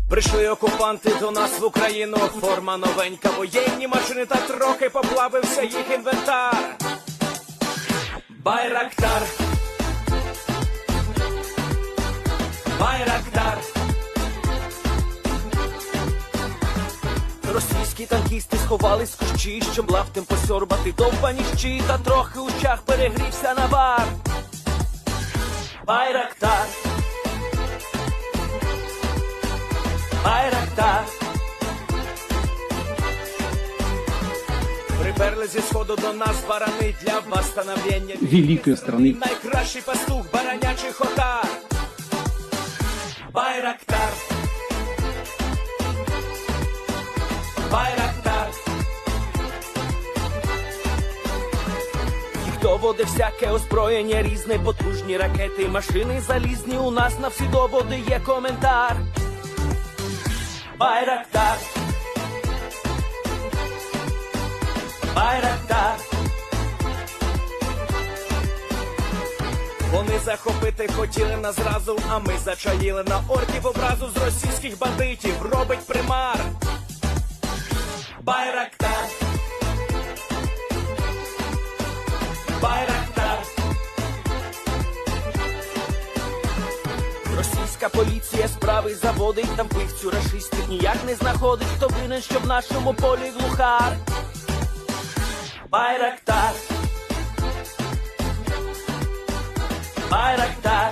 Прийшли окупанти до нас в Україну, форма новенька, воєнні машини, та трохи поплавився їх інвентар. Байрактар, Байрактар. Російські танкісти сховались в кущі, щоб лаптем посьорбати довбані щі, та трохи у чах перегрівся навар. Байрактар, Байрактар. Приперли зі сходу до нас барани для восстановлення великої страни. Найкращий пастух баранячих отар. Байрактар, Байрактар. Їх доводи всяке озброєння різне, потужні ракети, машини залізні, у нас на всі доводи є коментар. Байрактар, Байрактар. Вони захопити хотіли нас зразу, а ми зачаїли на орків образу з російських бандитів, робить примар. Байрактар, Байрактар. Російська поліція справи заводить, там вбивцю рашистів ніяк не знаходить, хто винен, що в нашому полі глухар. Байрактар, Байрактар.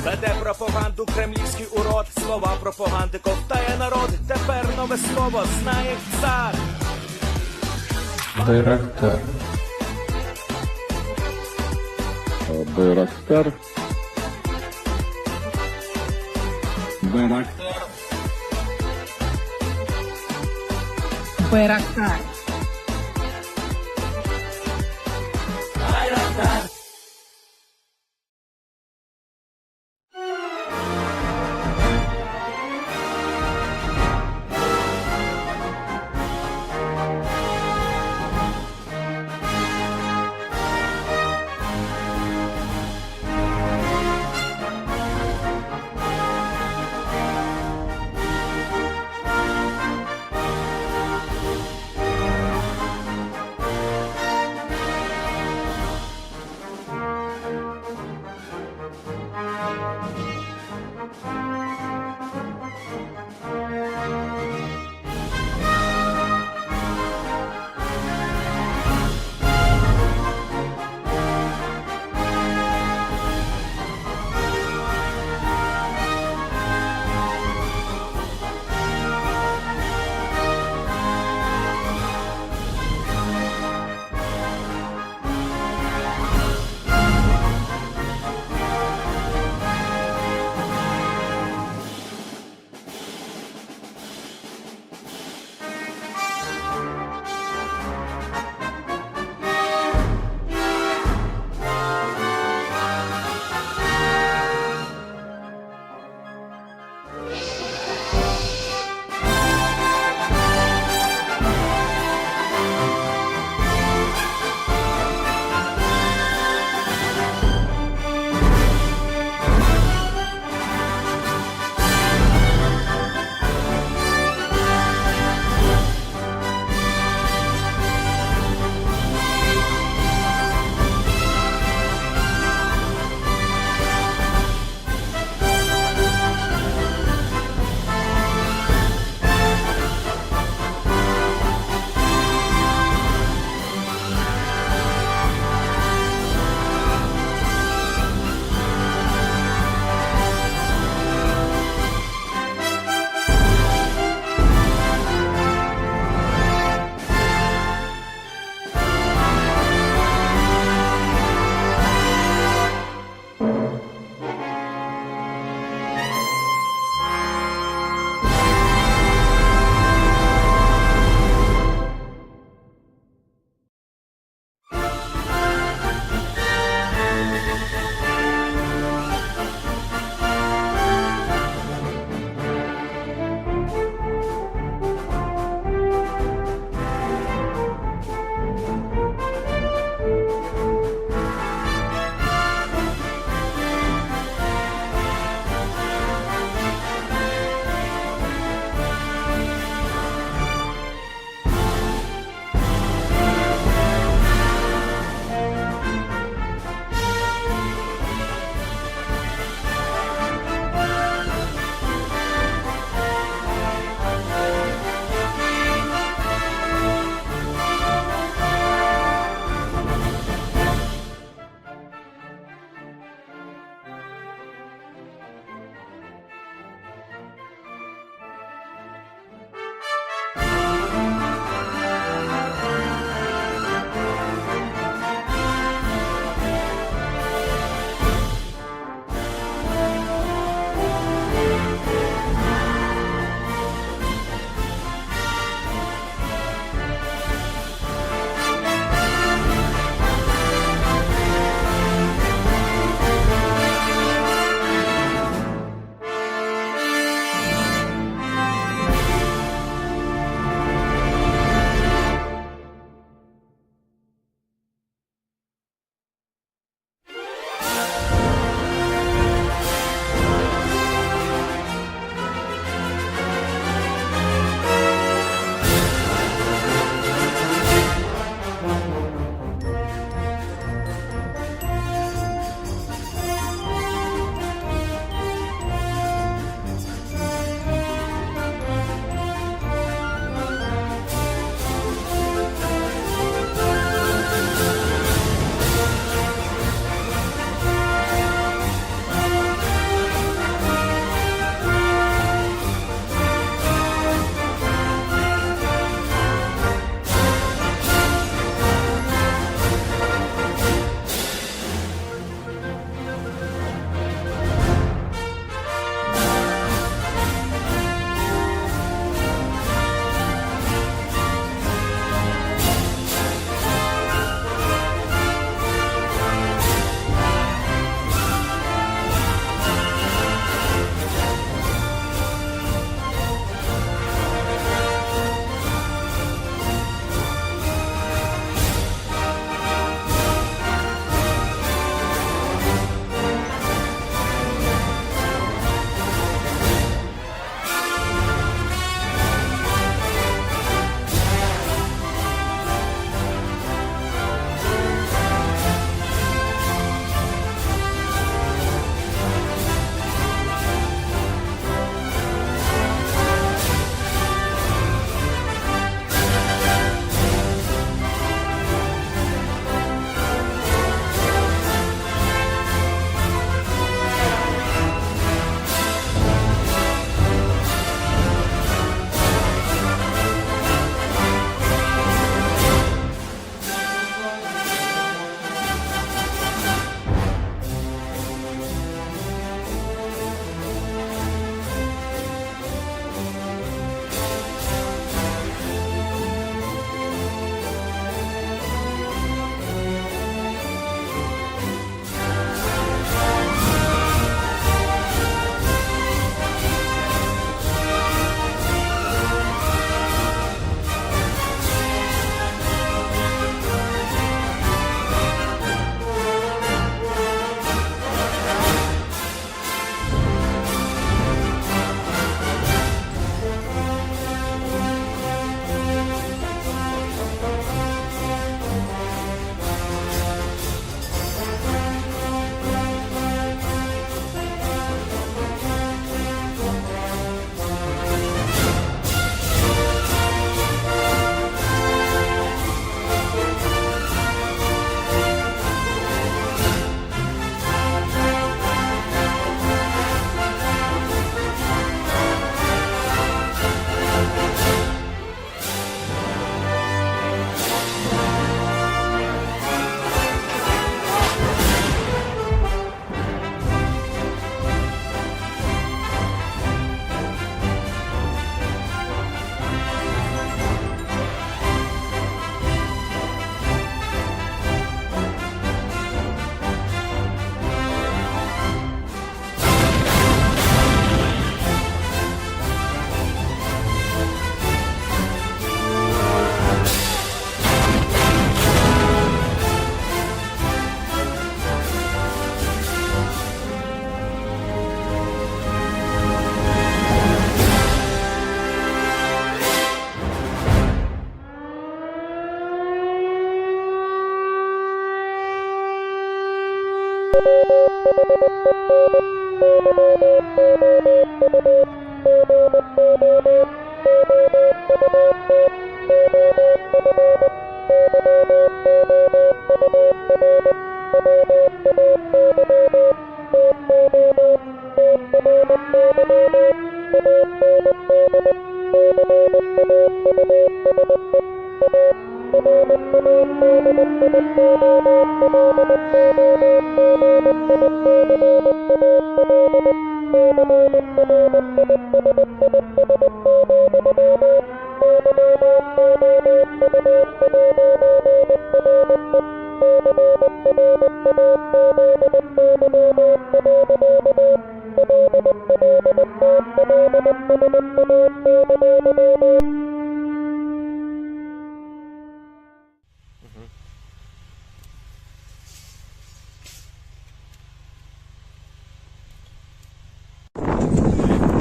Веде пропаганду кремлівський урод, слова пропаганди ковтає народ, тепер нове слово знає цар. Байрактар. Байрактар. Байрактар. Байрактар. Байрактар.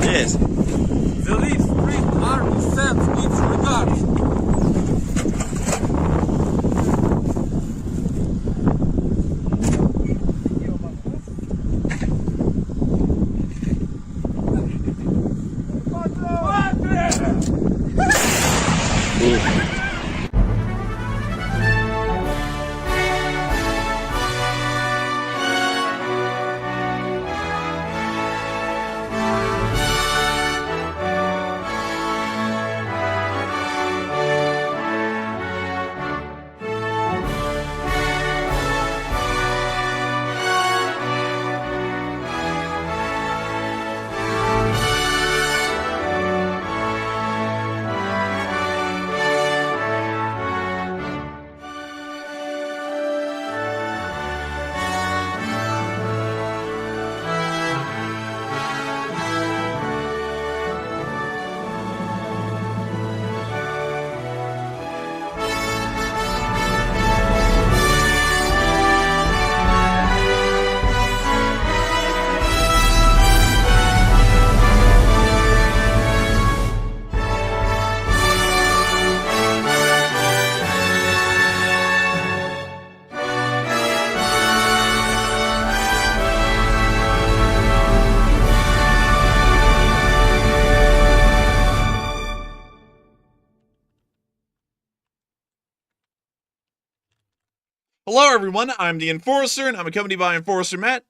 Yes. The Leaf Street Army sends its regards. Hello, everyone. I'm the Enforcer, and I'm accompanied by Enforcer Matt.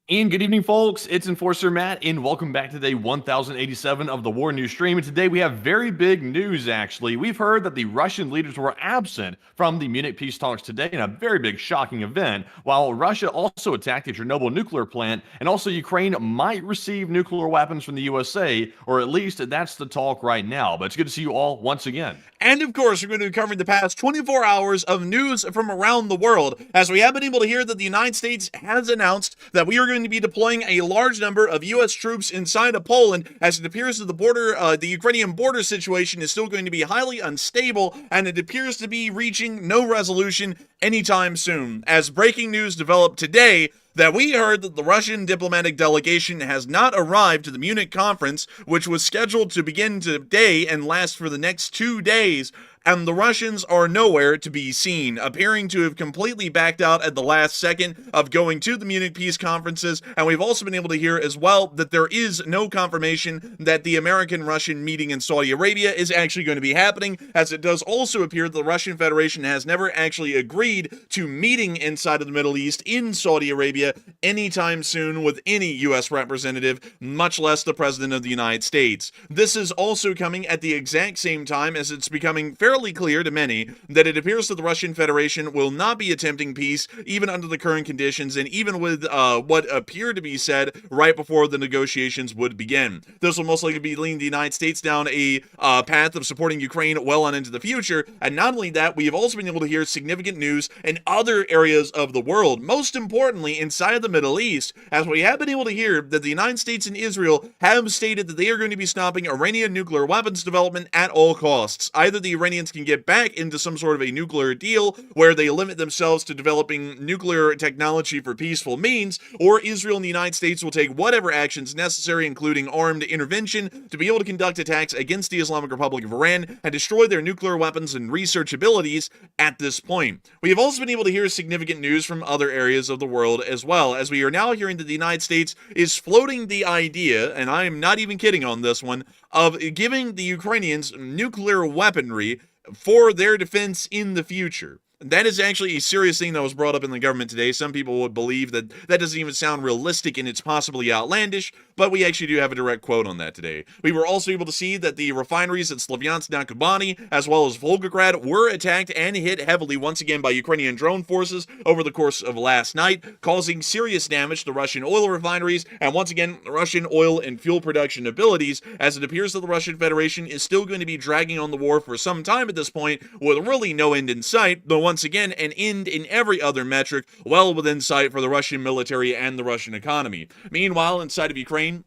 And good evening, folks. It's Enforcer Matt, and welcome back to day 1087 of the War News stream. And today we have very big news, actually. We've heard that the Russian leaders were absent from the Munich peace talks today in a very big, shocking event, while Russia also attacked the Chernobyl nuclear plant, and also Ukraine might receive nuclear weapons from the USA, or at least that's the talk right now. But it's good to see you all once again. And of course, we're going to be covering the past 24 hours of news from around the world, as we have been able to hear that the United States has announced that we are going to be deploying a large number of U.S. troops inside of Poland, as it appears that the Ukrainian border situation is still going to be highly unstable, and it appears to be reaching no resolution anytime soon. As breaking news developed today, that we heard that the Russian diplomatic delegation has not arrived to the Munich conference, which was scheduled to begin today and last for the next 2 days, and the Russians are nowhere to be seen, appearing to have completely backed out at the last second of going to the Munich peace conferences. And we've also been able to hear as well that there is no confirmation that the American-Russian meeting in Saudi Arabia is actually going to be happening, as it does also appear that the Russian Federation has never actually agreed to meeting inside of the Middle East in Saudi Arabia anytime soon with any U.S. representative, much less the President of the United States. This is also coming at the exact same time as it's becoming fairly clear to many that it appears that the Russian Federation will not be attempting peace even under the current conditions, and even with what appeared to be said right before the negotiations would begin. This will most likely be leading the United States down a path of supporting Ukraine well on into the future. And not only that, we have also been able to hear significant news in other areas of the world, most importantly inside of the Middle East, as we have been able to hear that the United States and Israel have stated that they are going to be stopping Iranian nuclear weapons development at all costs. Either the Iranians can get back into some sort of a nuclear deal where they limit themselves to developing nuclear technology for peaceful means, or Israel and the United States will take whatever actions necessary, including armed intervention, to be able to conduct attacks against the Islamic Republic of Iran and destroy their nuclear weapons and research abilities at this point. We have also been able to hear significant news from other areas of the world as as well, as we are now hearing that the United States is floating the idea, and I am not even kidding on this one, of giving the Ukrainians nuclear weaponry for their defense in the future. That is actually a serious thing that was brought up in the government today. Some people would believe that that doesn't even sound realistic and it's possibly outlandish, but we actually do have a direct quote on that today. We were also able to see that the refineries at Slavyansk na Kubani, as well as Volgograd, were attacked and hit heavily once again by Ukrainian drone forces over the course of last night, causing serious damage to Russian oil refineries and once again Russian oil and fuel production abilities, as it appears that the Russian Federation is still going to be dragging on the war for some time at this point, with really no end in sight, though once again an end in every other metric well within sight for the Russian military and the Russian economy. Meanwhile, inside of Ukraine,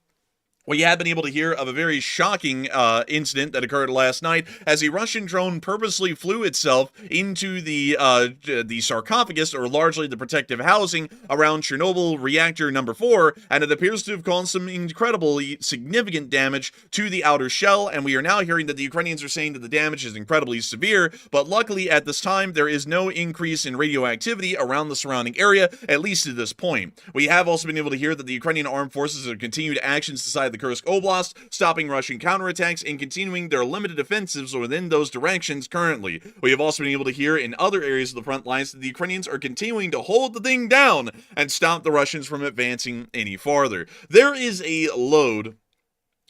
we have been able to hear of a very shocking incident that occurred last night, as a Russian drone purposely flew itself into the sarcophagus, or largely the protective housing, around Chernobyl reactor number 4, and it appears to have caused some incredibly significant damage to the outer shell, and we are now hearing that the Ukrainians are saying that the damage is incredibly severe, but luckily at this time there is no increase in radioactivity around the surrounding area, at least at this point. We have also been able to hear that the Ukrainian armed forces have continued actions inside the Kursk Oblast, stopping Russian counterattacks and continuing their limited offensives within those directions currently. We have also been able to hear in other areas of the front lines that the Ukrainians are continuing to hold the thing down and stop the Russians from advancing any farther. There is a load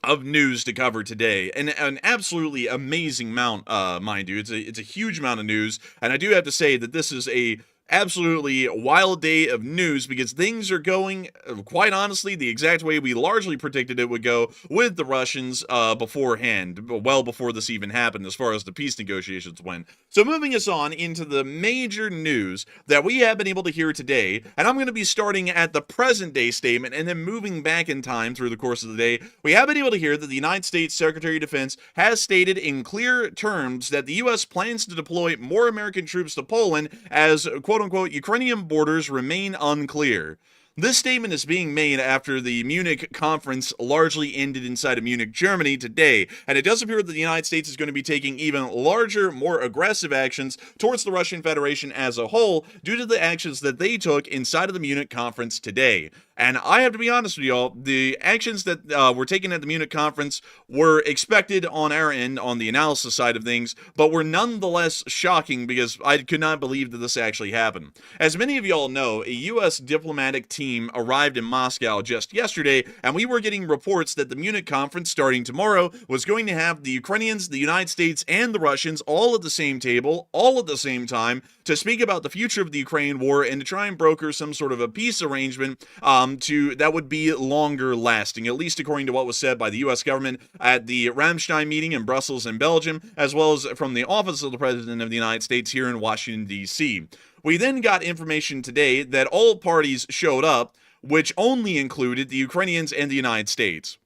of news to cover today, and an absolutely amazing amount, mind you. It's a huge amount of news, and I do have to say that this is a absolutely wild day of news, because things are going, quite honestly, the exact way we largely predicted it would go with the Russians beforehand, well before this even happened, as far as the peace negotiations went. So moving us on into the major news that we have been able to hear today, and I'm going to be starting at the present day statement and then moving back in time through the course of the day. We have been able to hear that the United States Secretary of Defense has stated in clear terms that the U.S. plans to deploy more American troops to Poland as, quote-unquote, Ukrainian borders remain unclear. This statement is being made after the Munich conference largely ended inside of Munich, Germany today, and it does appear that the United States is going to be taking even larger, more aggressive actions towards the Russian Federation as a whole due to the actions that they took inside of the Munich conference today. And I have to be honest with y'all, the actions that were taken at the Munich conference were expected on our end, on the analysis side of things, but were nonetheless shocking, because I could not believe that this actually happened. As many of y'all know, a U.S. diplomatic team arrived in Moscow just yesterday, and we were getting reports that the Munich conference, starting tomorrow, was going to have the Ukrainians, the United States, and the Russians all at the same table, all at the same time, to speak about the future of the Ukraine war and to try and broker some sort of a peace arrangement that would be longer lasting, at least according to what was said by the U.S. government at the Ramstein meeting in Brussels and Belgium, as well as from the office of the President of the United States here in Washington, D.C. We then got information today that all parties showed up, which only included the Ukrainians and the United States.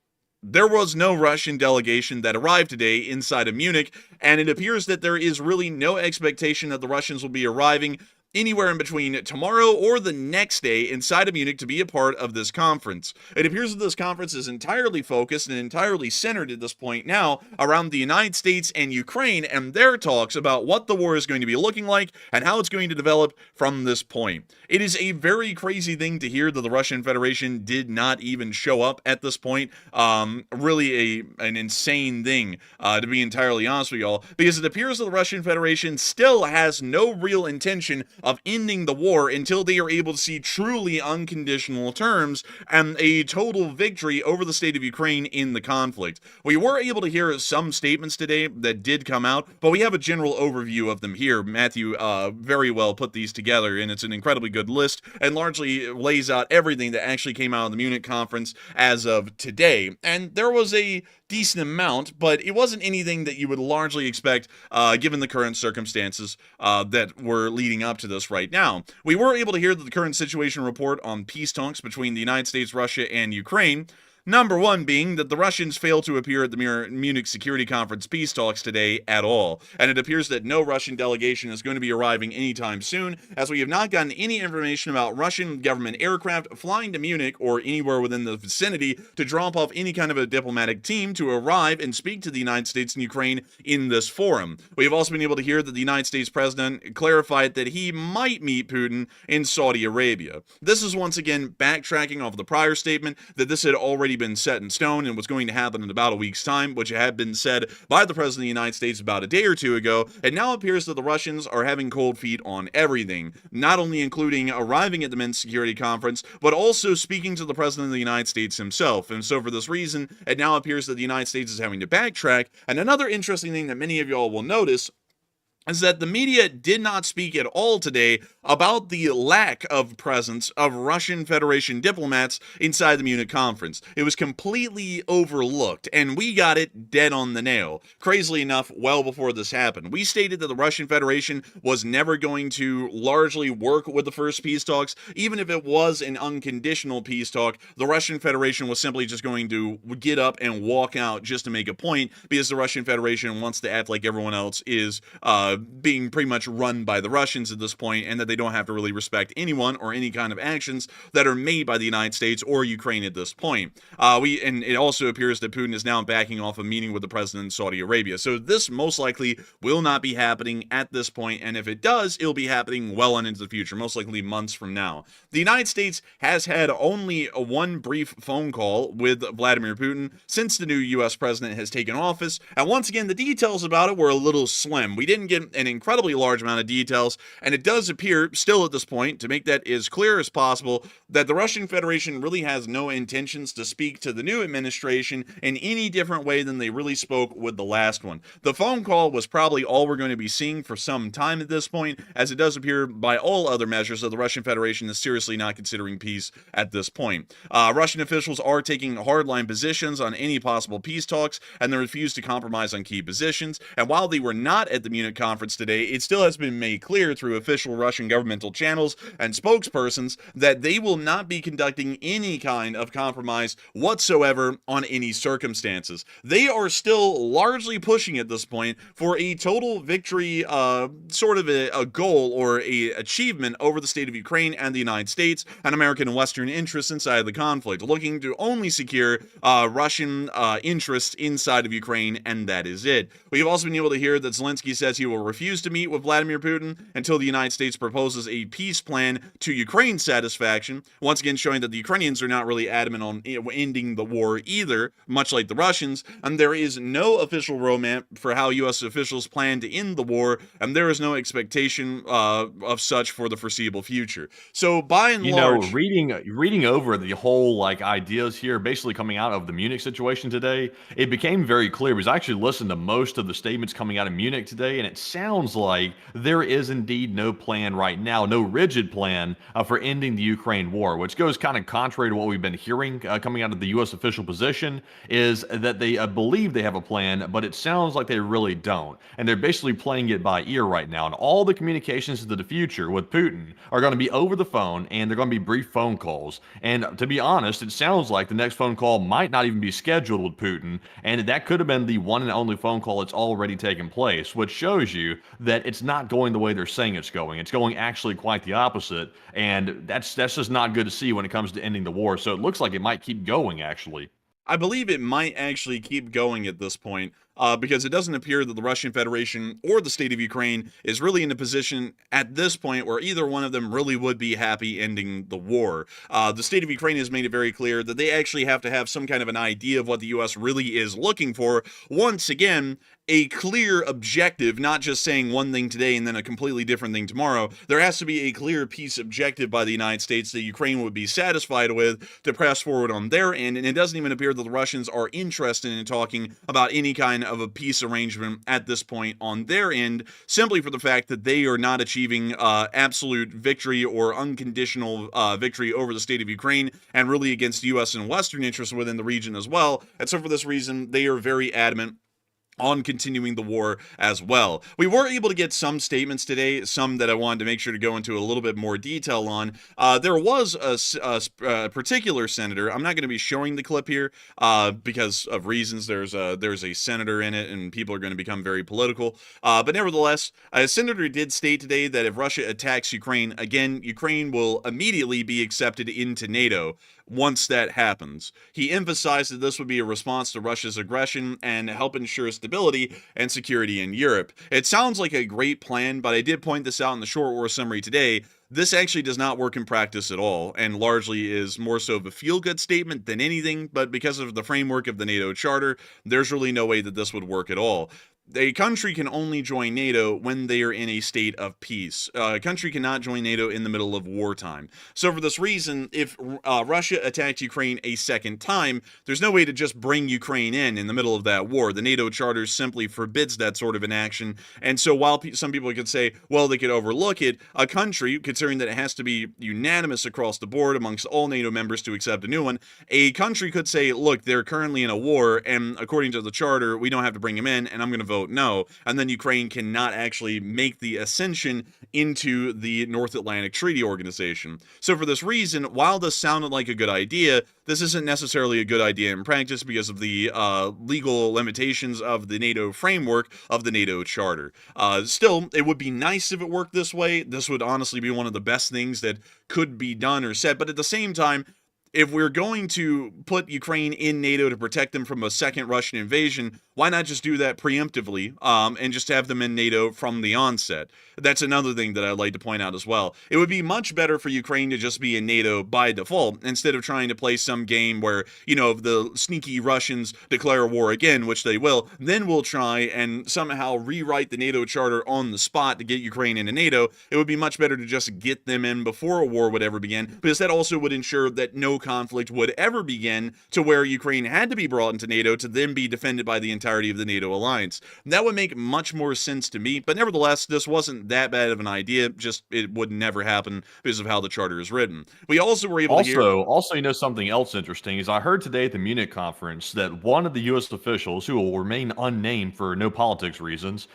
There was no Russian delegation that arrived today inside of Munich, and it appears that there is really no expectation that the Russians will be arriving anywhere in between tomorrow or the next day inside of Munich to be a part of this conference. It appears that this conference is entirely focused and entirely centered at this point now around the United States and Ukraine and their talks about what the war is going to be looking like and how it's going to develop from this point. It is a very crazy thing to hear that the Russian Federation did not even show up at this point. Really an insane thing, to be entirely honest with y'all, because it appears that the Russian Federation still has no real intention of ending the war until they are able to see truly unconditional terms and a total victory over the state of Ukraine in the conflict. We were able to hear some statements today that did come out, but we have a general overview of them here. Matthew very well put these together, and it's an incredibly good list and largely lays out everything that actually came out of the Munich conference as of today. And there was a decent amount, but it wasn't anything that you would largely expect given the current circumstances that were leading up to this right now. We were able to hear that the current situation report on peace talks between the United States, Russia, and Ukraine. Number one being that the Russians failed to appear at the Munich Security Conference peace talks today at all, and it appears that no Russian delegation is going to be arriving anytime soon, as we have not gotten any information about Russian government aircraft flying to Munich or anywhere within the vicinity to drop off any kind of a diplomatic team to arrive and speak to the United States and Ukraine in this forum. We have also been able to hear that the United States president clarified that he might meet Putin in Saudi Arabia. This is once again backtracking off the prior statement that this had already been set in stone and was going to happen in about a week's time, which had been said by the President of the United States about a day or two ago. It now appears that the Russians are having cold feet on everything, not only including arriving at the Minsk Security Conference, but also speaking to the President of the United States himself. And so for this reason, it now appears that the United States is having to backtrack. And another interesting thing that many of y'all will notice is that the media did not speak at all today about the lack of presence of Russian Federation diplomats inside the Munich conference. It was completely overlooked, and we got it dead on the nail. Crazily enough, well before this happened, we stated that the Russian Federation was never going to largely work with the first peace talks. Even if it was an unconditional peace talk, the Russian Federation was simply just going to get up and walk out just to make a point, because the Russian Federation wants to act like everyone else is being pretty much run by the Russians at this point, and that they don't have to really respect anyone or any kind of actions that are made by the United States or Ukraine at this point. And it also appears that Putin is now backing off a meeting with the president in Saudi Arabia. So this most likely will not be happening at this point, and if it does, it'll be happening well on into the future, most likely months from now. The United States has had only one brief phone call with Vladimir Putin since the new U.S. president has taken office, and once again, the details about it were a little slim. We didn't get an incredibly large amount of details, and it does appear still at this point, to make that as clear as possible, that the Russian Federation really has no intentions to speak to the new administration in any different way than they really spoke with the last one. The phone call was probably all we're going to be seeing for some time at this point, as it does appear by all other measures that the Russian Federation is seriously not considering peace at this point. Russian officials are taking hardline positions on any possible peace talks, and they refuse to compromise on key positions, and while they were not at the Munich conference today, it still has been made clear through official Russian governmental channels and spokespersons that they will not be conducting any kind of compromise whatsoever on any circumstances. They are still largely pushing at this point for a total victory, sort of a goal or a achievement over the state of Ukraine and the United States and American and Western interests inside the conflict, looking to only secure Russian interests inside of Ukraine, and that is it. We have also been able to hear that Zelensky says he will refuse to meet with Vladimir Putin until the United States proposes a peace plan to Ukraine's satisfaction, once again showing that the Ukrainians are not really adamant on ending the war either, much like the Russians, and there is no official roadmap for how U.S. officials plan to end the war, and there is no expectation of such for the foreseeable future. So by and large, reading over the whole ideas here, basically coming out of the Munich situation today, it became very clear, because I actually listened to most of the statements coming out of Munich today, and it sounds like there is indeed no plan right now, no rigid plan for ending the Ukraine war, which goes kind of contrary to what we've been hearing coming out of the U.S. official position, is that they believe they have a plan, but it sounds like they really don't. And they're basically playing it by ear right now. And all the communications into the future with Putin are going to be over the phone, and they're going to be brief phone calls. And to be honest, it sounds like the next phone call might not even be scheduled with Putin, and that could have been the one and only phone call that's already taken place, which shows you that it's not going the way they're saying it's going. It's going actually quite the opposite, and that's just not good to see when it comes to ending the war. So it looks like it might keep going, actually. I believe it might actually keep going at this point, because it doesn't appear that the Russian Federation or the state of Ukraine is really in a position at this point where either one of them really would be happy ending the war. The state of Ukraine has made it very clear that they actually have to have some kind of an idea of what the U.S. really is looking for. Once again, a clear objective, not just saying one thing today and then a completely different thing tomorrow. There has to be a clear peace objective by the United States that Ukraine would be satisfied with to press forward on their end, and it doesn't even appear that the Russians are interested in talking about any kind of a peace arrangement at this point on their end, simply for the fact that they are not achieving absolute victory or unconditional victory over the state of Ukraine, and really against U.S. and Western interests within the region as well. And so for this reason, they are very adamant on continuing the war as well. We were able to get some statements today, some that I wanted to make sure to go into a little bit more detail on. There was a particular senator. I'm not going to be showing the clip here because of reasons. There's a senator in it, and people are going to become very political. But nevertheless, a senator did state today that if Russia attacks Ukraine again, Ukraine will immediately be accepted into NATO. Once that happens, he emphasized that this would be a response to Russia's aggression and help ensure stability and security in Europe. It sounds like a great plan, but I did point this out in the short war summary today. This actually does not work in practice at all, and largely is more so of a feel-good statement than anything, but because of the framework of the NATO Charter, there's really no way that this would work at all. A country can only join NATO when they are in a state of peace. A country cannot join NATO in the middle of wartime. So for this reason, if Russia attacked Ukraine a second time, there's no way to just bring Ukraine in the middle of that war. The NATO Charter simply forbids that sort of an action. And so while some people could say, well, they could overlook it, a country, considering that it has to be unanimous across the board amongst all NATO members to accept a new one, a country could say, look, they're currently in a war, and according to the Charter, we don't have to bring them in, and I'm going to vote no, and then Ukraine cannot actually make the ascension into the North Atlantic Treaty Organization. So for this reason, while this sounded like a good idea, this isn't necessarily a good idea in practice because of the legal limitations of the NATO framework of the NATO Charter. Still, it would be nice if it worked this way. This would honestly be one of the best things that could be done or said, but at the same time, if we're going to put Ukraine in NATO to protect them from a second Russian invasion, why not just do that preemptively and just have them in NATO from the onset? That's another thing that I'd like to point out as well. It would be much better for Ukraine to just be in NATO by default instead of trying to play some game where, you know, if the sneaky Russians declare war again, which they will, then we'll try and somehow rewrite the NATO Charter on the spot to get Ukraine into NATO. It would be much better to just get them in before a war would ever begin, because that also would ensure that no conflict would ever begin to where Ukraine had to be brought into NATO to then be defended by the entirety of the NATO alliance. That would make much more sense to me, but nevertheless, this wasn't that bad of an idea, just it would never happen because of how the charter is written. We also were able to hear... Also, you know, something else interesting is I heard today at the Munich conference that one of the U.S. officials, who will remain unnamed for no politics reasons,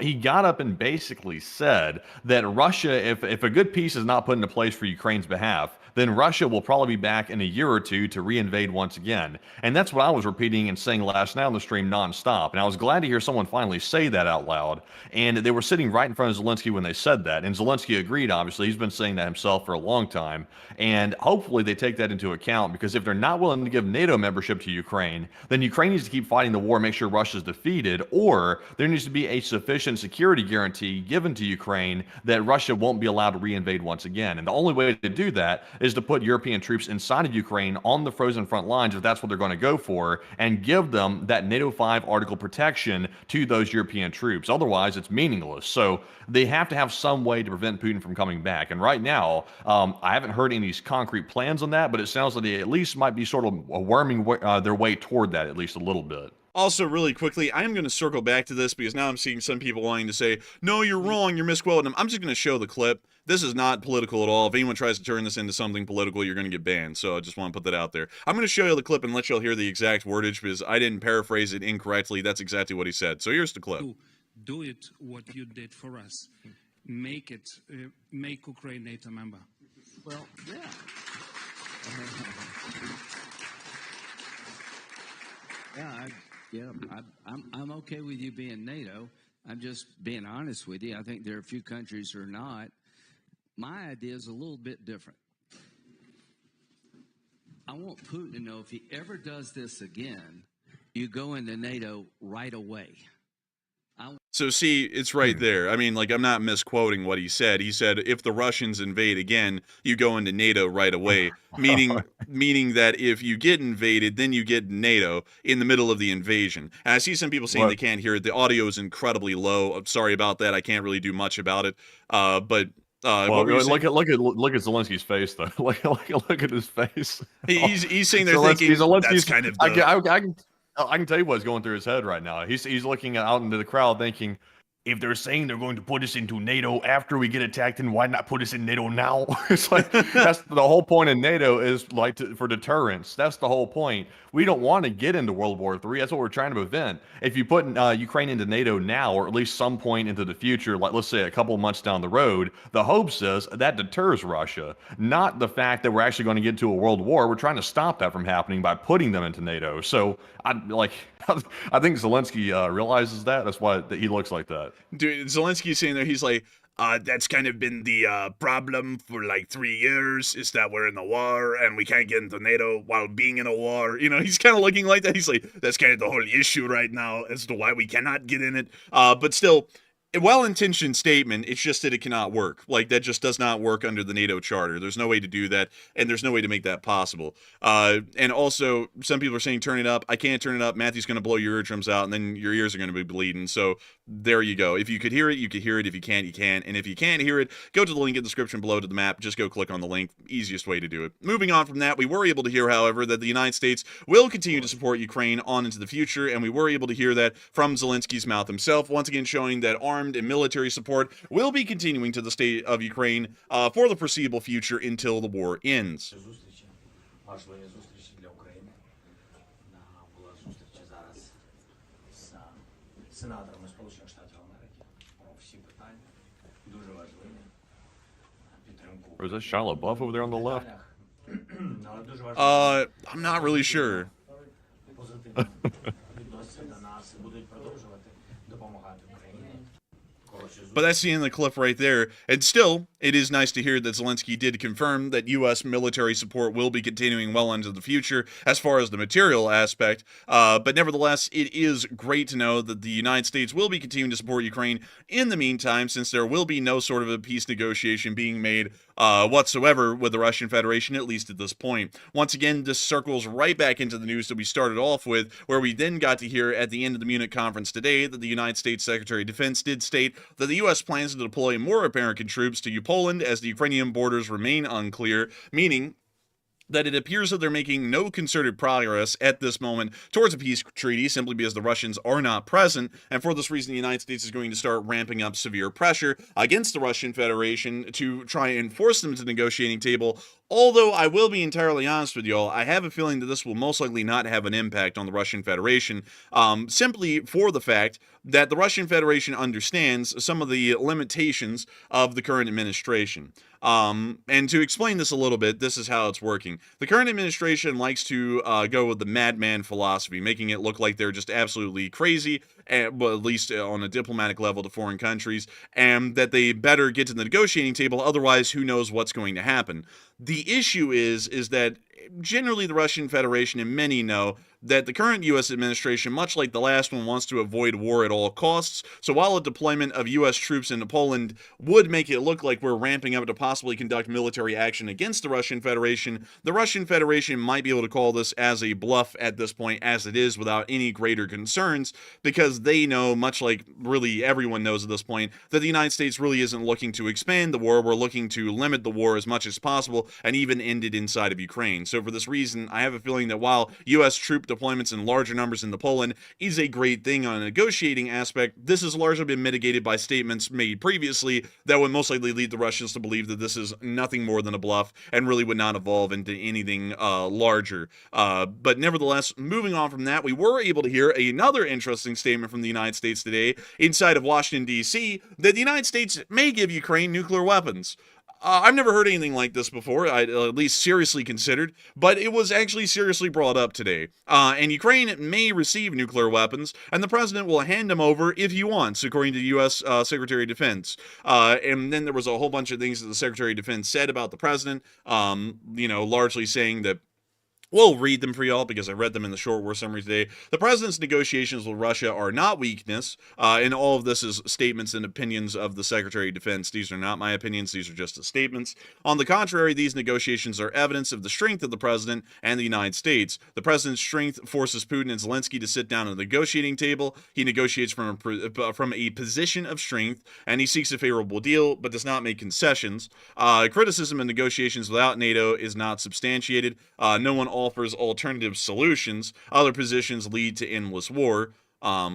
he got up and basically said that Russia, if a good peace is not put into place for Ukraine's behalf, then Russia will probably be back in a year or two to reinvade once again. And that's what I was repeating and saying last night on the stream nonstop. And I was glad to hear someone finally say that out loud. And they were sitting right in front of Zelensky when they said that. And Zelensky agreed, obviously. He's been saying that himself for a long time. And hopefully they take that into account, because if they're not willing to give NATO membership to Ukraine, then Ukraine needs to keep fighting the war, make sure Russia's defeated, or there needs to be a sufficient security guarantee given to Ukraine that Russia won't be allowed to reinvade once again. And the only way to do that is to put European troops inside of Ukraine on the frozen front lines, if that's what they're going to go for, and give them that NATO 5 article protection to those European troops. Otherwise, it's meaningless. So they have to have some way to prevent Putin from coming back. And right now, I haven't heard any concrete plans on that, but it sounds like they at least might be sort of worming their way toward that at least a little bit. Also, really quickly, I'm going to circle back to this because now I'm seeing some people wanting to say, no, you're wrong, you're misquoting them. I'm just going to show the clip. This is not political at all. If anyone tries to turn this into something political, you're going to get banned. So I just want to put that out there. I'm going to show you the clip and let y'all hear the exact wordage because I didn't paraphrase it incorrectly. That's exactly what he said. So here's the clip. Do it what you did for us. Make Ukraine NATO member. Well, yeah. I'm okay with you being NATO. I'm just being honest with you. I think there are a few countries who are not. My idea is a little bit different. I want Putin to know if he ever does this again, you go into NATO right away. So see, it's right there. I mean, like, I'm not misquoting what he said. He said, if the Russians invade again, you go into NATO right away, meaning that if you get invaded, then you get NATO in the middle of the invasion. And I see some people saying they can't hear it. The audio is incredibly low. I'm sorry about that. I can't really do much about it. But well, look at Zelensky's face though. look at his face. He's saying they're thinking that's kind of I can tell you what's going through his head right now. He's looking out into the crowd thinking, if they're saying they're going to put us into NATO after we get attacked, then why not put us in NATO now? It's like, that's the whole point of NATO, is like for deterrence. That's the whole point. We don't want to get into World War III. That's what we're trying to prevent. If you put Ukraine into NATO now, or at least some point into the future, like let's say a couple of months down the road, the hopes is that deters Russia, not the fact that we're actually going to get into a world war. We're trying to stop that from happening by putting them into NATO. So I think Zelensky realizes that. That's why he looks like that. Dude, Zelensky's saying there, he's like, that's kind of been the problem for like 3 years, is that we're in a war and we can't get into NATO while being in a war. You know, he's kind of looking like that. He's like, that's kind of the whole issue right now as to why we cannot get in it. But still, a well-intentioned statement, it's just that it cannot work. Like, that just does not work under the NATO charter. There's no way to do that, and there's no way to make that possible. And also, some people are saying, turn it up. I can't turn it up. Matthew's going to blow your eardrums out, and then your ears are going to be bleeding. So there you go. If you could hear it, you could hear it. If you can't, you can. And if you can't hear it, go to the link in the description below to the map. Just go click on the link. Easiest way to do it. Moving on from that, we were able to hear, however, that the United States will continue to support Ukraine on into the future, and we were able to hear that from Zelensky's mouth himself, once again showing that armed and military support will be continuing to the state of Ukraine for the foreseeable future until the war ends. Зустрічі, важливі зустрічі для України. Була зустріч зараз з сенаторами Сполучених Штатів Америки про всі питання, дуже важливі, підтримку. Or is that Shia LaBeouf over there on the left? Але дуже важливо. I'm not really sure. Позитивно відносяться до нас і будуть продовжувати допомагати Україні. But that's the end of the clip right there. And still, it is nice to hear that Zelensky did confirm that U.S. military support will be continuing well into the future as far as the material aspect. But nevertheless, it is great to know that the United States will be continuing to support Ukraine in the meantime, since there will be no sort of a peace negotiation being made whatsoever with the Russian Federation, at least at this point. Once again, this circles right back into the news that we started off with, where we then got to hear at the end of the Munich conference today that the United States Secretary of Defense did state that the U.S. plans to deploy more American troops to Poland as the Ukrainian borders remain unclear, meaning that it appears that they're making no concerted progress at this moment towards a peace treaty, simply because the Russians are not present, and for this reason the United States is going to start ramping up severe pressure against the Russian Federation to try and force them to the negotiating table. Although I will be entirely honest with y'all, I have a feeling that this will most likely not have an impact on the Russian Federation, simply for the fact that the Russian Federation understands some of the limitations of the current administration. And to explain this a little bit, this is how it's working. The current administration likes to go with the madman philosophy, making it look like they're just absolutely crazy, well, at least on a diplomatic level to foreign countries, and that they better get to the negotiating table, otherwise who knows what's going to happen. The issue is that generally the Russian Federation, and many know, that the current U.S. administration, much like the last one, wants to avoid war at all costs. So while a deployment of U.S. troops into Poland would make it look like we're ramping up to possibly conduct military action against the Russian Federation might be able to call this as a bluff at this point, as it is, without any greater concerns, because they know, much like really everyone knows at this point, that the United States really isn't looking to expand the war. We're looking to limit the war as much as possible and even end it inside of Ukraine. So for this reason, I have a feeling that while U.S. troop deployments in larger numbers into Poland is a great thing on a negotiating aspect, this has largely been mitigated by statements made previously that would most likely lead the Russians to believe that this is nothing more than a bluff and really would not evolve into anything larger. But nevertheless, moving on from that, we were able to hear another interesting statement from the United States today inside of Washington, D.C., that the United States may give Ukraine nuclear weapons. I've never heard anything like this before, at least seriously considered, but it was actually seriously brought up today. And Ukraine may receive nuclear weapons, and the president will hand them over if he wants, according to the U.S. Secretary of Defense. And then there was a whole bunch of things that the Secretary of Defense said about the president, largely saying that, we'll read them for y'all because I read them in the short war summary today. The president's negotiations with Russia are not weakness, and all of this is statements and opinions of the Secretary of Defense. These are not my opinions. These are just the statements. On the contrary, these negotiations are evidence of the strength of the president and the United States. The president's strength forces Putin and Zelensky to sit down at the negotiating table. He negotiates from a position of strength, and he seeks a favorable deal, but does not make concessions. Criticism of negotiations without NATO is not substantiated. No one offers alternative solutions. Other positions lead to endless war.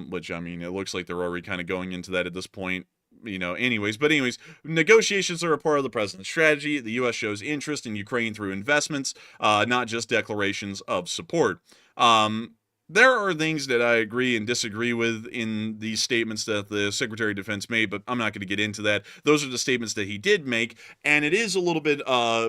which, I mean, it looks like they're already kind of going into that at this point. Anyways, negotiations are a part of the president's strategy. The U.S. shows interest in Ukraine through investments, not just declarations of support. There are things that I agree and disagree with in these statements that the Secretary of Defense made, but I'm not going to get into that. Those are the statements that he did make, and it is a little bit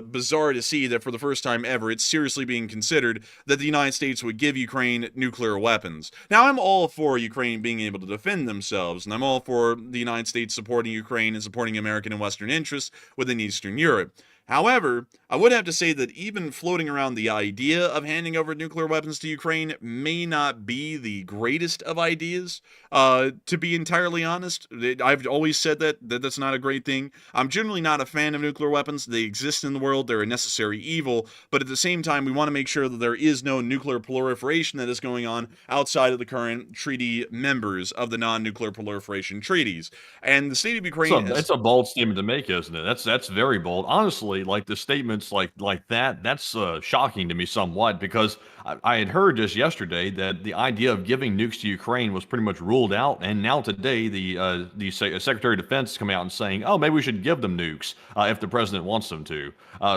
bizarre to see that for the first time ever, it's seriously being considered that the United States would give Ukraine nuclear weapons. Now, I'm all for Ukraine being able to defend themselves, and I'm all for the United States supporting Ukraine and supporting American and Western interests within Eastern Europe. However, I would have to say that even floating around the idea of handing over nuclear weapons to Ukraine may not be the greatest of ideas, to be entirely honest. I've always said that that's not a great thing. I'm generally not a fan of nuclear weapons. They exist in the world. They're a necessary evil. But at the same time, we want to make sure that there is no nuclear proliferation that is going on outside of the current treaty members of the non-nuclear proliferation treaties. And the state of Ukraine It's a bold statement to make, isn't it? That's very bold. Honestly, like the statements like that, that's shocking to me somewhat, because I had heard just yesterday that the idea of giving nukes to Ukraine was pretty much ruled out, and now today the Secretary of Defense is coming out and saying, oh, maybe we should give them nukes if the president wants them to.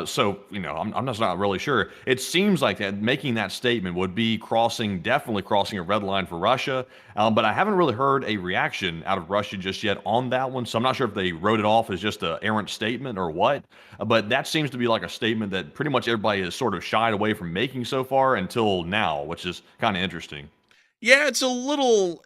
So I'm just not really sure. It seems like that making that statement would be definitely crossing a red line for Russia. But I haven't really heard a reaction out of Russia just yet on that one, so I'm not sure if they wrote it off as just an errant statement or what. But that seems to be like a statement that pretty much everybody has sort of shied away from making so far until now, which is kind of interesting. Yeah, it's a little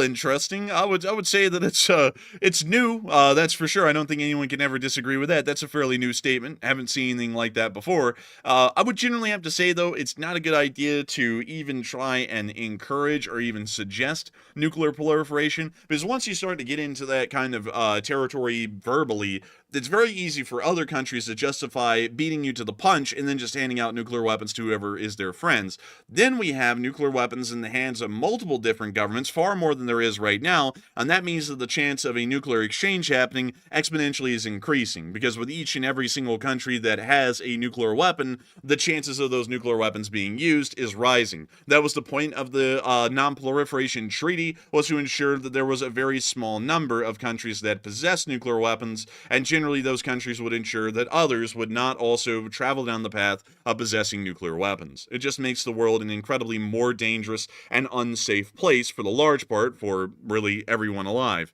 interesting. I would say that it's new. That's for sure. I don't think anyone can ever disagree with that. That's a fairly new statement. Haven't seen anything like that before. I would generally have to say, though, it's not a good idea to even try and encourage or even suggest nuclear proliferation, because once you start to get into that kind of territory verbally, it's very easy for other countries to justify beating you to the punch and then just handing out nuclear weapons to whoever is their friends. Then we have nuclear weapons in the hands of multiple different governments, far more than there is right now, and that means that the chance of a nuclear exchange happening exponentially is increasing, because with each and every single country that has a nuclear weapon, the chances of those nuclear weapons being used is rising. That was the point of the Non-Proliferation Treaty, was to ensure that there was a very small number of countries that possess nuclear weapons, and generally those countries would ensure that others would not also travel down the path of possessing nuclear weapons. It just makes the world an incredibly more dangerous and unsafe place for the large part, for really everyone alive.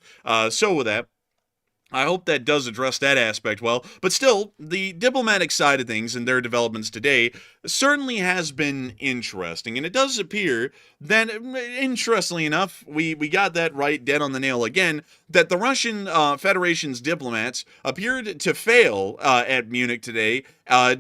So with that, I hope that does address that aspect well, but still, the diplomatic side of things and their developments today certainly has been interesting, and it does appear that, interestingly enough, we got that right dead on the nail again, that the Russian Federation's diplomats appeared to fail at Munich today,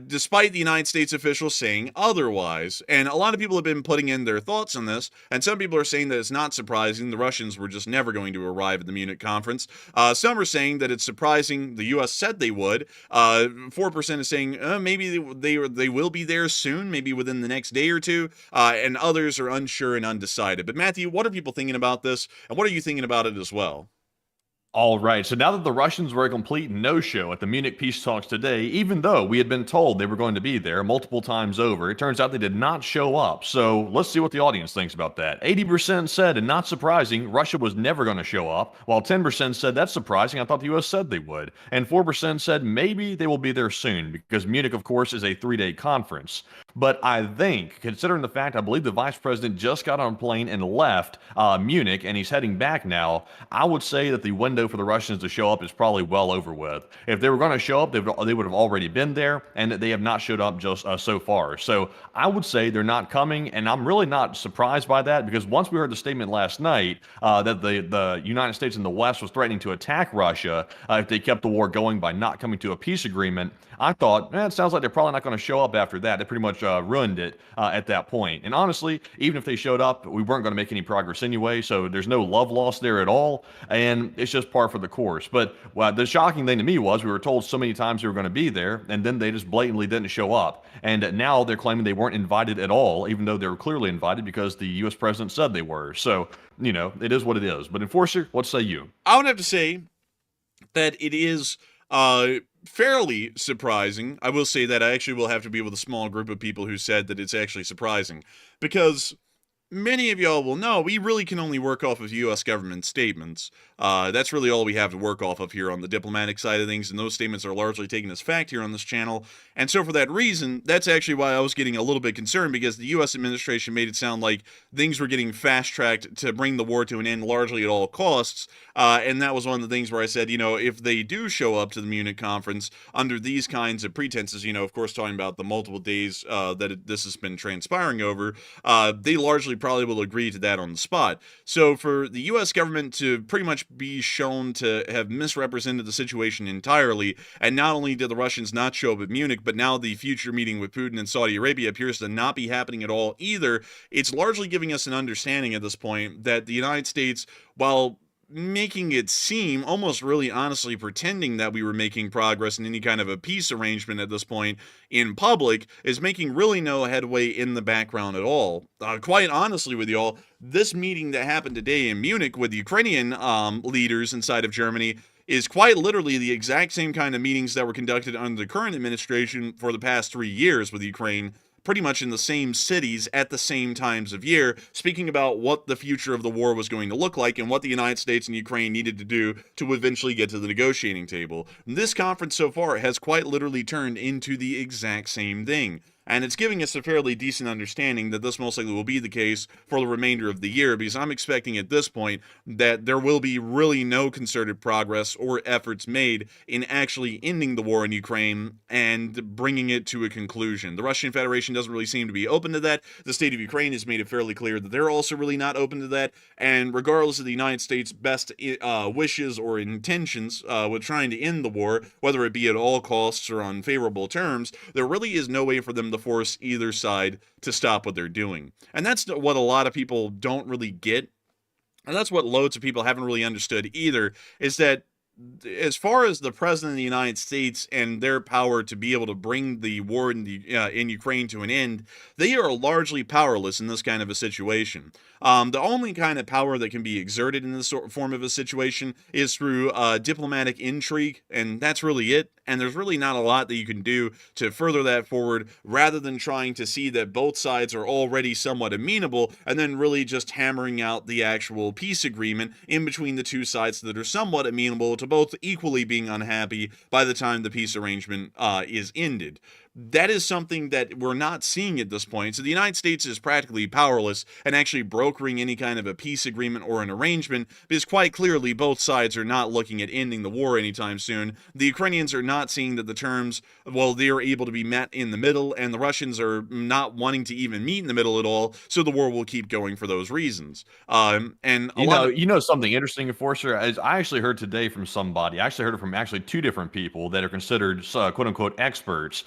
despite the United States officials saying otherwise. And a lot of people have been putting in their thoughts on this, and some people are saying that it's not surprising. The Russians were just never going to arrive at the Munich conference. Some are saying that it's surprising. The U.S. said they would. 4% is saying maybe they will be there soon, maybe within the next day or two, and others are unsure and undecided. But Matthew, what are people thinking about this, and what are you thinking about it as well? All right, so now that the Russians were a complete no-show at the Munich peace talks today, even though we had been told they were going to be there multiple times over, it turns out they did not show up. So let's see what the audience thinks about that. 80% said, and not surprising, Russia was never going to show up, while 10% said, that's surprising, I thought the U.S. said they would. And 4% said, maybe they will be there soon, because Munich, of course, is a 3-day conference. But I think, considering the fact I believe the vice president just got on a plane and left Munich, and he's heading back now, I would say that the window for the Russians to show up is probably well over with. If they were going to show up, they would have already been there, and they have not showed up just so far. So I would say they're not coming, and I'm really not surprised by that, because once we heard the statement last night that the United States and the West was threatening to attack Russia if they kept the war going by not coming to a peace agreement, I thought, it sounds like they're probably not going to show up after that. They pretty much ruined it at that point. And honestly, even if they showed up, we weren't going to make any progress anyway, so there's no love lost there at all, and it's just par for the course. But the shocking thing to me was we were told so many times they were going to be there, and then they just blatantly didn't show up. And now they're claiming they weren't invited at all, even though they were clearly invited because the U.S. president said they were. So, it is what it is. But Enforcer, what say you? I would have to say that it is fairly surprising. I will say that I actually will have to be with a small group of people who said that it's actually surprising, because many of y'all will know, we really can only work off of U.S. government statements. That's really all we have to work off of here on the diplomatic side of things, and those statements are largely taken as fact here on this channel. And so for that reason, that's actually why I was getting a little bit concerned, because the U.S. administration made it sound like things were getting fast-tracked to bring the war to an end largely at all costs. And that was one of the things where I said, if they do show up to the Munich conference under these kinds of pretenses, of course talking about the multiple days this has been transpiring over, they largely probably will agree to that on the spot. So for the U.S. government to pretty much be shown to have misrepresented the situation entirely, and not only did the Russians not show up at Munich, but now the future meeting with Putin in Saudi Arabia appears to not be happening at all either, it's largely giving us an understanding at this point that the United States, while making it seem, almost really honestly pretending that we were making progress in any kind of a peace arrangement at this point in public, is making really no headway in the background at all. Quite honestly with y'all, this meeting that happened today in Munich with the Ukrainian leaders inside of Germany is quite literally the exact same kind of meetings that were conducted under the current administration for the past 3 years with Ukraine, pretty much in the same cities at the same times of year, speaking about what the future of the war was going to look like and what the United States and Ukraine needed to do to eventually get to the negotiating table. This conference so far has quite literally turned into the exact same thing. And it's giving us a fairly decent understanding that this most likely will be the case for the remainder of the year, because I'm expecting at this point that there will be really no concerted progress or efforts made in actually ending the war in Ukraine and bringing it to a conclusion. The Russian Federation doesn't really seem to be open to that. The state of Ukraine has made it fairly clear that they're also really not open to that. And regardless of the United States' best wishes or intentions with trying to end the war, whether it be at all costs or on favorable terms, there really is no way for them to force either side to stop what they're doing. And that's what a lot of people don't really get. And that's what loads of people haven't really understood either, is that as far as the president of the United States and their power to be able to bring the war in Ukraine to an end, they are largely powerless in this kind of a situation. The only kind of power that can be exerted in this form of a situation is through diplomatic intrigue, and that's really it. And there's really not a lot that you can do to further that forward, rather than trying to see that both sides are already somewhat amenable, and then really just hammering out the actual peace agreement in between the two sides that are somewhat amenable to both equally being unhappy by the time the peace arrangement is ended. That is something that we're not seeing at this point. So the United States is practically powerless in actually brokering any kind of a peace agreement or an arrangement, because quite clearly both sides are not looking at ending the war anytime soon. The Ukrainians are not seeing that the terms, well, they're able to be met in the middle, and the Russians are not wanting to even meet in the middle at all, so the war will keep going for those reasons. And You know something interesting, Enforcer, is I actually heard today from somebody. I actually heard it from two different people that are considered quote unquote experts.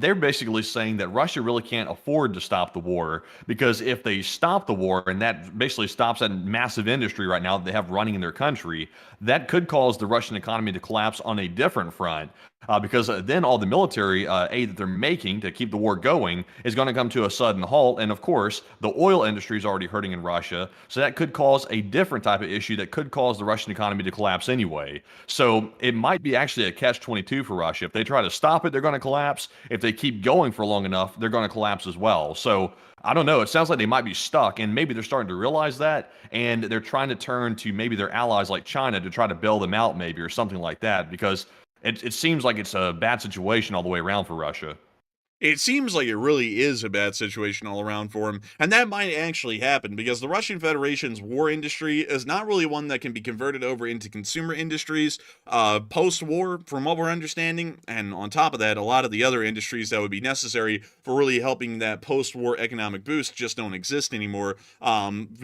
They're basically saying that Russia really can't afford to stop the war, because if they stop the war, and that basically stops that massive industry right now that they have running in their country, that could cause the Russian economy to collapse on a different front. Because then all the military aid that they're making to keep the war going is going to come to a sudden halt. And of course, the oil industry is already hurting in Russia. So that could cause a different type of issue that could cause the Russian economy to collapse anyway. So it might be actually a catch-22 for Russia. If they try to stop it, they're going to collapse. If they keep going for long enough, they're going to collapse as well. So I don't know. It sounds like they might be stuck, and maybe they're starting to realize that, and they're trying to turn to maybe their allies like China to try to bail them out, maybe, or something like that, because it seems like it's a bad situation all the way around for Russia. It seems like it really is a bad situation all around for him, and that might actually happen, because the Russian Federation's war industry is not really one that can be converted over into consumer industries post-war, from what we're understanding. And on top of that, a lot of the other industries that would be necessary for really helping that post-war economic boost just don't exist anymore,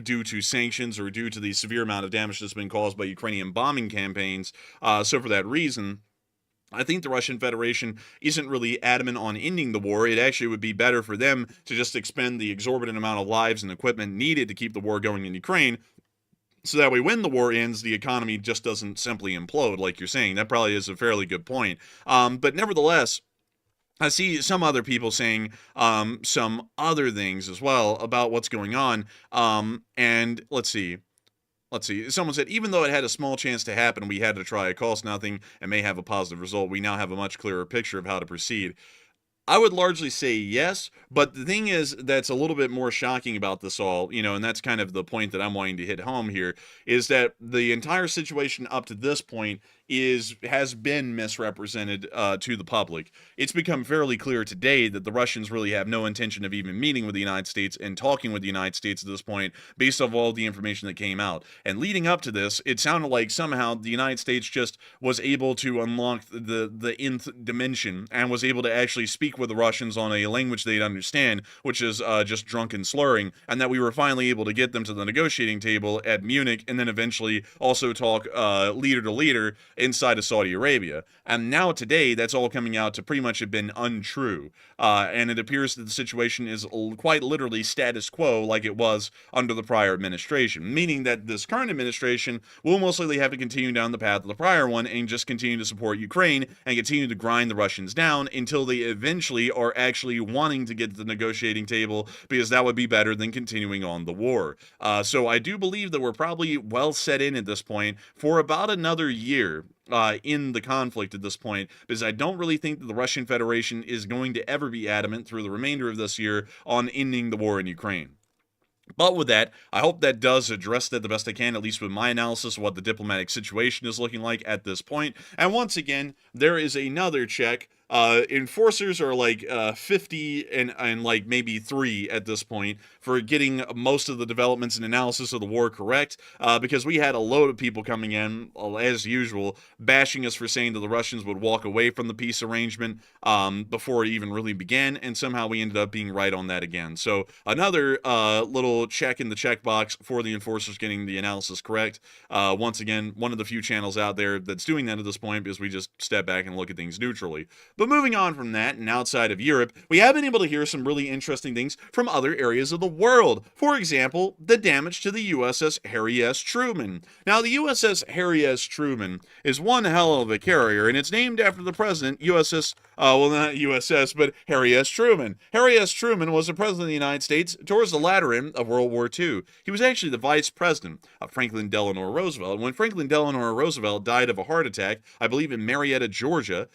due to sanctions or due to the severe amount of damage that's been caused by Ukrainian bombing campaigns. So for that reason, I think the Russian Federation isn't really adamant on ending the war. It actually would be better for them to just expend the exorbitant amount of lives and equipment needed to keep the war going in Ukraine, so that way when the war ends, the economy just doesn't simply implode, like you're saying. That probably is a fairly good point. But nevertheless, I see some other people saying some other things as well about what's going on. And let's see. Someone said, even though it had a small chance to happen, we had to try. It cost nothing and may have a positive result. We now have a much clearer picture of how to proceed. I would largely say yes, but the thing is that's a little bit more shocking about this all, and that's kind of the point that I'm wanting to hit home here, is that the entire situation up to this point has been misrepresented to the public. It's become fairly clear today that the Russians really have no intention of even meeting with the United States and talking with the United States at this point, based off all the information that came out. And leading up to this, it sounded like somehow the United States just was able to unlock the nth dimension and was able to actually speak with the Russians on a language they'd understand, which is just drunken slurring, and that we were finally able to get them to the negotiating table at Munich, and then eventually also talk leader to leader inside of Saudi Arabia. And now today, that's all coming out to pretty much have been untrue. And it appears that the situation is quite literally status quo like it was under the prior administration, meaning that this current administration will most likely have to continue down the path of the prior one and just continue to support Ukraine and continue to grind the Russians down until they eventually are actually wanting to get to the negotiating table, because that would be better than continuing on the war. So I do believe that we're probably well set in at this point for about another year in the conflict at this point, because I don't really think that the Russian Federation is going to ever be adamant through the remainder of this year on ending the war in Ukraine. But with that, I hope that does address that the best I can, at least with my analysis of what the diplomatic situation is looking like at this point. And once again, there is another check. Enforcers are like 50 and like maybe 3 at this point for getting most of the developments and analysis of the war correct, because we had a load of people coming in, as usual, bashing us for saying that the Russians would walk away from the peace arrangement before it even really began, and somehow we ended up being right on that again. So another little check in the checkbox for the enforcers getting the analysis correct. Once again, one of the few channels out there that's doing that at this point, because we just step back and look at things neutrally. But moving on from that, and outside of Europe, we have been able to hear some really interesting things from other areas of the world. For example, the damage to the USS Harry S. Truman. Now, the USS Harry S. Truman is one hell of a carrier, and it's named after the president, well, not USS, but Harry S. Truman. Harry S. Truman was the president of the United States towards the latter end of World War II. He was actually the vice president of Franklin Delano Roosevelt. And when Franklin Delano Roosevelt died of a heart attack, I believe in Marietta, Georgia,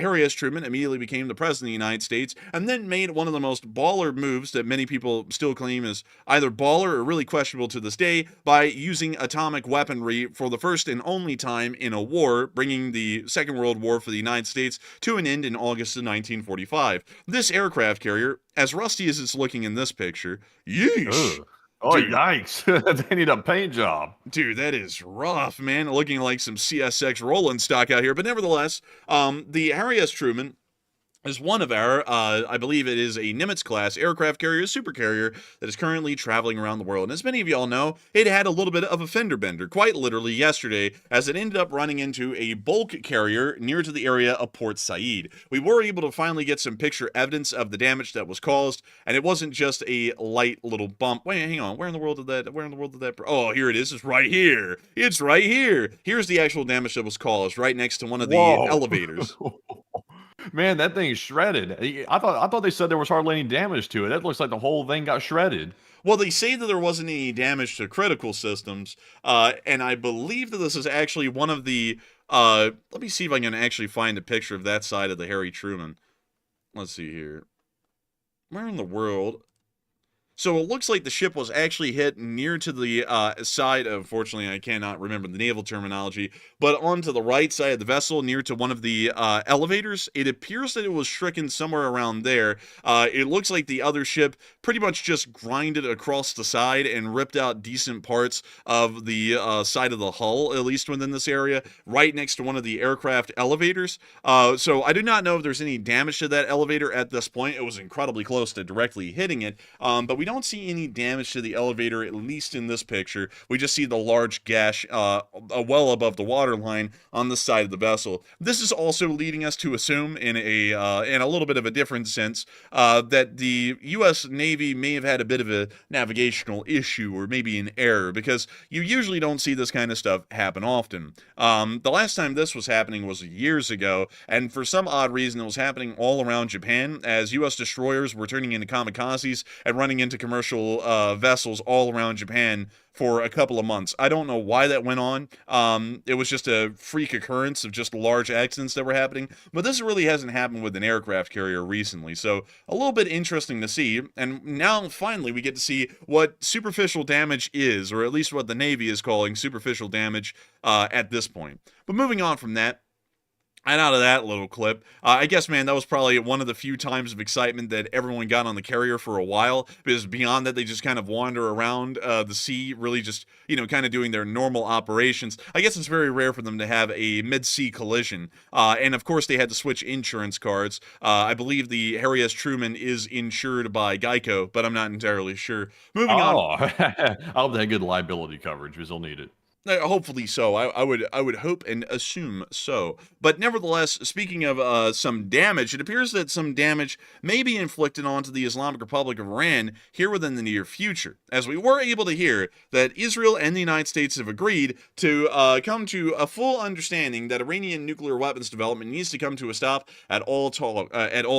Harry S. Truman immediately became the president of the United States, and then made one of the most baller moves that many people still claim is either baller or really questionable to this day, by using atomic weaponry for the first and only time in a war, bringing the Second World War for the United States to an end in August of 1945. This aircraft carrier, as rusty as it's looking in this picture, yeesh. Ugh. Oh, Dude. yikes. They need a paint job. Dude, that is rough, man. Looking like some CSX rolling stock out here. But nevertheless, the Harry S. Truman is one of our, I believe it is a Nimitz-class aircraft carrier, supercarrier, that is currently traveling around the world. And as many of y'all know, it had a little bit of a fender bender, quite literally yesterday, as it ended up running into a bulk carrier near to the area of Port Said. We were able to finally get some picture evidence of the damage that was caused, and it wasn't just a light little bump. Wait, hang on, where in the world did that, oh, here it is, it's right here. It's right here. Here's the actual damage that was caused, right next to one of the elevators. Man, that thing's shredded. I thought they said there was hardly any damage to it. That looks like the whole thing got shredded. Well, they say that there wasn't any damage to critical systems, and I believe that this is actually one of the, let me see if I can actually find a picture of that side of the Harry Truman. Let's see here. Where in the world? So it looks like the ship was actually hit near to the side of, fortunately I cannot remember the naval terminology, but onto the right side of the vessel near to one of the elevators. It appears that it was stricken somewhere around there. It looks like the other ship pretty much just grinded across the side and ripped out decent parts of the side of the hull, at least within this area, right next to one of the aircraft elevators. So I do not know if there's any damage to that elevator at this point. It was incredibly close to directly hitting it, but we don't see any damage to the elevator, at least in this picture. We just see the large gash well above the waterline on the side of the vessel. This is also leading us to assume, in a little bit of a different sense, that the U.S. Navy may have had a bit of a navigational issue, or maybe an error, because you usually don't see this kind of stuff happen often. The last time this was happening was years ago, and for some odd reason it was happening all around Japan, as U.S. destroyers were turning into kamikazes and running into into commercial vessels all around Japan for a couple of months. I don't know why that went on. It was just a freak occurrence of just large accidents that were happening, but this really hasn't happened with an aircraft carrier recently, so a little bit interesting to see. And now finally we get to see what superficial damage is, or at least what the Navy is calling superficial damage at this point. But moving on from that, and out of that little clip, I guess, man, that was probably one of the few times of excitement that everyone got on the carrier for a while, because beyond that, they just kind of wander around the sea, really just, kind of doing their normal operations. I guess it's very rare for them to have a mid-sea collision. And of course, they had to switch insurance cards. I believe the Harry S. Truman is insured by Geico, but I'm not entirely sure. Moving on. I hope they had good liability coverage, because they'll need it. Hopefully so. I would hope and assume so. But nevertheless, speaking of some damage, it appears that some damage may be inflicted onto the Islamic Republic of Iran here within the near future, as we were able to hear that Israel and the United States have agreed to come to a full understanding that Iranian nuclear weapons development needs to come to a stop at all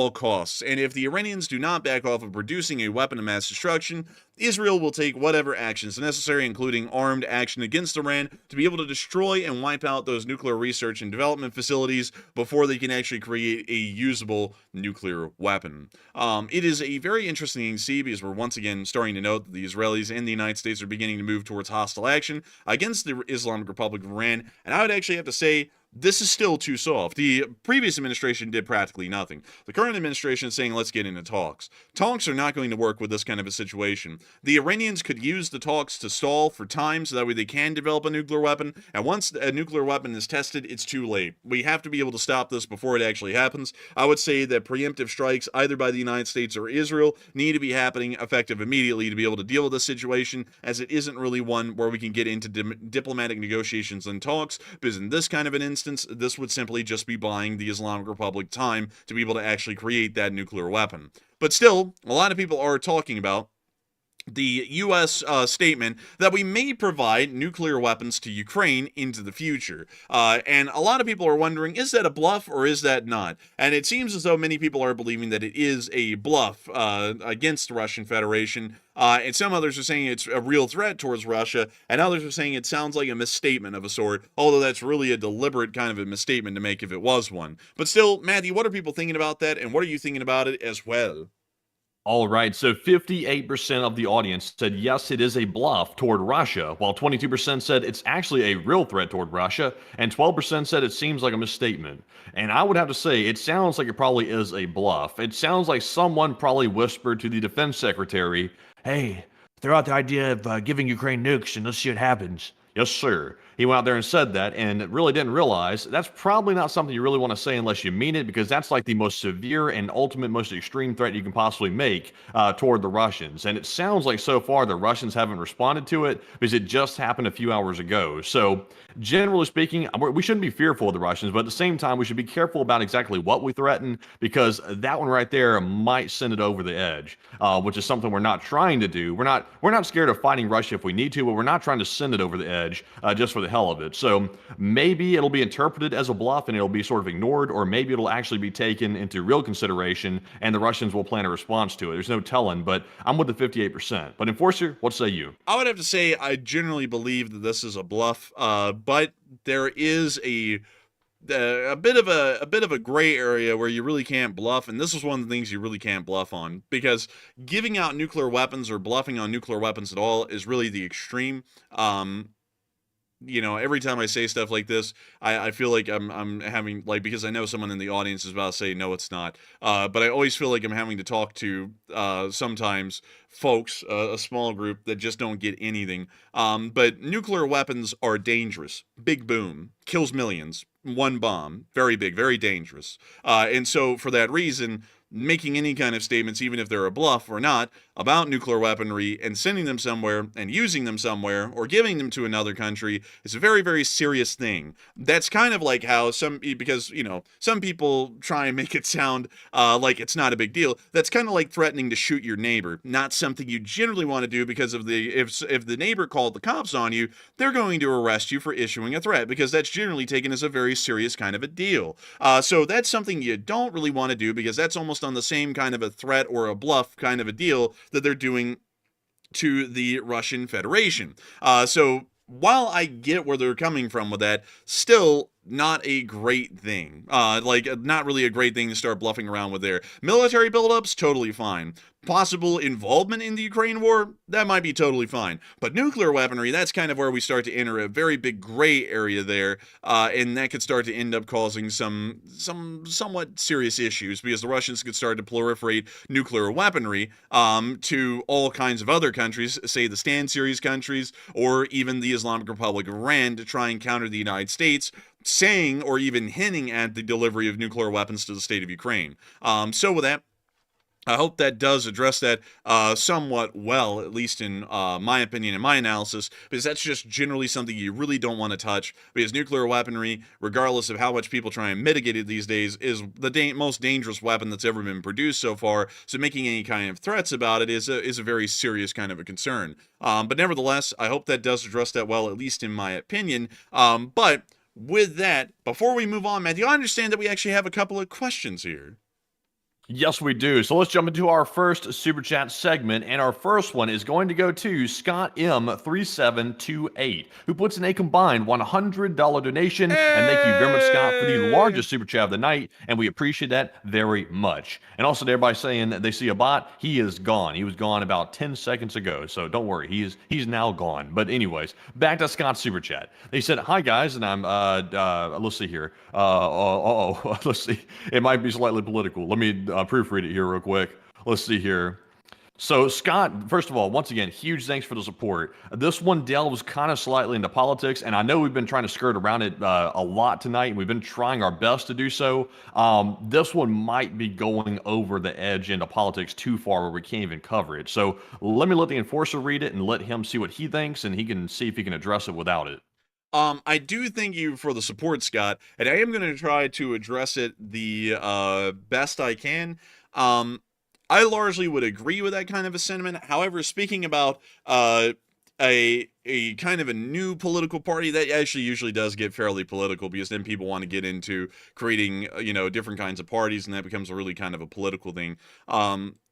costs. And if the Iranians do not back off of producing a weapon of mass destruction, Israel will take whatever actions necessary, including armed action against Iran, to be able to destroy and wipe out those nuclear research and development facilities before they can actually create a usable nuclear weapon. It is a very interesting thing to see, because we're once again starting to note that the Israelis and the United States are beginning to move towards hostile action against the Islamic Republic of Iran, and I would actually have to say, this is still too soft. The previous administration did practically nothing. The current administration is saying, let's get into talks. Talks are not going to work with this kind of a situation. The Iranians could use the talks to stall for time, so that way they can develop a nuclear weapon, and once a nuclear weapon is tested, it's too late. We have to be able to stop this before it actually happens. I would say that preemptive strikes, either by the United States or Israel, need to be happening effective immediately to be able to deal with this situation, as it isn't really one where we can get into diplomatic negotiations and talks, because in this kind of an instance, this would simply just be buying the Islamic Republic time to be able to actually create that nuclear weapon. But still, a lot of people are talking about the U.S. Statement that we may provide nuclear weapons to Ukraine into the future. And a lot of people are wondering, is that a bluff or is that not? And it seems as though many people are believing that it is a bluff against the Russian Federation. And some others are saying it's a real threat towards Russia, and others are saying it sounds like a misstatement of a sort, although that's really a deliberate kind of a misstatement to make if it was one. But still, Matthew, what are people thinking about that, and what are you thinking about it as well? All right, so 58% of the audience said yes, it is a bluff toward Russia, while 22% said it's actually a real threat toward Russia, and 12% said it seems like a misstatement. And I would have to say, it sounds like it probably is a bluff. It sounds like someone probably whispered to the defense secretary, hey, throw out the idea of giving Ukraine nukes and let's see what happens. Yes, sir. He went out there and said that, and really didn't realize that's probably not something you really want to say unless you mean it, because that's like the most severe and ultimate, most extreme threat you can possibly make toward the Russians. And it sounds like so far the Russians haven't responded to it, because it just happened a few hours ago. So generally speaking, we shouldn't be fearful of the Russians, but at the same time, we should be careful about exactly what we threaten, because that one right there might send it over the edge, which is something we're not trying to do. We're not scared of fighting Russia if we need to, but we're not trying to send it over the edge just for the hell of it. So maybe it'll be interpreted as a bluff and it'll be sort of ignored, or maybe it'll actually be taken into real consideration and the Russians will plan a response to it. There's no telling, but I'm with the 58%. But Enforcer, what say you? I would have to say I generally believe that this is a bluff, but there is a bit of a gray area where you really can't bluff, and this is one of the things you really can't bluff on, because giving out nuclear weapons or bluffing on nuclear weapons at all is really the extreme. Every time I say stuff like this, I feel like I'm having, like, because I know someone in the audience is about to say, no, it's not. But I always feel like I'm having to talk to, sometimes, folks, a small group that just don't get anything. But nuclear weapons are dangerous. Big boom. Kills millions. One bomb. Very big, very dangerous. And so, for that reason, making any kind of statements, even if they're a bluff or not, about nuclear weaponry and sending them somewhere and using them somewhere or giving them to another country is a very, very serious thing. That's kind of like how some people try and make it sound like it's not a big deal. That's kind of like threatening to shoot your neighbor. Not something you generally want to do, because of if the neighbor called the cops on you, they're going to arrest you for issuing a threat, because that's generally taken as a very serious kind of a deal. So that's something you don't really want to do, because that's almost on the same kind of a threat or a bluff kind of a deal that they're doing to the Russian Federation. So while I get where they're coming from with that, still not a great thing. Not really a great thing to start bluffing around with there. Military buildups, totally fine. Possible involvement in the Ukraine war, that might be totally fine. But nuclear weaponry, that's kind of where we start to enter a very big gray area there, and that could start to end up causing some somewhat serious issues, because the Russians could start to proliferate nuclear weaponry to all kinds of other countries, say the Stand Series countries, or even the Islamic Republic of Iran, to try and counter the United States, saying or even hinting at the delivery of nuclear weapons to the state of Ukraine. So with that, I hope that does address that somewhat well, at least in my opinion and my analysis, because that's just generally something you really don't want to touch, because nuclear weaponry, regardless of how much people try and mitigate it these days, is the most dangerous weapon that's ever been produced so far, so making any kind of threats about it is a very serious kind of a concern. But nevertheless, I hope that does address that well, at least in my opinion. But with that, before we move on, Matthew, I understand that we actually have a couple of questions here. Yes, we do. So let's jump into our first Super Chat segment. And our first one is going to go to Scott M3728, who puts in a combined $100 donation. And thank you very much, Scott, for the largest Super Chat of the night. And we appreciate that very much. And also to everybody saying that they see a bot, he is gone. He was gone about 10 seconds ago. So don't worry, he's now gone. But anyways, back to Scott's Super Chat. They said, hi, guys. And I'm, let's see here. Let's see. It might be slightly political. Let me proofread it here real quick. Let's see here. So Scott, first of all, once again, huge thanks for the support. This one delves kind of slightly into politics, and I know we've been trying to skirt around it a lot tonight, and we've been trying our best to do so. This one might be going over the edge into politics too far where we can't even cover it. So let me let the enforcer read it and let him see what he thinks, and he can see if he can address it without it. I do thank you for the support, Scott, and I am going to try to address it the best I can. I largely would agree with that kind of a sentiment. However, speaking about a kind of a new political party, that actually usually does get fairly political, because then people want to get into creating, different kinds of parties, and that becomes a really kind of a political thing.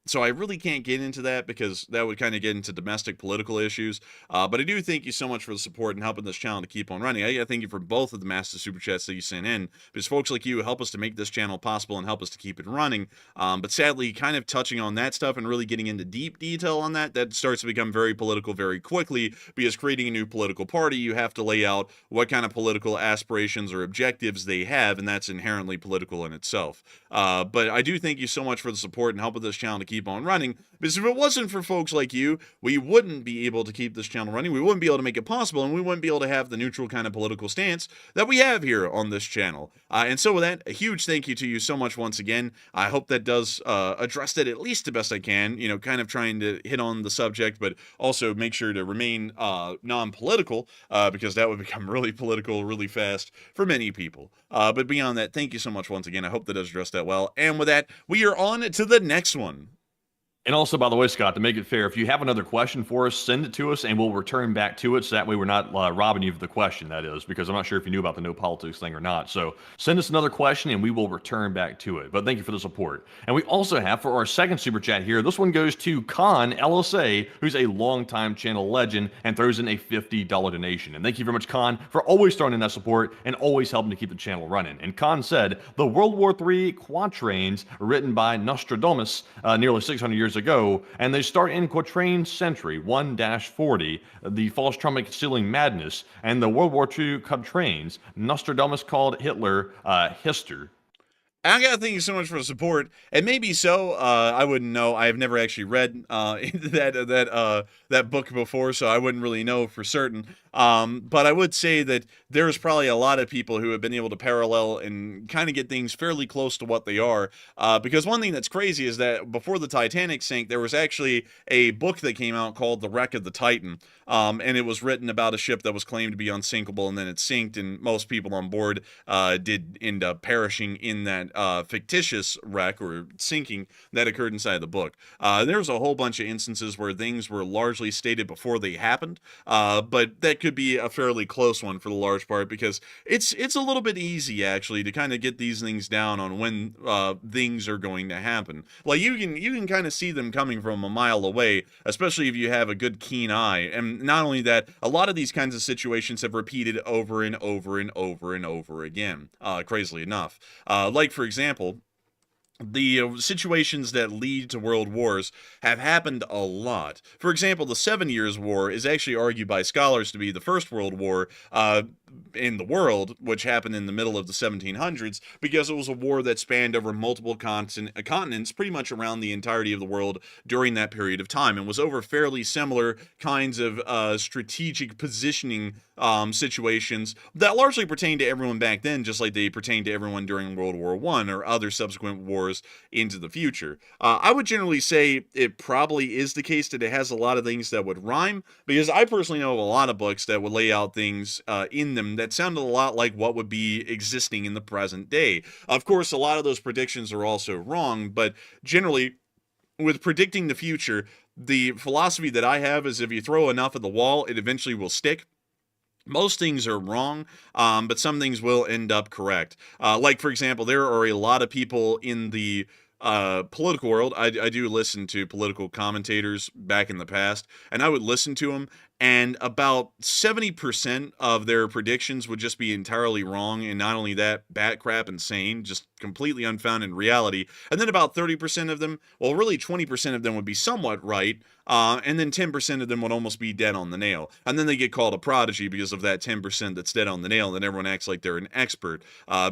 So I really can't get into that, because that would kind of get into domestic political issues. But I do thank you so much for the support and helping this channel to keep on running. I thank you for both of the massive super chats that you sent in, because folks like you help us to make this channel possible and help us to keep it running. But sadly, kind of touching on that stuff and really getting into deep detail on that starts to become very political very quickly, because creating a new political party, you have to lay out what kind of political aspirations or objectives they have, and that's inherently political in itself. But I do thank you so much for the support and helping this channel to keep on running, because if it wasn't for folks like you, we wouldn't be able to keep this channel running, we wouldn't be able to make it possible, and we wouldn't be able to have the neutral kind of political stance that we have here on this channel. And so with that, a huge thank you to you so much once again. I hope that does address that at least the best I can, kind of trying to hit on the subject, but also make sure to remain non-political, because that would become really political really fast for many people. But beyond that, thank you so much once again. I hope that does address that well. And with that, we are on to the next one. And also, by the way, Scott, to make it fair, if you have another question for us, send it to us and we'll return back to it. So that way we're not robbing you of the question, that is, because I'm not sure if you knew about the no politics thing or not. So send us another question and we will return back to it. But thank you for the support. And we also have, for our second super chat here, this one goes to Khan LSA, who's a longtime channel legend and throws in a $50 donation. And thank you very much, Khan, for always throwing in that support and always helping to keep the channel running. And Khan said, the World War III quatrains written by Nostradamus nearly 600 years ago, and they start in quatrain century 1-40, the false trumpet sealing madness, and the World War II quatrains. Nostradamus called Hitler Hister. I gotta thank you so much for the support, and maybe so. I wouldn't know. I have never actually read that book before, so I wouldn't really know for certain. But I would say that there's probably a lot of people who have been able to parallel and kind of get things fairly close to what they are. Because one thing that's crazy is that before the Titanic sank, there was actually a book that came out called The Wreck of the Titan. And it was written about a ship that was claimed to be unsinkable, and then it sank, and most people on board did end up perishing in that fictitious wreck or sinking that occurred inside the book. There was a whole bunch of instances where things were largely stated before they happened, but that could be a fairly close one for the large part, because it's a little bit easy actually to kind of get these things down on when things are going to happen. Like you can kind of see them coming from a mile away, especially if you have a good keen eye. And not only that, a lot of these kinds of situations have repeated over and over and over and over again, crazily enough. Like, for example, the situations that lead to world wars have happened a lot. For example, the 7 Years' War is actually argued by scholars to be the first world war in the world, which happened in the middle of the 1700s, because it was a war that spanned over multiple continents, pretty much around the entirety of the world during that period of time, and was over fairly similar kinds of strategic positioning situations that largely pertained to everyone back then, just like they pertained to everyone during World War I or other subsequent wars into the future. I would generally say it probably is the case that it has a lot of things that would rhyme, because I personally know of a lot of books that would lay out things in them that sounded a lot like what would be existing in the present day. Of course, a lot of those predictions are also wrong, but generally, with predicting the future, the philosophy that I have is if you throw enough at the wall, it eventually will stick. Most things are wrong, but some things will end up correct. Like, for example, there are a lot of people in the political world. I do listen to political commentators back in the past, and I would listen to them, and about 70% of their predictions would just be entirely wrong, and not only that, bat crap insane, just completely unfounded in reality. And then about 30% of them, well, really 20% of them would be somewhat right, and then 10% of them would almost be dead on the nail. And then they get called a prodigy because of that 10% that's dead on the nail, and then everyone acts like they're an expert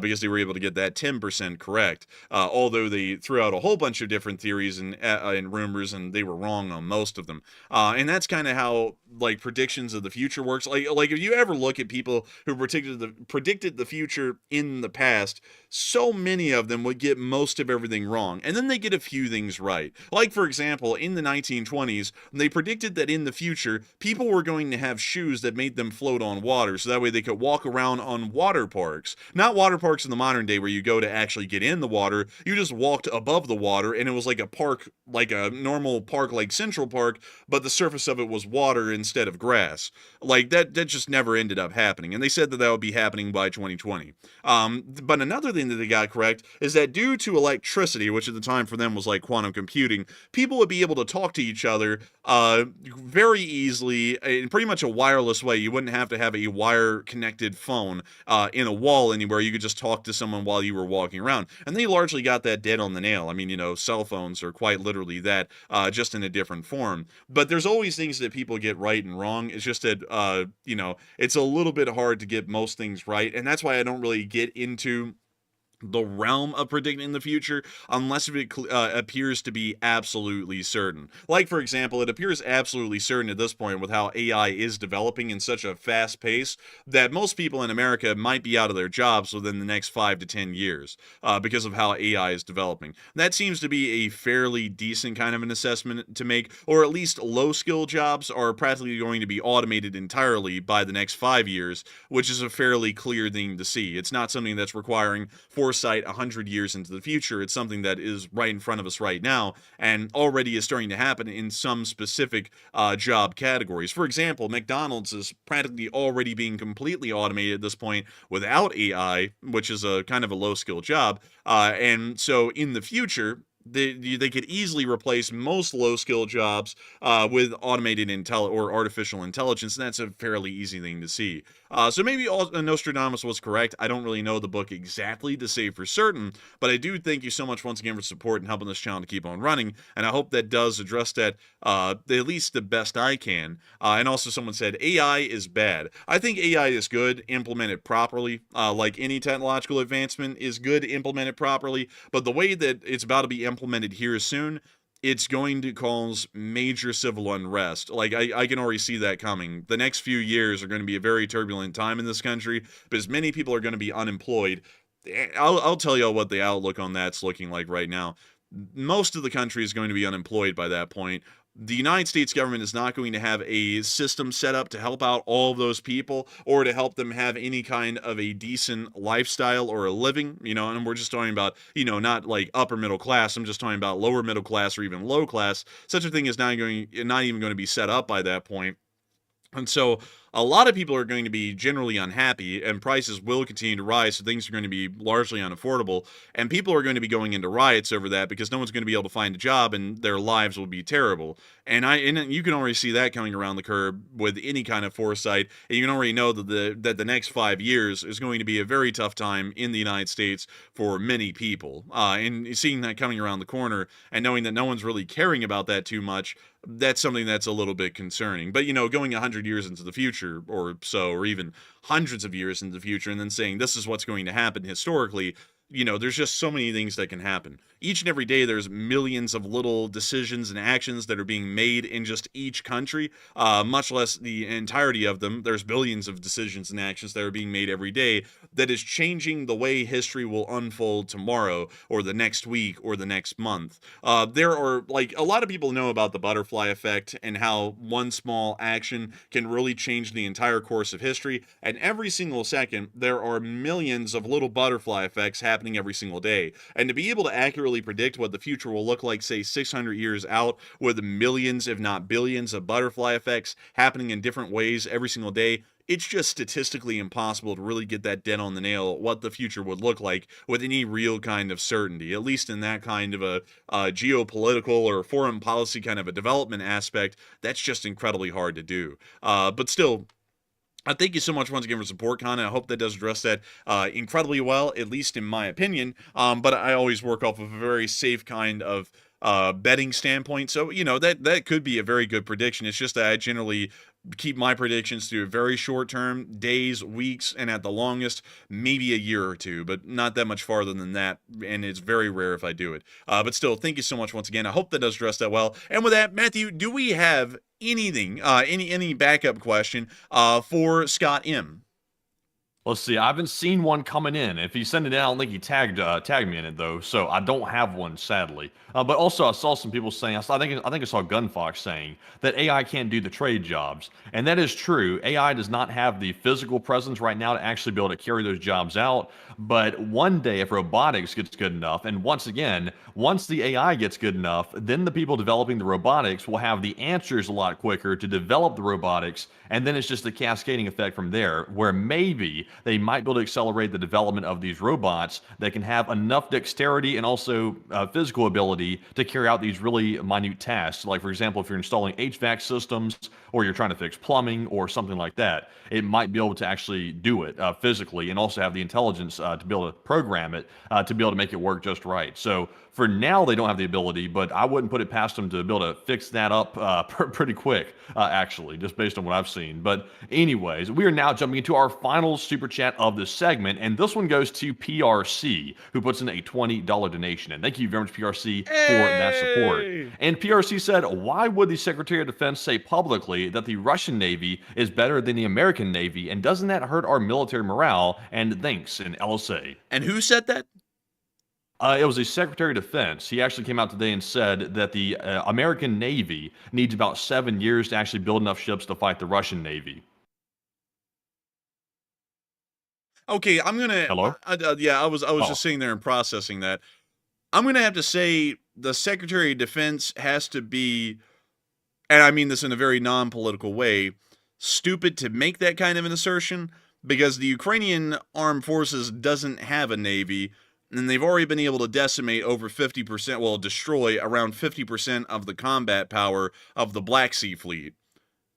because they were able to get that 10% correct. Although they threw out a whole bunch of different theories and rumors, and they were wrong on most of them. And that's kind of how, like, predictions of the future works. Like if you ever look at people who predicted the future in the past, so many of them would get most of everything wrong, and then they get a few things right. Like, for example, in the 1920s, they predicted that in the future, people were going to have shoes that made them float on water, so that way they could walk around on water parks. Not water parks in the modern day where you go to actually get in the water, you just walked above the water, and it was like a park, like a normal park like Central Park, but the surface of it was water instead of grass. Like, that just never ended up happening, and they said that that would be happening by 2020. But another thing that they got correct is that due to electricity, which at the time for them was like quantum computing, people would be able to talk to each other very easily in pretty much a wireless way. You wouldn't have to have a wire connected phone in a wall anywhere. You could just talk to someone while you were walking around, and they largely got that dead on the nail. I mean, you know, cell phones are quite literally that, just in a different form. But there's always things that people get right and wrong. It's just that you know, it's a little bit hard to get most things right, and that's why I don't really get into the realm of predicting the future unless it appears to be absolutely certain. Like, for example, it appears absolutely certain at this point with how AI is developing in such a fast pace that most people in America might be out of their jobs within the next 5 to 10 years because of how AI is developing. That seems to be a fairly decent kind of an assessment to make, or at least low-skill jobs are practically going to be automated entirely by the next 5 years, which is a fairly clear thing to see. It's not something that's requiring foresight 100 years into the future. It's something that is right in front of us right now and already is starting to happen in some specific job categories. For example, McDonald's is practically already being completely automated at this point without AI, which is a kind of a low-skill job. And so in the future, they could easily replace most low-skill jobs with automated or artificial intelligence, and that's a fairly easy thing to see. So maybe Nostradamus was correct. I don't really know the book exactly to say for certain, but I do thank you so much once again for support and helping this channel to keep on running, and I hope that does address that at least the best I can. And also someone said, AI is bad. I think AI is good, implemented properly. Like any technological advancement is good, implemented properly, but the way that it's about to be implemented here soon, it's going to cause major civil unrest. Like, I can already see that coming. The next few years are going to be a very turbulent time in this country, because many people are going to be unemployed. I'll tell you what the outlook on that's looking like right now. Most of the country is going to be unemployed by that point. the United States government is not going to have a system set up to help out all of those people or to help them have any kind of a decent lifestyle or a living, and we're just talking about, not like upper middle class. I'm just talking about lower middle class or even low class. Such a thing is not even going to be set up by that point. And so a lot of people are going to be generally unhappy, and prices will continue to rise, so things are going to be largely unaffordable, and people are going to be going into riots over that because no one's going to be able to find a job, and their lives will be terrible. And you can already see that coming around the curb with any kind of foresight, and you can already know that the next 5 years is going to be a very tough time in the United States for many people. And seeing that coming around the corner and knowing that no one's really caring about that too much, that's something that's a little bit concerning. But, going 100 years into the future or so, or even hundreds of years into the future, and then saying this is what's going to happen historically, there's just so many things that can happen. Each and every day, there's millions of little decisions and actions that are being made in just each country, much less the entirety of them. There's billions of decisions and actions that are being made every day that is changing the way history will unfold tomorrow or the next week or the next month. There are, a lot of people know about the butterfly effect and how one small action can really change the entire course of history. And every single second, there are millions of little butterfly effects happening every single day. And to be able to accurately predict what the future will look like, say 600 years out, with millions, if not billions, of butterfly effects happening in different ways every single day, it's just statistically impossible to really get that dead on the nail what the future would look like with any real kind of certainty, at least in that kind of a geopolitical or foreign policy kind of a development aspect. That's just incredibly hard to do. But still, I thank you so much once again for support, Connor. I hope that does address that incredibly well, at least in my opinion. But I always work off of a very safe kind of betting standpoint. So, that could be a very good prediction. It's just that I generally keep my predictions to a very short term, days, weeks, and at the longest, maybe a year or two, but not that much farther than that. And it's very rare if I do it. But still, thank you so much once again. I hope that does address that well. And with that, Matthew, do we have anything, any backup question for Scott M? Let's see. I haven't seen one coming in. If he sent it in, I don't think he tagged me in it though, so I don't have one, sadly. But also, I saw some people saying, I think I saw Gunfox saying that AI can't do the trade jobs, and that is true. AI does not have the physical presence right now to actually be able to carry those jobs out. But one day, if robotics gets good enough, and once the AI gets good enough, then the people developing the robotics will have the answers a lot quicker to develop the robotics, and then it's just a cascading effect from there, where maybe they might be able to accelerate the development of these robots that can have enough dexterity and also physical ability to carry out these really minute tasks. Like, for example, if you're installing HVAC systems or you're trying to fix plumbing or something like that, it might be able to actually do it physically and also have the intelligence to be able to program it to be able to make it work just right. So for now, they don't have the ability, but I wouldn't put it past them to be able to fix that up pretty quick, actually, just based on what I've seen. But anyways, we are now jumping into our final super chat of this segment, and this one goes to PRC, who puts in a $20 donation. And thank you very much, PRC, for that support. And PRC said, why would the Secretary of Defense say publicly that the Russian Navy is better than the American Navy, and doesn't that hurt our military morale? And thanks, in LSA. And who said that? It was the Secretary of Defense. He actually came out today and said that the American Navy needs about 7 years to actually build enough ships to fight the Russian Navy. Okay, I'm gonna. Hello? I was just sitting there and processing that. I'm gonna have to say the Secretary of Defense has to be, and I mean this in a very non-political way, stupid to make that kind of an assertion, because the Ukrainian armed forces doesn't have a navy. And they've already been able to decimate over 50%, well, destroy around 50% of the combat power of the Black Sea Fleet.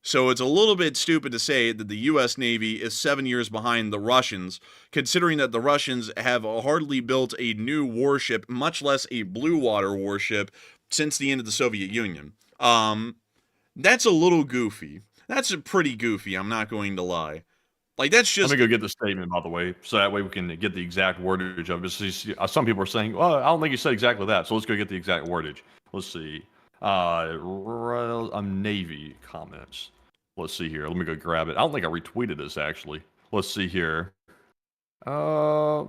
So it's a little bit stupid to say that the U.S. Navy is 7 years behind the Russians, considering that the Russians have hardly built a new warship, much less a blue water warship, since the end of the Soviet Union. That's a little goofy. That's pretty goofy, I'm not going to lie. Like, that's just... Let me go get the statement, by the way, so that way we can get the exact wordage of it. Some people are saying, well, I don't think he said exactly that, so let's go get the exact wordage. Let's see. Navy comments. Let's see here. Let me go grab it. I don't think I retweeted this, actually. Let's see here. Let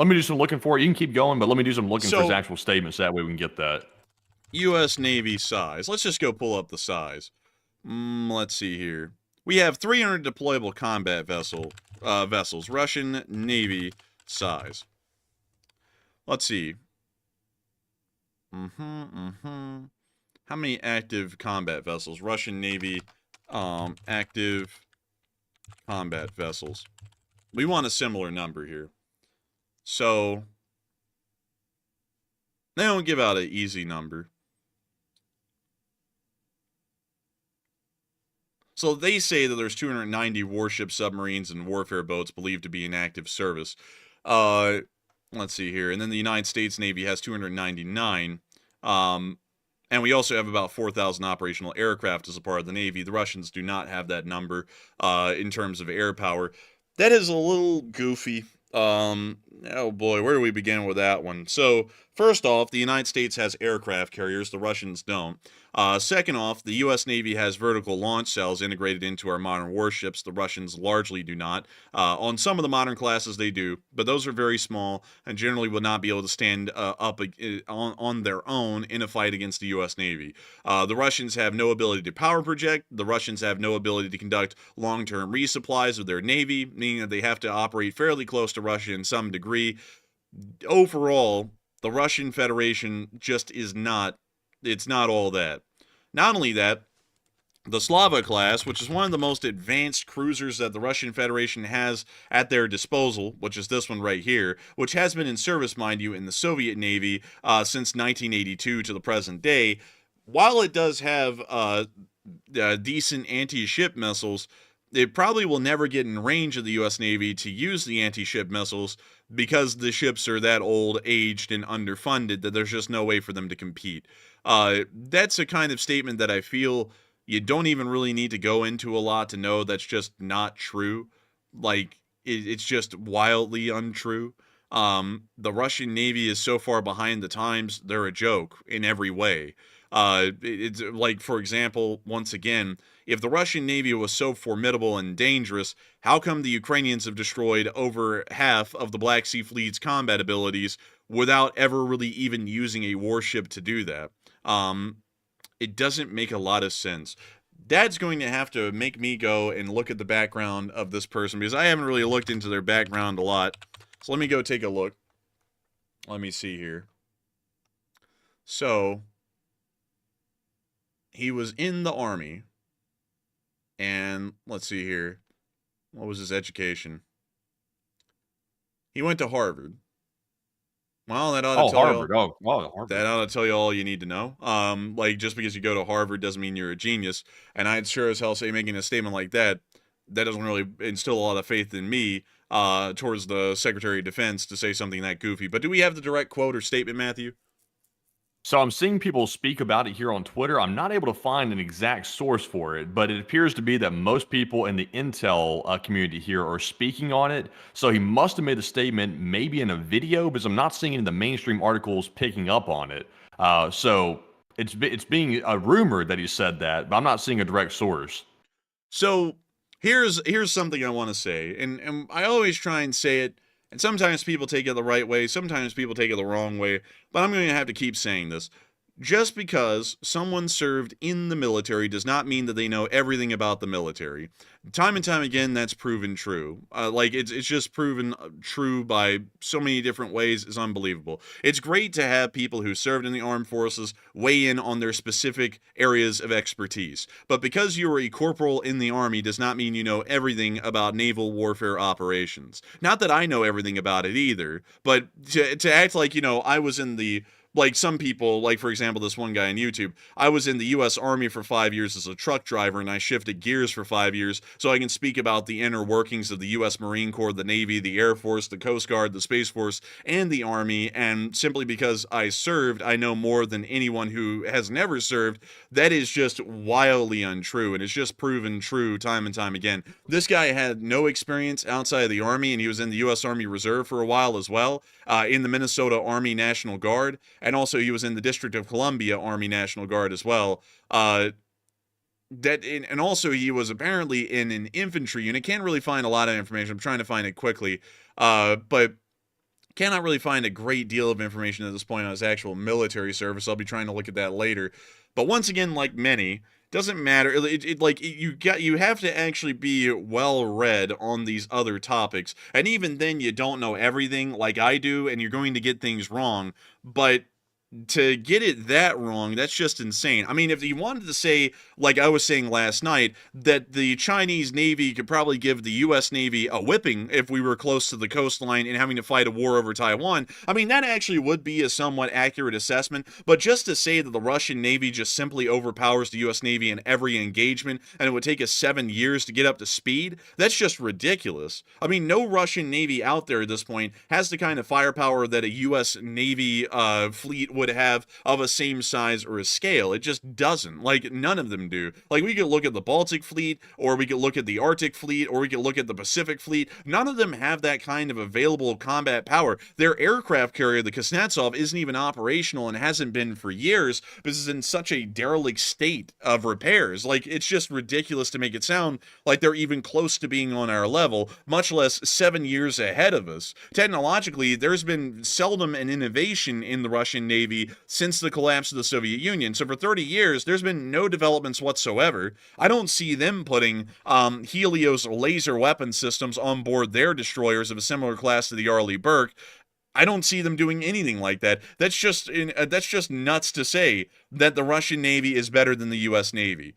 me do some looking for it. You can keep going, but let me do some looking for his actual statements. That way we can get that. U.S. Navy size. Let's just go pull up the size. Let's see here. We have 300 deployable combat vessels. Russian Navy size. Let's see. How many active combat vessels? Russian Navy, active combat vessels. We want a similar number here. So, they don't give out an easy number. So they say that there's 290 warships, submarines, and warfare boats believed to be in active service. Let's see here. And then the United States Navy has 299. And we also have about 4,000 operational aircraft as a part of the Navy. The Russians do not have that number in terms of air power. That is a little goofy. Oh boy, where do we begin with that one? So, first off, the United States has aircraft carriers, the Russians don't. Second off, the U.S. Navy has vertical launch cells integrated into our modern warships. The Russians largely do not. On some of the modern classes, they do, but those are very small and generally would not be able to stand up on their own in a fight against the U.S. Navy. The Russians have no ability to power project. The Russians have no ability to conduct long-term resupplies of their Navy, meaning that they have to operate fairly close to Russia in some degree. Overall, the Russian Federation just is not, it's not all that. Not only that, the Slava class, which is one of the most advanced cruisers that the Russian Federation has at their disposal, which is this one right here, which has been in service, mind you, in the Soviet Navy since 1982 to the present day, while it does have decent anti-ship missiles, it probably will never get in range of the U.S. Navy to use the anti-ship missiles because the ships are that old, aged, and underfunded that there's just no way for them to compete. That's a kind of statement that I feel you don't even really need to go into a lot to know that's just not true. Like, it's just wildly untrue. The Russian Navy is so far behind the times, they're a joke in every way. It's like, for example, once again, if the Russian Navy was so formidable and dangerous, how come the Ukrainians have destroyed over half of the Black Sea Fleet's combat abilities without ever really even using a warship to do that? It doesn't make a lot of sense. Dad's going to have to make me go and look at the background of this person because I haven't really looked into their background a lot. So let me go take a look. Let me see here. So, he was in the Army. And let's see here. What was his education? He went to Harvard. Well, that ought to tell Harvard. you. Harvard. That ought to tell you all you need to know. Like, just because you go to Harvard doesn't mean you're a genius. And I'd sure as hell say making a statement like that doesn't really instill a lot of faith in me towards the Secretary of Defense to say something that goofy. But do we have the direct quote or statement, Matthew? So I'm seeing people speak about it here on Twitter. I'm not able to find an exact source for it, but it appears to be that most people in the intel community here are speaking on it. So he must have made the statement maybe in a video, because I'm not seeing any of the mainstream articles picking up on it. So it's being rumored that he said that, but I'm not seeing a direct source. So here's something I want to say, and I always try and say it. And sometimes people take it the right way, sometimes people take it the wrong way, but I'm going to have to keep saying this. Just because someone served in the military does not mean that they know everything about the military. Time and time again, that's proven true. It's just proven true by so many different ways. It's unbelievable. It's great to have people who served in the armed forces weigh in on their specific areas of expertise. But because you are a corporal in the Army does not mean you know everything about naval warfare operations. Not that I know everything about it either, but to act like, I was in the... Like some people, like for example, this one guy on YouTube, I was in the U.S. Army for 5 years as a truck driver, and I shifted gears for 5 years so I can speak about the inner workings of the U.S. Marine Corps, the Navy, the Air Force, the Coast Guard, the Space Force, and the Army, and simply because I served, I know more than anyone who has never served. That is just wildly untrue, and it's just proven true time and time again. This guy had no experience outside of the Army, and he was in the U.S. Army Reserve for a while as well, in the Minnesota Army National Guard, and also he was in the District of Columbia Army National Guard as well. And also he was apparently in an infantry unit. Can't really find a lot of information. I'm trying to find it quickly. But Cannot really find a great deal of information at this point on his actual military service. I'll be trying to look at that later. But once again, like many, doesn't matter. You have to actually be well read on these other topics, and even then, you don't know everything like I do, and you're going to get things wrong. But to get it that wrong, that's just insane. I mean, if you wanted to say, like I was saying last night, that the Chinese Navy could probably give the U.S. Navy a whipping if we were close to the coastline and having to fight a war over Taiwan, I mean, that actually would be a somewhat accurate assessment. But just to say that the Russian Navy just simply overpowers the U.S. Navy in every engagement and it would take us 7 years to get up to speed, that's just ridiculous. I mean, no Russian Navy out there at this point has the kind of firepower that a U.S. Navy fleet would have of a same size or a scale. It just doesn't. Like, none of them do. Like, we could look at the Baltic fleet, or we could look at the Arctic fleet, or we could look at the Pacific fleet. None of them have that kind of available combat power. Their aircraft carrier, the Kuznetsov, isn't even operational and hasn't been for years because it's in such a derelict state of repairs. Like, it's just ridiculous to make it sound like they're even close to being on our level, much less 7 years ahead of us. Technologically, there's been seldom an innovation in the Russian Navy since the collapse of the Soviet Union. So for 30 years, there's been no developments whatsoever. I don't see them putting Helios laser weapon systems on board their destroyers of a similar class to the Arleigh Burke. I don't see them doing anything like that. That's just nuts to say that the Russian Navy is better than the U.S. Navy.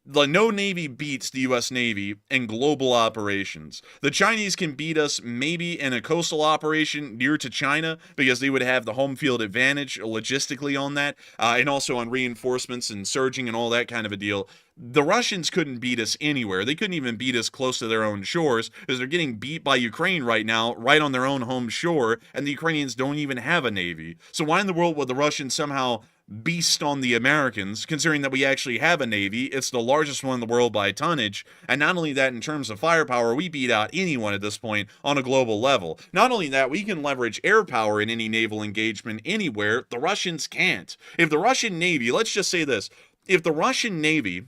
No Navy beats the U.S. Navy in global operations. The Chinese can beat us maybe in a coastal operation near to China because they would have the home field advantage logistically on that, and also on reinforcements and surging and all that kind of a deal. The Russians couldn't beat us anywhere. They couldn't even beat us close to their own shores because they're getting beat by Ukraine right now, right on their own home shore, and the Ukrainians don't even have a navy. So why in the world would the Russians somehow beast on the Americans, considering that we actually have a navy? It's the largest one in the world by tonnage, and not only that, in terms of firepower, we beat out anyone at this point on a global level. Not only that, we can leverage air power in any naval engagement anywhere. The Russians can't. If the Russian Navy, let's just say this, if the Russian Navy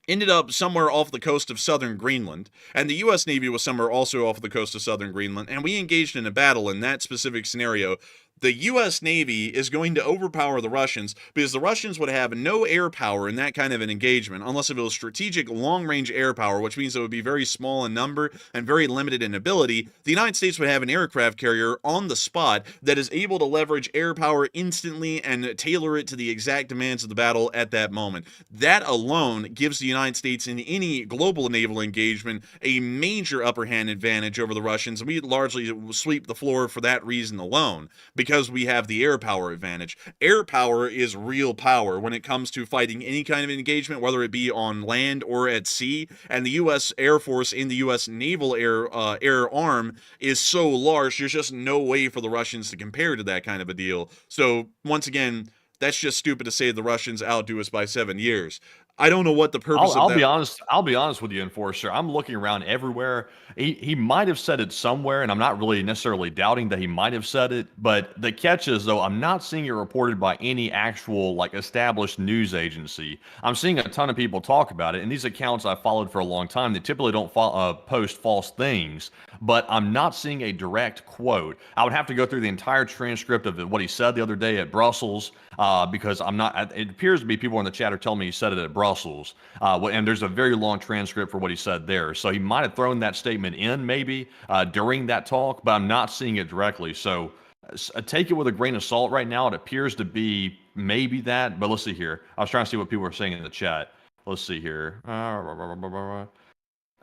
ended up somewhere off the coast of southern Greenland, and the U.S. Navy was somewhere also off the coast of southern Greenland, and we engaged in a battle in that specific scenario, the U.S. Navy is going to overpower the Russians because the Russians would have no air power in that kind of an engagement unless if it was strategic long-range air power, which means it would be very small in number and very limited in ability. The United States would have an aircraft carrier on the spot that is able to leverage air power instantly and tailor it to the exact demands of the battle at that moment. That alone gives the United States in any global naval engagement a major upper hand advantage over the Russians, and we largely sweep the floor for that reason alone, because we have the air power advantage. Air power is real power when it comes to fighting any kind of engagement, whether it be on land or at sea, and the U.S. Air Force in the U.S. Naval Air Arm is so large, there's just no way for the Russians to compare to that kind of a deal. So, once again, that's just stupid to say the Russians outdo us by 7 years. I don't know what the purpose of that. I'll be honest with you, Enforcer. I'm looking around everywhere. He might have said it somewhere, and I'm not really necessarily doubting that he might have said it. But the catch is, though, I'm not seeing it reported by any actual, like, established news agency. I'm seeing a ton of people talk about it, and these accounts I've followed for a long time, they typically don't post false things. But I'm not seeing a direct quote. I would have to go through the entire transcript of what he said the other day at Brussels, because I'm not. It appears to be people in the chat are telling me he said it at Brussels, and there's a very long transcript for what he said there. So he might have thrown that statement in maybe during that talk, but I'm not seeing it directly. So take it with a grain of salt right now. It appears to be maybe that, but let's see here. I was trying to see what people were saying in the chat. Let's see here.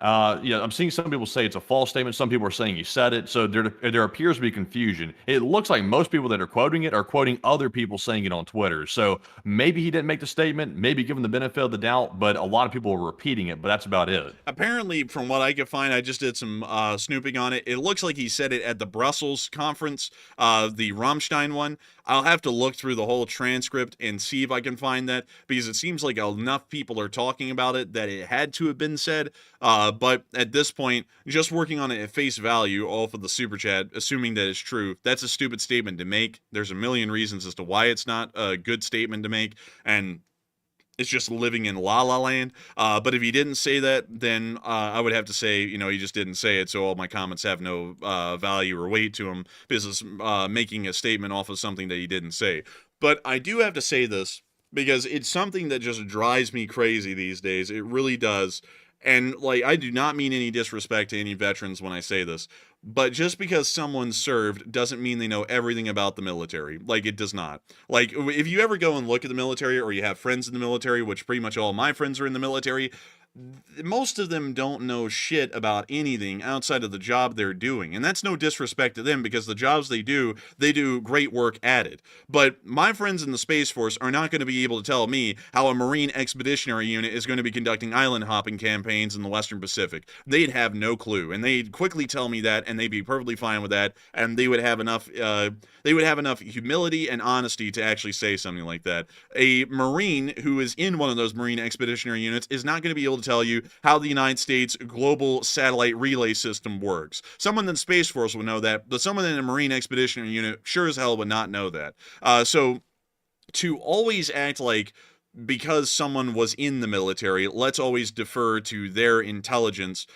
Yeah, I'm seeing some people say it's a false statement. Some people are saying he said it. So there appears to be confusion. It looks like most people that are quoting it are quoting other people saying it on Twitter. So maybe he didn't make the statement, maybe give him the benefit of the doubt, but a lot of people are repeating it, but that's about it. Apparently, from what I could find, I just did some snooping on it. It looks like he said it at the Brussels conference, the Rammstein one. I'll have to look through the whole transcript and see if I can find that, because it seems like enough people are talking about it that it had to have been said. But at this point, just working on it at face value, all for the super chat, assuming that it's true, that's a stupid statement to make. There's a million reasons as to why it's not a good statement to make, and is just living in la la land. But if he didn't say that, then I would have to say, he just didn't say it. So all my comments have no value or weight to him because it's making a statement off of something that he didn't say. But I do have to say this because it's something that just drives me crazy these days. It really does. And like, I do not mean any disrespect to any veterans when I say this, but just because someone served doesn't mean they know everything about the military. Like, it does not. Like, if you ever go and look at the military, or you have friends in the military, which pretty much all my friends are in the military, most of them don't know shit about anything outside of the job they're doing. And that's no disrespect to them, because the jobs they do great work at it. But my friends in the Space Force are not going to be able to tell me how a Marine Expeditionary Unit is going to be conducting island hopping campaigns in the Western Pacific. They'd have no clue, and they'd quickly tell me that, and they'd be perfectly fine with that, and they would have enough humility and honesty to actually say something like that. A Marine who is in one of those Marine Expeditionary Units is not going to be able to tell you how the United States global satellite relay system works. Someone in the Space Force would know that, but someone in a Marine Expeditionary Unit sure as hell would not know that. So to always act like, because someone was in the military, let's always defer to their intelligence,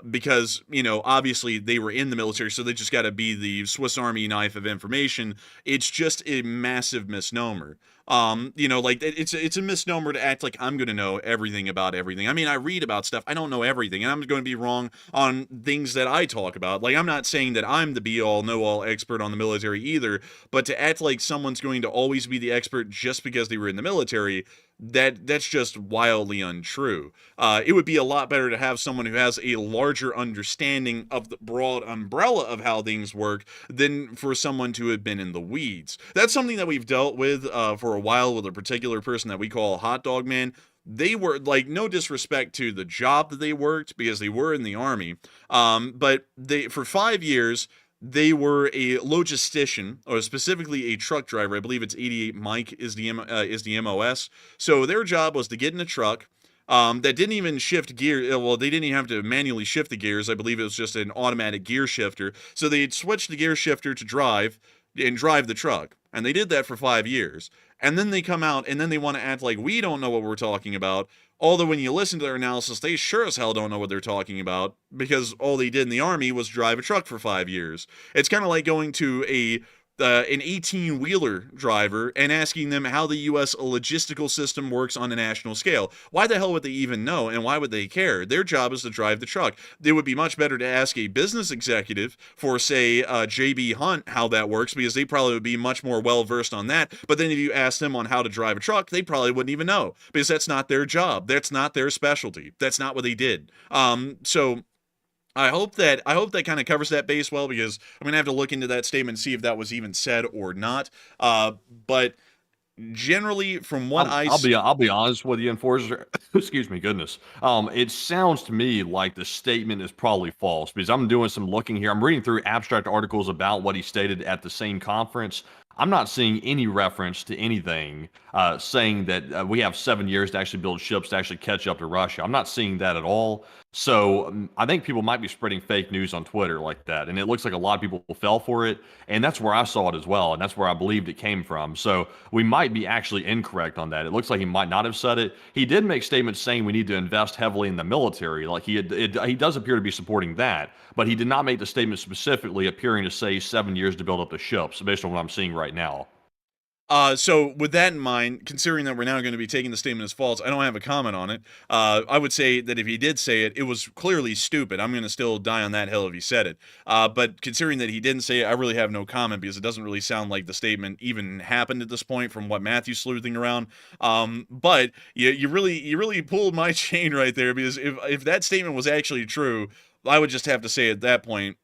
because, obviously they were in the military, so they just got to be the Swiss Army knife of information. It's just a massive misnomer. Like, it's a misnomer to act like I'm going to know everything about everything. I mean, I read about stuff. I don't know everything, and I'm going to be wrong on things that I talk about. Like, I'm not saying that I'm the be-all, know-all expert on the military either, but to act like someone's going to always be the expert just because they were in the military, that's just wildly untrue. It would be a lot better to have someone who has a larger understanding of the broad umbrella of how things work than for someone to have been in the weeds. That's something that we've dealt with for a while with a particular person that we call Hot Dog Man. They were, like, no disrespect to the job that they worked, because they were in the Army, but for 5 years, they were a logistician, or specifically a truck driver. I believe it's 88 Mike is the MOS. So their job was to get in a truck that didn't even shift gear. Well, they didn't even have to manually shift the gears. I believe it was just an automatic gear shifter. So they'd switch the gear shifter to drive the truck. And they did that for 5 years. And then they come out and then they want to act like we don't know what we're talking about. Although when you listen to their analysis, they sure as hell don't know what they're talking about, because all they did in the Army was drive a truck for 5 years. It's kind of like going to an 18-wheeler driver and asking them how the U.S. logistical system works on a national scale. Why the hell would they even know, and why would they care? Their job is to drive the truck. It would be much better to ask a business executive for, say, J.B. Hunt how that works, because they probably would be much more well-versed on that. But then if you ask them on how to drive a truck, they probably wouldn't even know, because that's not their job. That's not their specialty. That's not what they did. So I hope that kind of covers that base well, because I'm going to have to look into that statement and see if that was even said or not. But generally, from what I'll be honest with you, Enforcer. Excuse me, goodness. It sounds to me like the statement is probably false, because I'm doing some looking here. I'm reading through abstract articles about what he stated at the same conference. I'm not seeing any reference to anything saying that we have 7 years to actually build ships to actually catch up to Russia. I'm not seeing that at all. So I think people might be spreading fake news on Twitter like that. And it looks like a lot of people fell for it. And that's where I saw it as well. And that's where I believed it came from. So we might be actually incorrect on that. It looks like he might not have said it. He did make statements saying we need to invest heavily in the military. Like he does appear to be supporting that. But he did not make the statement specifically appearing to say 7 years to build up the ships, based on what I'm seeing right now. So with that in mind, considering that we're now going to be taking the statement as false, I don't have a comment on it. I would say that if he did say it, it was clearly stupid. I'm going to still die on that hill if he said it. But considering that he didn't say it, I really have no comment, because it doesn't really sound like the statement even happened at this point from what Matthew's sleuthing around. But you really pulled my chain right there, because if that statement was actually true, I would just have to say at that point,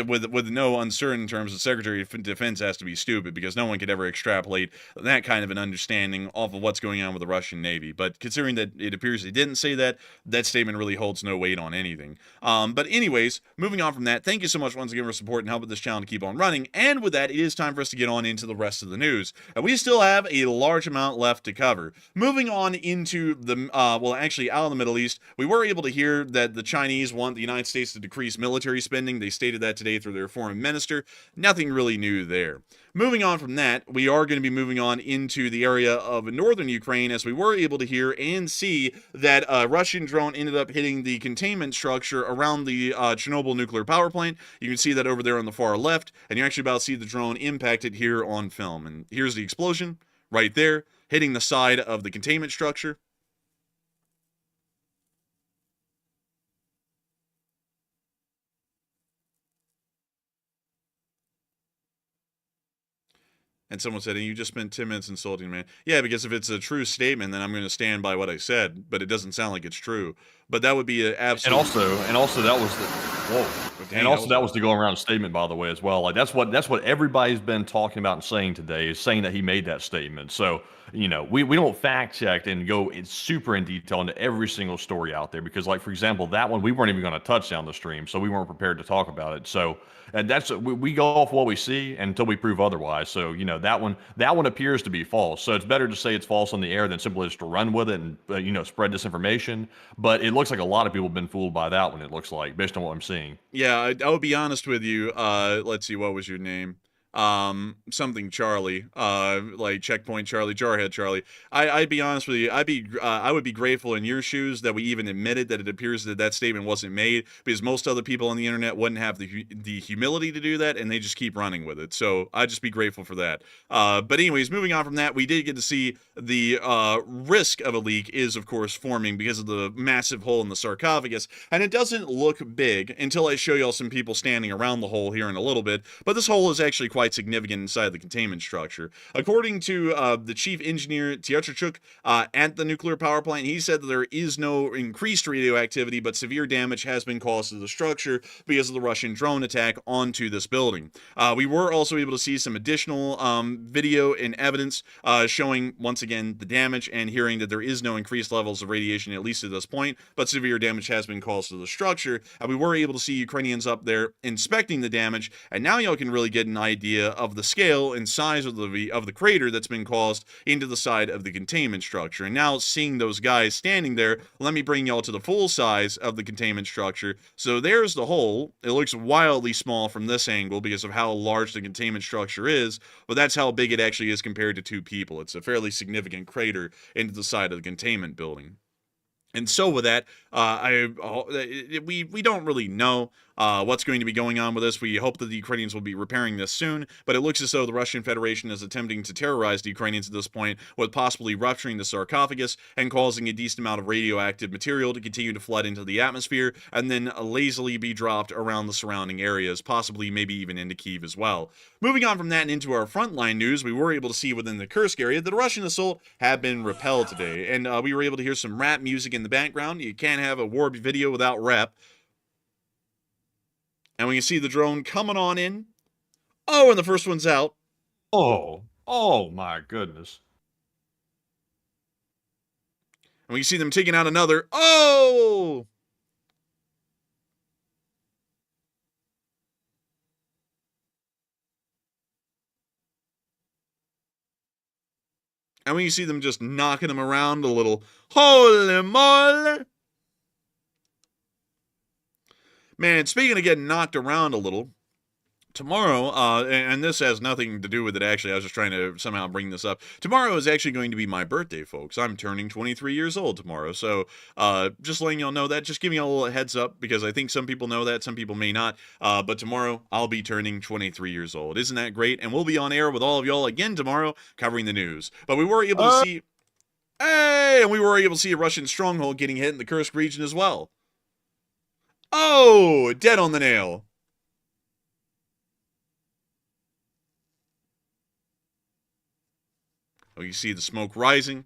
with no uncertain terms, the Secretary of Defense has to be stupid, because no one could ever extrapolate that kind of an understanding off of what's going on with the Russian Navy. But considering that it appears he didn't say that, that statement really holds no weight on anything. But anyways, moving on from that, thank you so much once again for support and helping this channel to keep on running. And with that, it is time for us to get on into the rest of the news. And we still have a large amount left to cover. Moving on into the, actually out of the Middle East, we were able to hear that the Chinese want the United States to decrease military spending. They stated that today through their foreign minister. Nothing really new there. Moving on from that, we are going to be moving on into the area of northern Ukraine, as we were able to hear and see that a Russian drone ended up hitting the containment structure around the Chernobyl nuclear power plant. You can see that over there on the far left, and you're actually about to see the drone impacted here on film. And here's the explosion right there, hitting the side of the containment structure. And someone said, and you just spent 10 minutes insulting me. Yeah, because if it's a true statement, then I'm going to stand by what I said, but it doesn't sound like it's true. But that would be an absolute... And also that was the... Whoa. Dang, and also that was the going around statement, by the way, as well. Like, that's what everybody's been talking about and saying today, is saying that he made that statement. So, you know, we don't fact check and go super in detail into every single story out there, because, like, for example, that one, we weren't even going to touch down the stream, so we weren't prepared to talk about it. So, and we go off what we see until we prove otherwise. So, you know, that one appears to be false. So it's better to say it's false on the air than simply just to run with it and, you know, spread disinformation. But it looks like a lot of people have been fooled by that one, it looks like, based on what I'm seeing. Yeah, I would be honest with you. Let's see, what was your name? Something Charlie, like Checkpoint Charlie, Jarhead Charlie. I'd be honest with you. I would be grateful in your shoes that we even admitted that it appears that that statement wasn't made, because most other people on the internet wouldn't have the humility to do that, and they just keep running with it. So I'd just be grateful for that. But anyways, moving on from that, we did get to see the risk of a leak is, of course, forming because of the massive hole in the sarcophagus, and it doesn't look big until I show y'all some people standing around the hole here in a little bit. But this hole is actually quite significant inside the containment structure. According to the chief engineer Tierchuk at the nuclear power plant, he said that there is no increased radioactivity, but severe damage has been caused to the structure because of the Russian drone attack onto this building. We were also able to see some additional video and evidence showing, once again, the damage, and hearing that there is no increased levels of radiation, at least at this point, but severe damage has been caused to the structure. And we were able to see Ukrainians up there inspecting the damage, and now y'all can really get an idea of the scale and size of the crater that's been caused into the side of the containment structure. And now, seeing those guys standing there, let me bring y'all to the full size of the containment structure. So there's the hole. It looks wildly small from this angle because of how large the containment structure is, but that's how big it actually is compared to two people. It's a fairly significant crater into the side of the containment building. And so with that, we don't really know what's going to be going on with this. We hope that the Ukrainians will be repairing this soon, but it looks as though the Russian Federation is attempting to terrorize the Ukrainians at this point with possibly rupturing the sarcophagus and causing a decent amount of radioactive material to continue to flood into the atmosphere and then lazily be dropped around the surrounding areas, possibly maybe even into Kyiv as well. Moving on from that and into our frontline news, we were able to see within the Kursk area that the Russian assault had been repelled today, and we were able to hear some rap music in the background. You can't have a war video without rap. And we can see the drone coming on in. Oh, and the first one's out. Oh my goodness. And we can see them taking out another. Oh! And we can see them just knocking them around a little. Holy moly! Man, speaking of getting knocked around a little, tomorrow, and this has nothing to do with it, actually, I was just trying to somehow bring this up. Tomorrow is actually going to be my birthday, folks. I'm turning 23 years old tomorrow, so just letting y'all know that, just giving y'all a little heads up, because I think some people know that, some people may not, but tomorrow, I'll be turning 23 years old. Isn't that great? And we'll be on air with all of y'all again tomorrow, covering the news. But we were able to see... Hey! And we were able to see a Russian stronghold getting hit in the Kursk region as well. Oh! Dead on the nail. Oh, you see the smoke rising.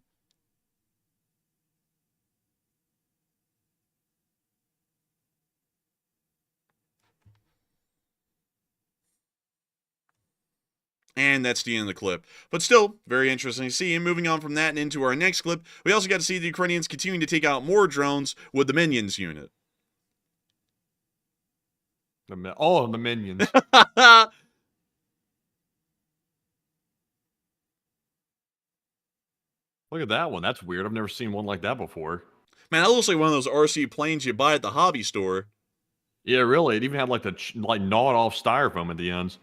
And that's the end of the clip. But still, very interesting to see. And moving on from that and into our next clip, we also got to see the Ukrainians continuing to take out more drones with the Minions unit. The Minions. Look at that one. That's weird. I've never seen one like that before. Man, that looks like one of those RC planes you buy at the hobby store. Yeah, really. It even had like the like gnawed off styrofoam at the ends.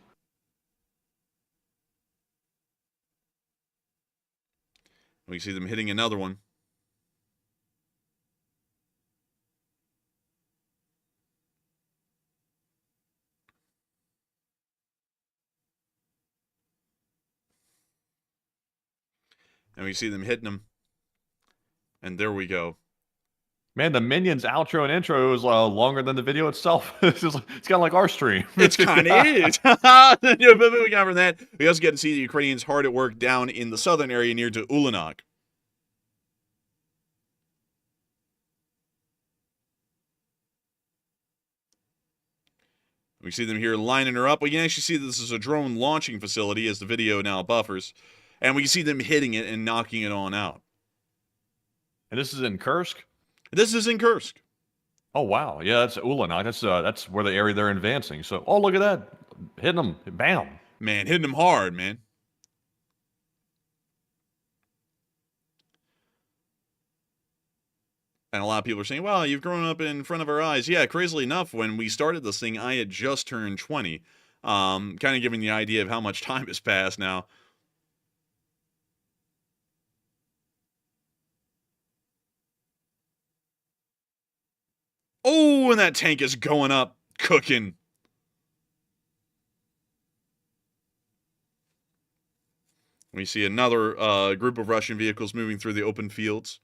We see them hitting another one. And we see them hitting them. And there we go. Man, the Minions outro and intro is longer than the video itself. It's kind of like our stream. It's kind of is. But moving on from that, we also get to see the Ukrainians hard at work down in the southern area near to Ulanok. We see them here lining her up. We can actually see that this is a drone launching facility as the video now buffers. And we can see them hitting it and knocking it on out. And this is in Kursk? This is in Kursk. Oh, wow. Yeah, that's Ulanok. That's where the area they're advancing. So, oh, look at that. Hitting them. Bam. Man, hitting them hard, man. And a lot of people are saying, well, you've grown up in front of our eyes. Yeah, crazily enough, when we started this thing, I had just turned 20. Kind of giving the idea of how much time has passed now. Oh, and that tank is going up, cooking. We see another group of Russian vehicles moving through the open fields.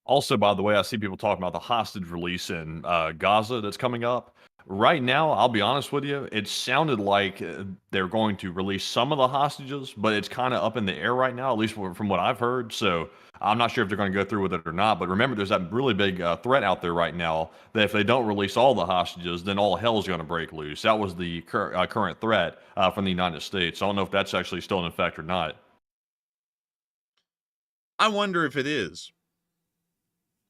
Also, by the way, I see people talking about the hostage release in Gaza that's coming up. Right now, I'll be honest with you, it sounded like they're going to release some of the hostages, but it's kind of up in the air right now, at least from what I've heard. So I'm not sure if they're going to go through with it or not. But remember, there's that really big threat out there right now that if they don't release all the hostages, then all hell's going to break loose. That was the current threat from the United States. I don't know if that's actually still in effect or not. I wonder if it is.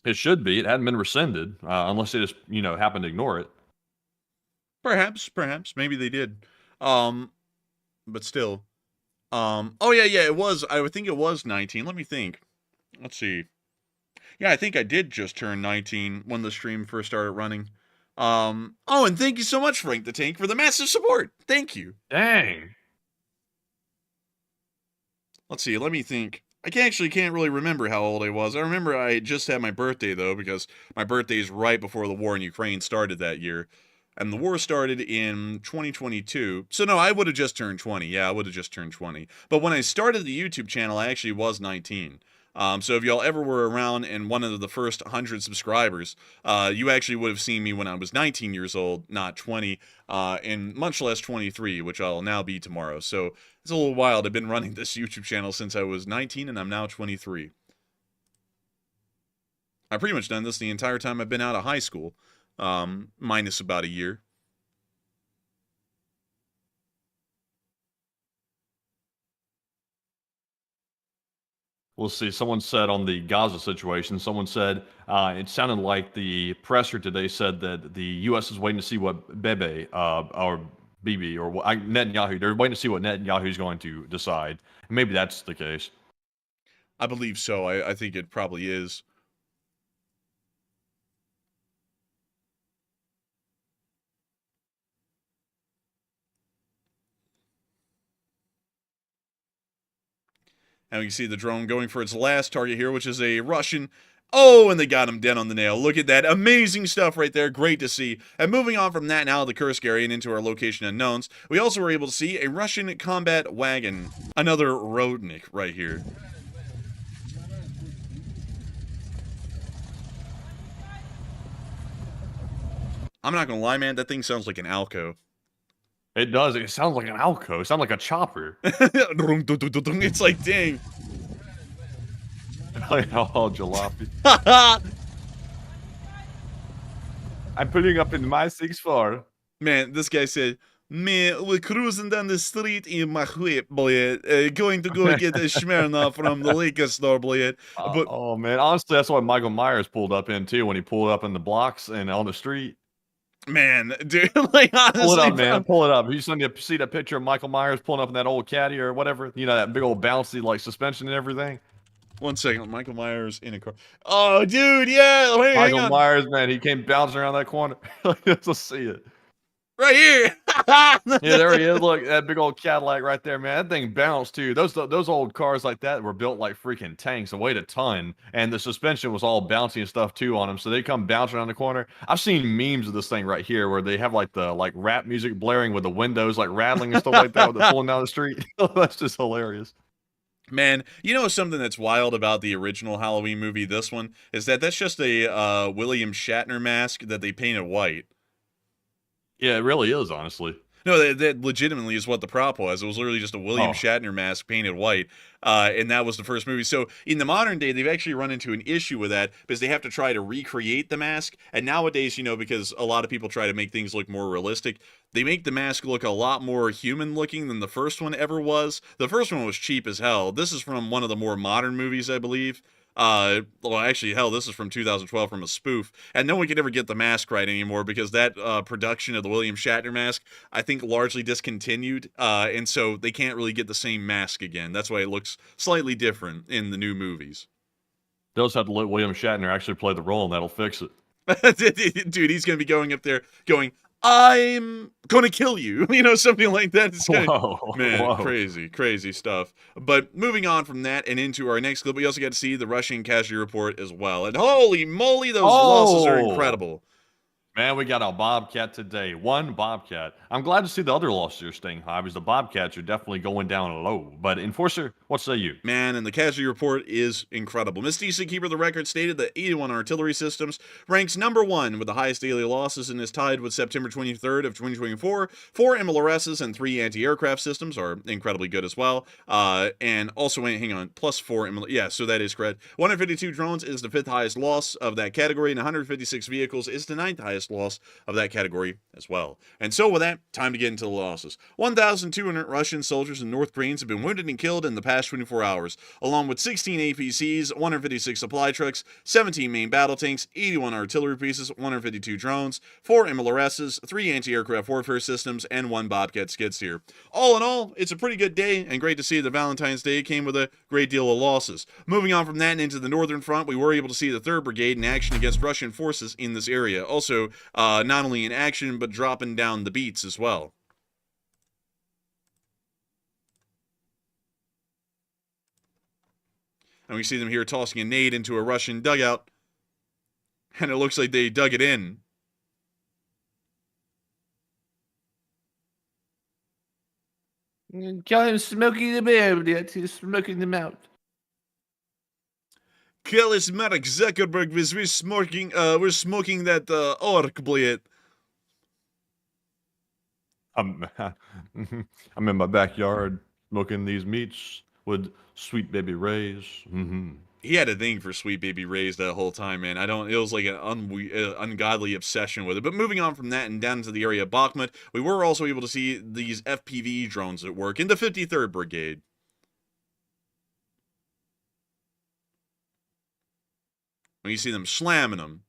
It should be. It hadn't been rescinded unless they just, happened to ignore it. Perhaps. Maybe they did. But still. Oh, yeah, it was. I would think it was 19. Let me think. Let's see. Yeah, I think I did just turn 19 when the stream first started running. Oh, and thank you so much, Frank the Tank, for the massive support. Thank you. Dang. Let's see. Let me think. I can't really remember how old I was. I remember I just had my birthday, though, because my birthday is right before the war in Ukraine started that year. And the war started in 2022. So, no, I would have just turned 20. Yeah, I would have just turned 20. But when I started the YouTube channel, I actually was 19. So if y'all ever were around and one of the first 100 subscribers, you actually would have seen me when I was 19 years old, not 20, and much less 23, which I'll now be tomorrow. So it's a little wild. I've been running this YouTube channel since I was 19, and I'm now 23. I've pretty much done this the entire time I've been out of high school, minus about a year. We'll see. Someone said on the Gaza situation, someone said it sounded like the presser today said that the U.S. is waiting to see what Bebe or Bibi or Netanyahu, they're waiting to see what Netanyahu's going to decide. And maybe that's the case. I believe so. I think it probably is. And we can see the drone going for its last target here, which is a Russian. Oh, and they got him dead on the nail. Look at that. Amazing stuff right there. Great to see. And moving on from that now to the Kursk area and into our location unknowns, we also were able to see a Russian combat wagon. Another Rodnik right here. I'm not going to lie, man. That thing sounds like an Alco. It does. It sounds like an Alco. It sounds like a chopper. It's like, dang. Oh, jalopy. I'm pulling up in my 6'4". Man, this guy said, man, we're cruising down the street in my whip, boy. Going to go get a Smirnoff from the liquor store, boy. But, oh, man. Honestly, that's what Michael Myers pulled up in, too, when he pulled up in the blocks and on the street. Man, dude, like Pull it honestly, up, man. Pull it up. You see that picture of Michael Myers pulling up in that old caddy or whatever? You know, that big old bouncy like suspension and everything. one second, Michael Myers in a car. Oh, dude, yeah. Wait, hang Michael on, Myers, man, he came bouncing around that corner. Let's see it. right here. Yeah, there he is. Look, that big old Cadillac right there, man. That thing bounced too. Those old cars like that were built like freaking tanks and weighed a ton, and the suspension was all bouncy and stuff too on them. So they come bouncing around the corner. I've seen memes of this thing right here where they have like the rap music blaring with the windows like rattling and stuff like that with it pulling down the street. That's just hilarious. Man, you know something that's wild about the original Halloween movie, this one, is that that's just a William Shatner mask that they painted white. Yeah, it really is, honestly. No, that legitimately is what the prop was. It was literally just a William Shatner mask painted white, and that was the first movie. So in the modern day, they've actually run into an issue with that because they have to try to recreate the mask. And nowadays, you know, because a lot of people try to make things look more realistic, they make the mask look a lot more human looking than the first one ever was. The first one was cheap as hell. This is from one of the more modern movies, I believe. Well, actually, hell, this is from 2012 from a spoof, and no one could ever get the mask right anymore because that production of the William Shatner mask, I think, largely discontinued, and so they can't really get the same mask again. That's why it looks slightly different in the new movies. They'll just have to let William Shatner actually play the role, and that'll fix it. Dude, he's gonna be going up there going, I'm gonna kill you. You know, something like that. It's gonna, man, crazy stuff. But moving on from that and into our next clip, we also got to see the Russian casualty report as well. And holy moly, those losses are incredible. Man, we got a Bobcat today. One Bobcat. I'm glad to see the other losses are staying high because the Bobcats are definitely going down low. But Enforcer, what say you? Man, and the casualty report is incredible. Mystica Keeper of the Record stated that 81 artillery systems ranks #1 with the highest daily losses and is tied with September 23rd of 2024. 4 MLRSs and 3 anti-aircraft systems are incredibly good as well. And also, hang on, plus 4 yeah, so that is correct. 152 drones is the 5th highest loss of that category, and 156 vehicles is the 9th highest loss of that category as well. And so with that, time to get into the losses. 1,200 Russian soldiers and North Koreans have been wounded and killed in the past 24 hours, along with 16 APCs, 156 supply trucks, 17 main battle tanks, 81 artillery pieces, 152 drones, 4 MLRSs, 3 anti-aircraft warfare systems, and 1 Bobcat skid steer. All in all, it's a pretty good day, and great to see that Valentine's Day came with a great deal of losses. Moving on from that and into the northern front, we were able to see the 3rd Brigade in action against Russian forces in this area. Also, not only in action, but dropping down the beats as well. And we see them here tossing a nade into a Russian dugout. And it looks like they dug it in. Kill him smoking the bear. He's smoking them out. Kill his Mark Zuckerberg because we're smoking that orc blade. I'm in my backyard smoking these meats with Sweet Baby Ray's. He had a thing for Sweet Baby Ray's that whole time, man. It was like an ungodly obsession with it. But moving on from that and down to the area of Bakhmut, we were also able to see these FPV drones at work in the 53rd Brigade. When you see them slamming them.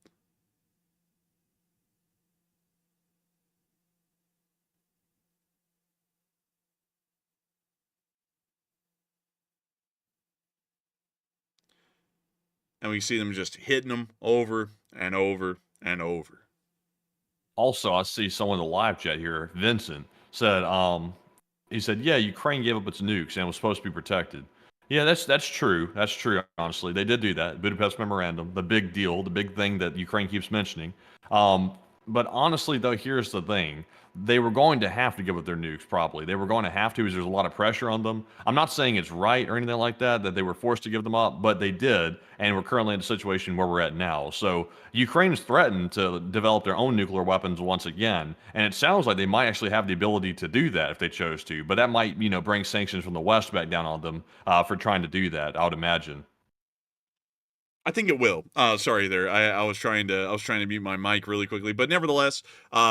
And we see them just hitting them over and over and over. Also, I see someone in the live chat here, Vincent, said, he said, yeah, Ukraine gave up its nukes and was supposed to be protected. Yeah, that's true. That's true, honestly. They did do that. Budapest Memorandum, the big deal, the big thing that Ukraine keeps mentioning. But honestly, though, here's the thing. They were going to have to give up their nukes, probably. They were going to have to because there's a lot of pressure on them. I'm not saying it's right or anything like that they were forced to give them up, but they did, and we're currently in a situation where we're at now. So Ukraine's threatened to develop their own nuclear weapons once again, and it sounds like they might actually have the ability to do that if they chose to, but that might, bring sanctions from the West back down on them for trying to do that, I would imagine. I think it will. Sorry there. I was trying to mute my mic really quickly, but nevertheless,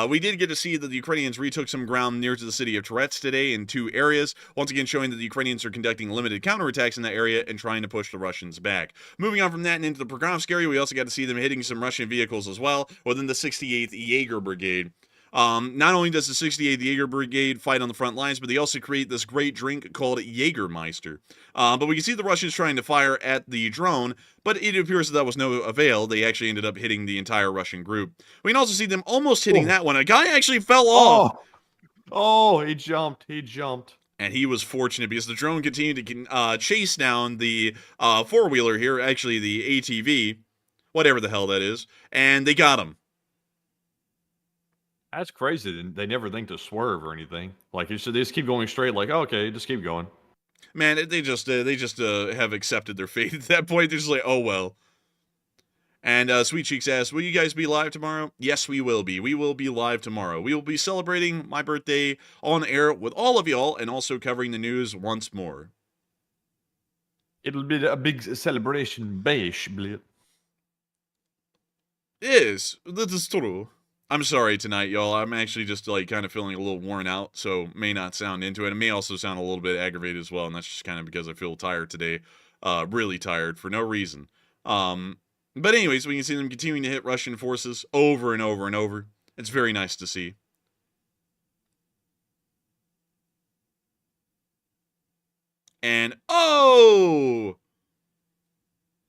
we did get to see that the Ukrainians retook some ground near to the city of Turets today in 2 areas, once again showing that the Ukrainians are conducting limited counterattacks in that area and trying to push the Russians back. Moving on from that and into the Pokrovsk area, we also got to see them hitting some Russian vehicles as well within the 68th Jaeger Brigade. Not only does the 68th Jaeger Brigade fight on the front lines, but they also create this great drink called Jägermeister. But we can see the Russians trying to fire at the drone, but it appears that was no avail. They actually ended up hitting the entire Russian group. We can also see them almost hitting that one. A guy actually fell off. Oh, he jumped. He jumped. And he was fortunate because the drone continued to chase down the four-wheeler here, actually the ATV, whatever the hell that is, and they got him. That's crazy. They never think to swerve or anything. Like, they just keep going straight. Like, oh, okay, just keep going. Man, they just have accepted their fate at that point. They're just like, oh well. And Sweet Cheeks asks, will you guys be live tomorrow? Yes, we will be. We will be live tomorrow. We will be celebrating my birthday on air with all of y'all and also covering the news once more. It'll be a big celebration, beige, blit. Yes, that is true. I'm sorry tonight, y'all. I'm actually just like kind of feeling a little worn out, so may not sound into it. It may also sound a little bit aggravated as well, and that's just kind of because I feel tired today. Really tired for no reason. But anyways, we can see them continuing to hit Russian forces over and over and over. It's very nice to see. And oh,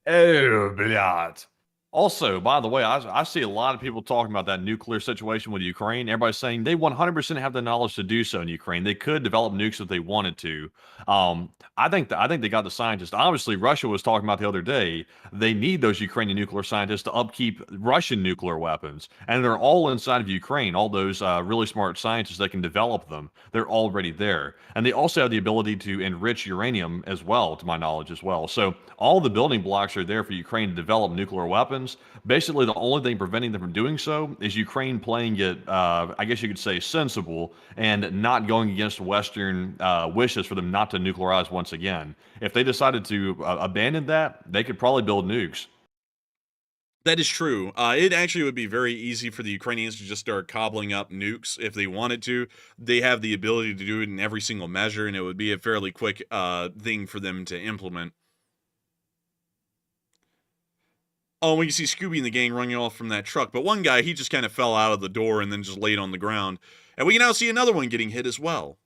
blядь. Also, by the way, I see a lot of people talking about that nuclear situation with Ukraine. Everybody's saying they 100% have the knowledge to do so in Ukraine. They could develop nukes if they wanted to. I think they got the scientists. Obviously, Russia was talking about the other day. They need those Ukrainian nuclear scientists to upkeep Russian nuclear weapons, and they're all inside of Ukraine. All those really smart scientists that can develop them, they're already there, and they also have the ability to enrich uranium as well, to my knowledge as well. So all the building blocks are there for Ukraine to develop nuclear weapons. Basically, the only thing preventing them from doing so is Ukraine playing it, I guess you could say, sensible and not going against Western wishes for them not to nuclearize once again. If they decided to abandon that, they could probably build nukes. that is true. It actually would be very easy for the Ukrainians to just start cobbling up nukes if they wanted to. They have the ability to do it in every single measure, and it would be a fairly quick thing for them to implement. Oh, we can see Scooby and the gang running off from that truck. But one guy, he just kind of fell out of the door and then just laid on the ground. And we can now see another one getting hit as well.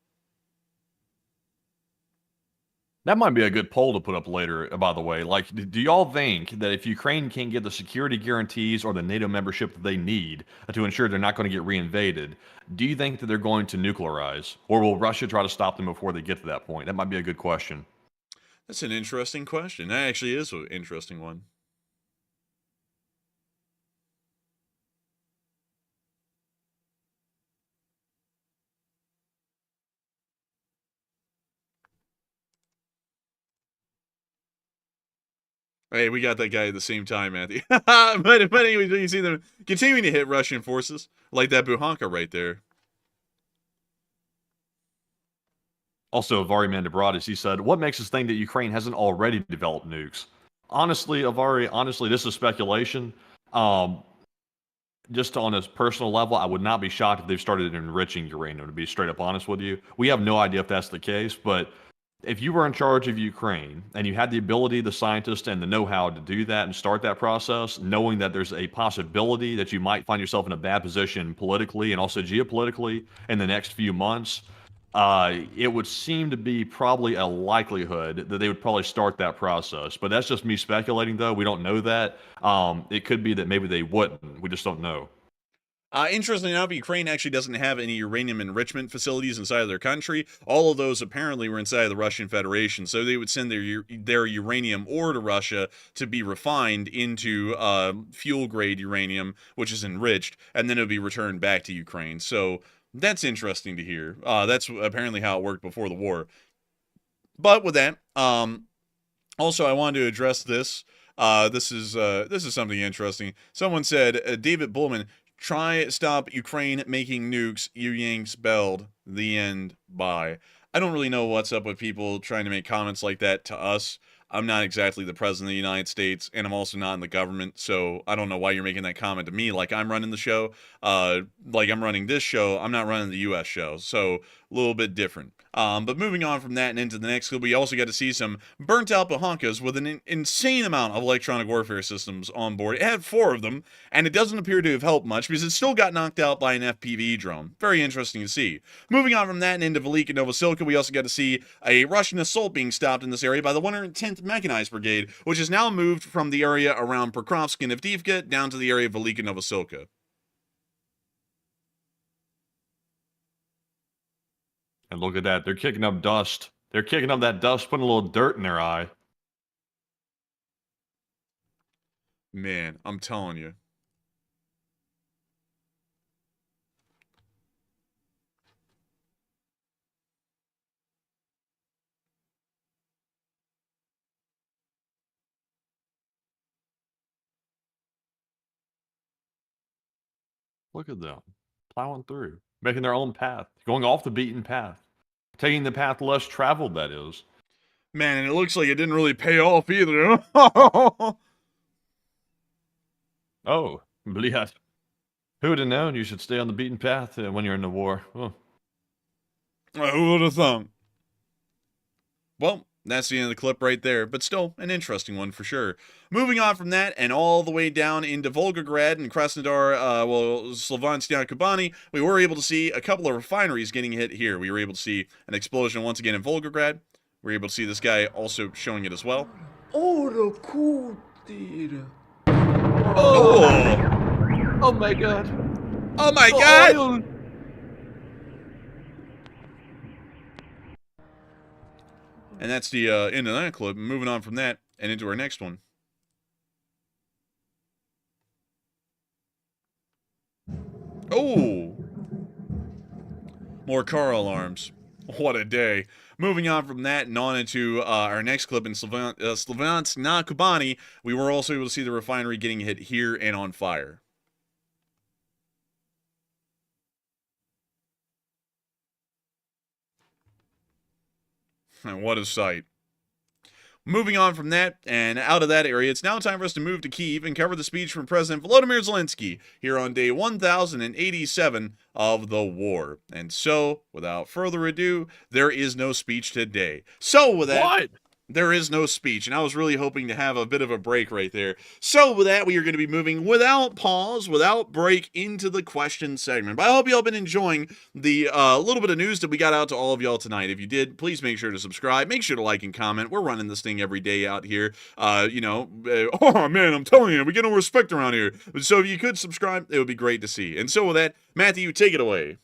That might be a good poll to put up later, by the way. Like, do y'all think that if Ukraine can't get the security guarantees or the NATO membership that they need to ensure they're not going to get reinvaded, do you think that they're going to nuclearize? Or will Russia try to stop them before they get to that point? That might be a good question. That's an interesting question. That actually is an interesting one. Hey, we got that guy at the same time, Matthew. but anyways, you see them continuing to hit Russian forces, like that Buhanka right there. Also, Avari Mandabratis, he said, what makes us think that Ukraine hasn't already developed nukes? Honestly, Avari, this is speculation. Just on a personal level, I would not be shocked if they've started enriching uranium, to be straight up honest with you. We have no idea if that's the case, but if you were in charge of Ukraine and you had the ability, the scientists, and the know-how to do that and start that process, knowing that there's a possibility that you might find yourself in a bad position politically and also geopolitically in the next few months, it would seem to be probably a likelihood that they would probably start that process. But that's just me speculating, though. We don't know that. It could be that maybe they wouldn't. We just don't know. Interestingly enough, Ukraine actually doesn't have any uranium enrichment facilities inside of their country. All of those apparently were inside of the Russian Federation, so they would send their uranium ore to Russia to be refined into fuel-grade uranium, which is enriched, and then it would be returned back to Ukraine. So that's interesting to hear. That's apparently how it worked before the war. But with that, also I wanted to address this. This is something interesting. Someone said, David Bullman, stop Ukraine making nukes, you Yanks belled, the end, bye. I don't really know what's up with people trying to make comments like that to us. I'm not exactly the president of the United States, and I'm also not in the government, so I don't know why you're making that comment to me like I'm running the show. Like I'm running this show, I'm not running the U.S. show, so a little bit different. But moving on from that and into the next clip, we also got to see some burnt-out Pahonkas with an insane amount of electronic warfare systems on board. It had 4 of them, and it doesn't appear to have helped much because it still got knocked out by an FPV drone. Very interesting to see. Moving on from that and into Velika Novosilica, we also got to see a Russian assault being stopped in this area by the 110th Mechanized Brigade, which has now moved from the area around Pokrovsk and Avdiivka down to the area of Velika Novosilica. And look at that. They're kicking up dust. They're kicking up that dust, putting a little dirt in their eye. Man, I'm telling you. Look at them. Plowing through. Making their own path. Going off the beaten path. Taking the path less traveled, that is. Man, and it looks like it didn't really pay off either. Oh, Bliat. Who would have known you should stay on the beaten path when you're in the war? Oh. Who would have thunk? Well, that's the end of the clip right there, but still an interesting one for sure. Moving on from that and all the way down into Volgograd and Krasnodar, Slovansk Kubani, we were able to see a couple of refineries getting hit here. We were able to see an explosion once again in Volgograd. We were able to see this guy also showing it as well. Oh, Oh! Oh my god. Oh my god! Oil. And that's the end of that clip. Moving on from that and into our next one. Oh! More car alarms. What a day. Moving on from that and on into our next clip in Slovansk na Kubani, we were also able to see the refinery getting hit here and on fire. And what a sight. Moving on from that and out of that area, it's now time for us to move to Kyiv and cover the speech from President Volodymyr Zelensky here on day 1087 of the war. And so, without further ado, there is no speech today. So with that... What? There is no speech, and I was really hoping to have a bit of a break right there. So with that, we are going to be moving without pause, without break, into the question segment. But I hope y'all been enjoying the little bit of news that we got out to all of y'all tonight. If you did, please make sure to subscribe. Make sure to like and comment. We're running this thing every day out here. Oh man, I'm telling you, we get no respect around here. So if you could subscribe, it would be great to see. And so with that, Matthew, take it away.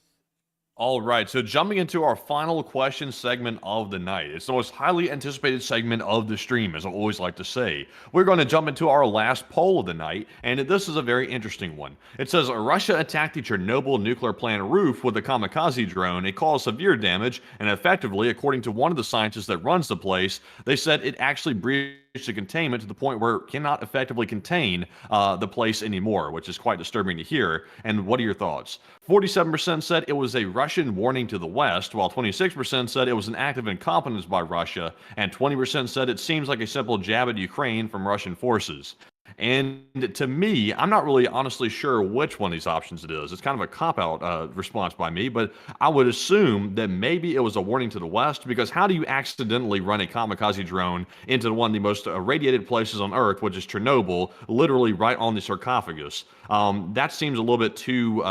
All right, so jumping into our final question segment of the night. It's the most highly anticipated segment of the stream, as I always like to say. We're going to jump into our last poll of the night, and this is a very interesting one. It says, Russia attacked the Chernobyl nuclear plant roof with a kamikaze drone. It caused severe damage, and effectively, according to one of the scientists that runs the place, they said it actually breached the containment to the point where it cannot effectively contain the place anymore, which is quite disturbing to hear. And what are your thoughts? 47% said it was a Russian warning to the West, while 26% said it was an act of incompetence by Russia, and 20% said it seems like a simple jab at Ukraine from Russian forces. And to me, I'm not really honestly sure which one of these options it is. It's kind of a cop-out response by me, but I would assume that maybe it was a warning to the West, because how do you accidentally run a kamikaze drone into one of the most irradiated places on Earth, which is Chernobyl, literally right on the sarcophagus? That seems a little bit too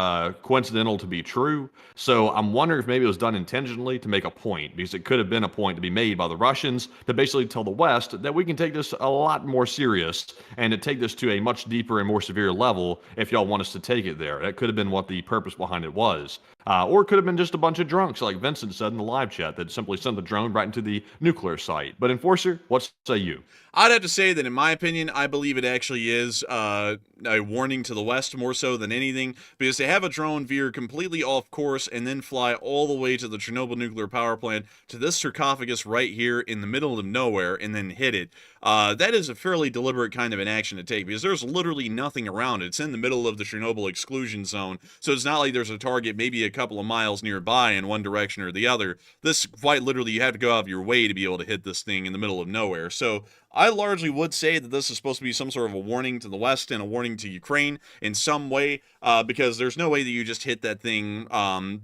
coincidental to be true, so I'm wondering if maybe it was done intentionally to make a point, because it could have been a point to be made by the Russians to basically tell the West that we can take this a lot more serious and to take this to a much deeper and more severe level if y'all want us to take it there. That could have been what the purpose behind it was. Or it could have been just a bunch of drunks, like Vincent said in the live chat, that simply sent the drone right into the nuclear site. But Enforcer, what say you? I'd have to say that in my opinion, I believe it actually is a warning to the West more so than anything, because they have a drone veer completely off course and then fly all the way to the Chernobyl nuclear power plant to this sarcophagus right here in the middle of nowhere and then hit it. That is a fairly deliberate kind of an action to take, because there's literally nothing around it. It's in the middle of the Chernobyl exclusion zone, so it's not like there's a target maybe a couple of miles nearby in one direction or the other. This quite literally, you have to go out of your way to be able to hit this thing in the middle of nowhere. So I largely would say that this is supposed to be some sort of a warning to the West and a warning to Ukraine in some way, because there's no way that you just hit that thing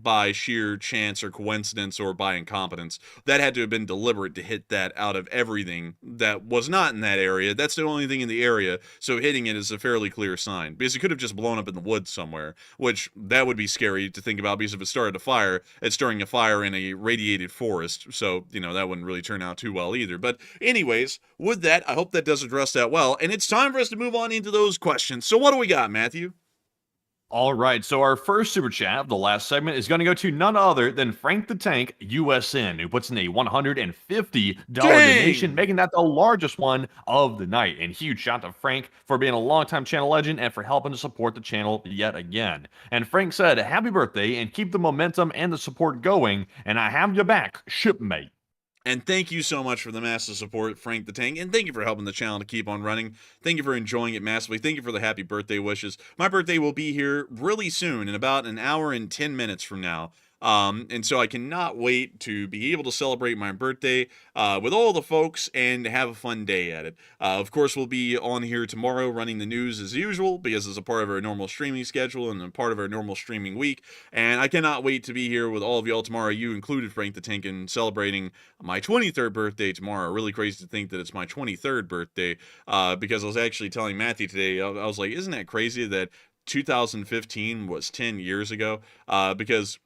by sheer chance or coincidence or by incompetence. That had to have been deliberate to hit that out of everything that was not in that area. That's the only thing in the area, so hitting it is a fairly clear sign, because it could have just blown up in the woods somewhere, which that would be scary to think about, because if it started a fire, it's starting a fire in a radiated forest, so, that wouldn't really turn out too well either. But anyways, with that, I hope that does address that well, and it's time for us to move on into those questions. So what do we got, Matthew? All right, so our first super chat of the last segment is going to go to none other than Frank the Tank USN, who puts in a $150 donation, making that the largest one of the night. And huge shout out to Frank for being a longtime channel legend and for helping to support the channel yet again. And Frank said, happy birthday and keep the momentum and the support going, and I have your back, shipmate. And thank you so much for the massive support, Frank the Tank, and thank you for helping the channel to keep on running. Thank you for enjoying it massively. Thank you for the happy birthday wishes. My birthday will be here really soon, in about an hour and 10 minutes from now. And so I cannot wait to be able to celebrate my birthday with all the folks and have a fun day at it. Of course, we'll be on here tomorrow running the news as usual, because it's a part of our normal streaming schedule and a part of our normal streaming week. And I cannot wait to be here with all of y'all tomorrow, you included, Frank the Tank, and celebrating my 23rd birthday tomorrow. Really crazy to think that it's my 23rd birthday, because I was actually telling Matthew today, I was like, isn't that crazy that 2015 was 10 years ago, because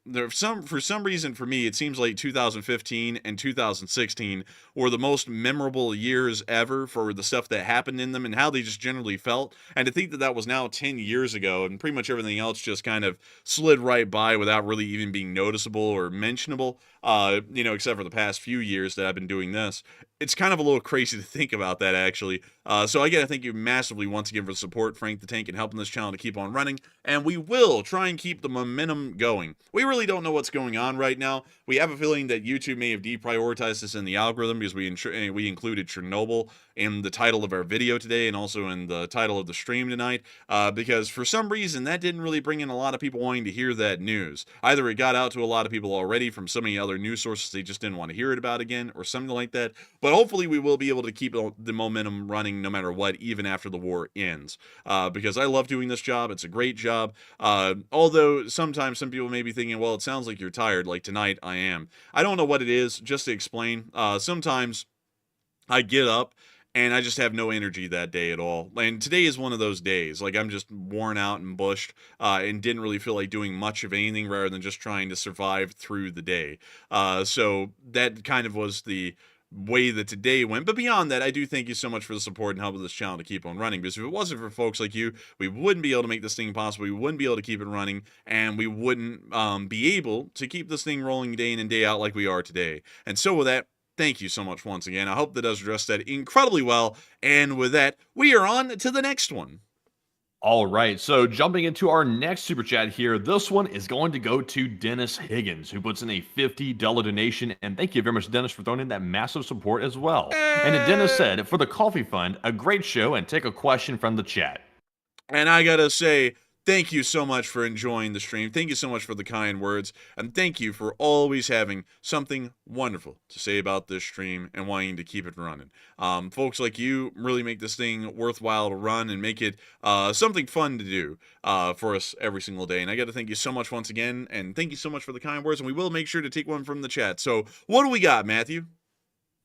for some reason for me it seems like 2015 and 2016 were the most memorable years ever for the stuff that happened in them and how they just generally felt. And to think that that was now 10 years ago and pretty much everything else just kind of slid right by without really even being noticeable or mentionable, except for the past few years that I've been doing this, it's kind of a little crazy to think about that, actually. So again, I thank you massively once again for the support, Frank the Tank, and helping this channel to keep on running. And we will try and keep the momentum going. We really don't know what's going on right now. We have a feeling that YouTube may have deprioritized this in the algorithm, because we included Chernobyl in the title of our video today and also in the title of the stream tonight, because for some reason that didn't really bring in a lot of people wanting to hear that news. Either it got out to a lot of people already from so many other news sources they just didn't want to hear it about again, or something like that. But hopefully we will be able to keep the momentum running no matter what, even after the war ends, because I love doing this job. It's a great job, although sometimes some people may be thinking, well, it sounds like you're tired. Like tonight I am. I don't know what it is. Just to explain, sometimes I get up and I just have no energy that day at all. And today is one of those days. Like, I'm just worn out and bushed, and didn't really feel like doing much of anything rather than just trying to survive through the day. So that kind of was the way that today went. But beyond that, I do thank you so much for the support and helping this channel to keep on running, because if it wasn't for folks like you, we wouldn't be able to make this thing possible. We wouldn't be able to keep it running, and we wouldn't be able to keep this thing rolling day in and day out like we are today. And so with that, thank you so much once again. I hope that does address that incredibly well. And with that, we are on to the next one. All right, so jumping into our next super chat here, this one is going to go to Dennis Higgins, who puts in a $50 donation, and thank you very much, Dennis, for throwing in that massive support as well. And Dennis said, for the coffee fund, a great show, and take a question from the chat. And I gotta say, thank you so much for enjoying the stream. Thank you so much for the kind words. And thank you for always having something wonderful to say about this stream and wanting to keep it running. Folks like you really make this thing worthwhile to run and make it something fun to do for us every single day. And I got to thank you so much once again. And thank you so much for the kind words. And we will make sure to take one from the chat. So what do we got, Matthew?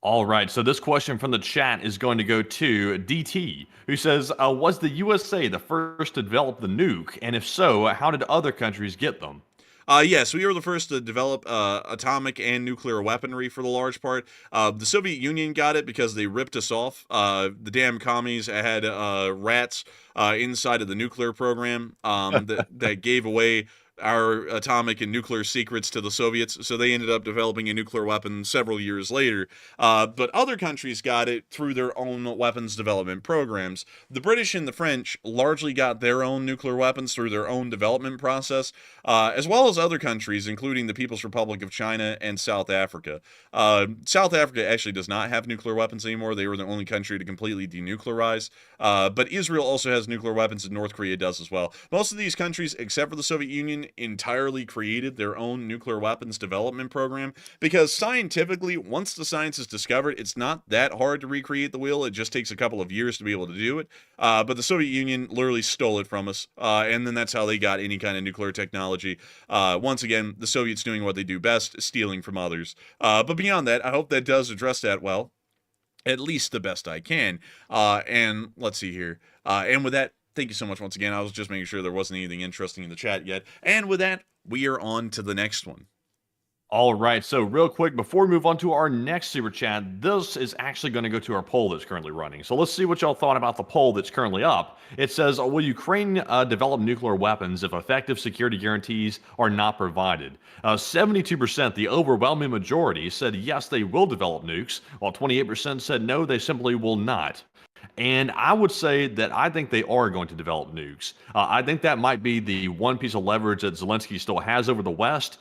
All right, so this question from the chat is going to go to DT, who says, was the USA the first to develop the nuke? And if so, how did other countries get them? Yes, we were the first to develop atomic and nuclear weaponry for the large part. The Soviet Union got it because they ripped us off. The damn commies had rats inside of the nuclear program that gave away our atomic and nuclear secrets to the Soviets, so they ended up developing a nuclear weapon several years later. But other countries got it through their own weapons development programs. The British and the French largely got their own nuclear weapons through their own development process, as well as other countries, including the People's Republic of China and South Africa. South Africa actually does not have nuclear weapons anymore. They were the only country to completely denuclearize. But Israel also has nuclear weapons, and North Korea does as well. Most of these countries, except for the Soviet Union, entirely created their own nuclear weapons development program, because scientifically, once the science is discovered, it's not that hard to recreate the wheel. It just takes a couple of years to be able to do it. But the Soviet Union literally stole it from us, and then that's how they got any kind of nuclear technology. Once again, the Soviets doing what they do best, stealing from others. But beyond that, I hope that does address that well, at least the best I can. And let's see here. And with that, thank you so much once again. I was just making sure there wasn't anything interesting in the chat yet. And with that, we are on to the next one. All right, so real quick, before we move on to our next super chat, this is actually going to go to our poll that's currently running. So let's see what y'all thought about the poll that's currently up. It says, will Ukraine develop nuclear weapons if effective security guarantees are not provided? 72%, the overwhelming majority, said yes, they will develop nukes, while 28% said no, they simply will not. And I would say that I think they are going to develop nukes. I think that might be the one piece of leverage that Zelensky still has over the West,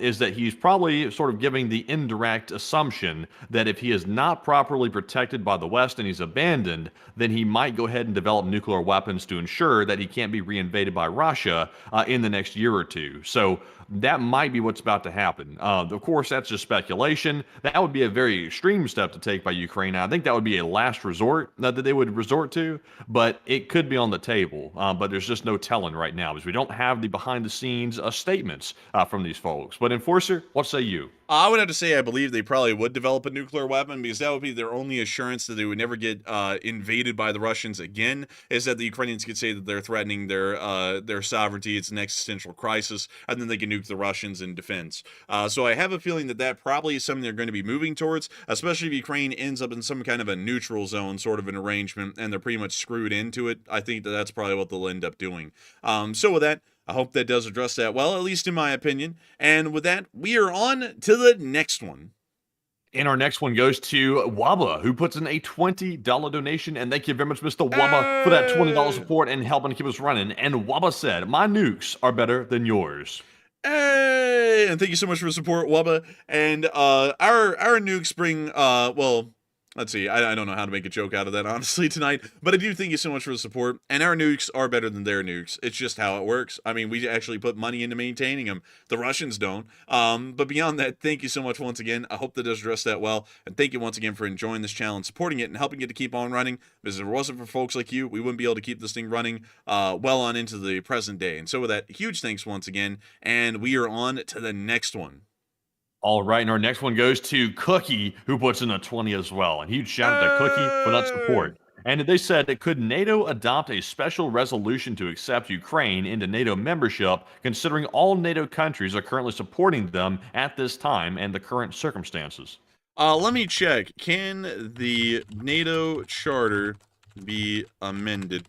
is that he's probably sort of giving the indirect assumption that if he is not properly protected by the West and he's abandoned, then he might go ahead and develop nuclear weapons to ensure that he can't be reinvaded by Russia in the next year or two. So that might be what's about to happen. Of course, that's just speculation. That would be a very extreme step to take by Ukraine. I think that would be a last resort that they would resort to, but it could be on the table. But there's just no telling right now because we don't have the behind-the-scenes statements from these folks. But Enforcer, what say you? I would have to say I believe they probably would develop a nuclear weapon, because that would be their only assurance that they would never get invaded by the Russians again, is that the Ukrainians could say that they're threatening their sovereignty. It's an existential crisis, and then they can nuke the Russians in defense. So I have a feeling that that probably is something they're going to be moving towards, especially if Ukraine ends up in some kind of a neutral zone sort of an arrangement, and they're pretty much screwed into it. I think that that's probably what they'll end up doing. So with that, I hope that does address that well, at least in my opinion. And with that, we are on to the next one. And our next one goes to Waba, who puts in a $20 donation. And thank you very much, Mr. Waba, for that $20 support and helping to keep us running. And Waba said, my nukes are better than yours. Hey! And thank you so much for the support, Waba. And our nukes bring, well, let's see, I don't know how to make a joke out of that, honestly, tonight, but I do thank you so much for the support, and our nukes are better than their nukes. It's just how it works. I mean, we actually put money into maintaining them. The Russians don't. But beyond that, thank you so much once again. I hope that does address that well, and thank you once again for enjoying this channel and supporting it and helping it to keep on running, because if it wasn't for folks like you, we wouldn't be able to keep this thing running well on into the present day. And so with that, huge thanks once again, and we are on to the next one. All right, and our next one goes to Cookie, who puts in a 20 as well. And huge shout out to Cookie for that support. And they said, could NATO adopt a special resolution to accept Ukraine into NATO membership, considering all NATO countries are currently supporting them at this time and the current circumstances? Let me check. Can the NATO charter be amended?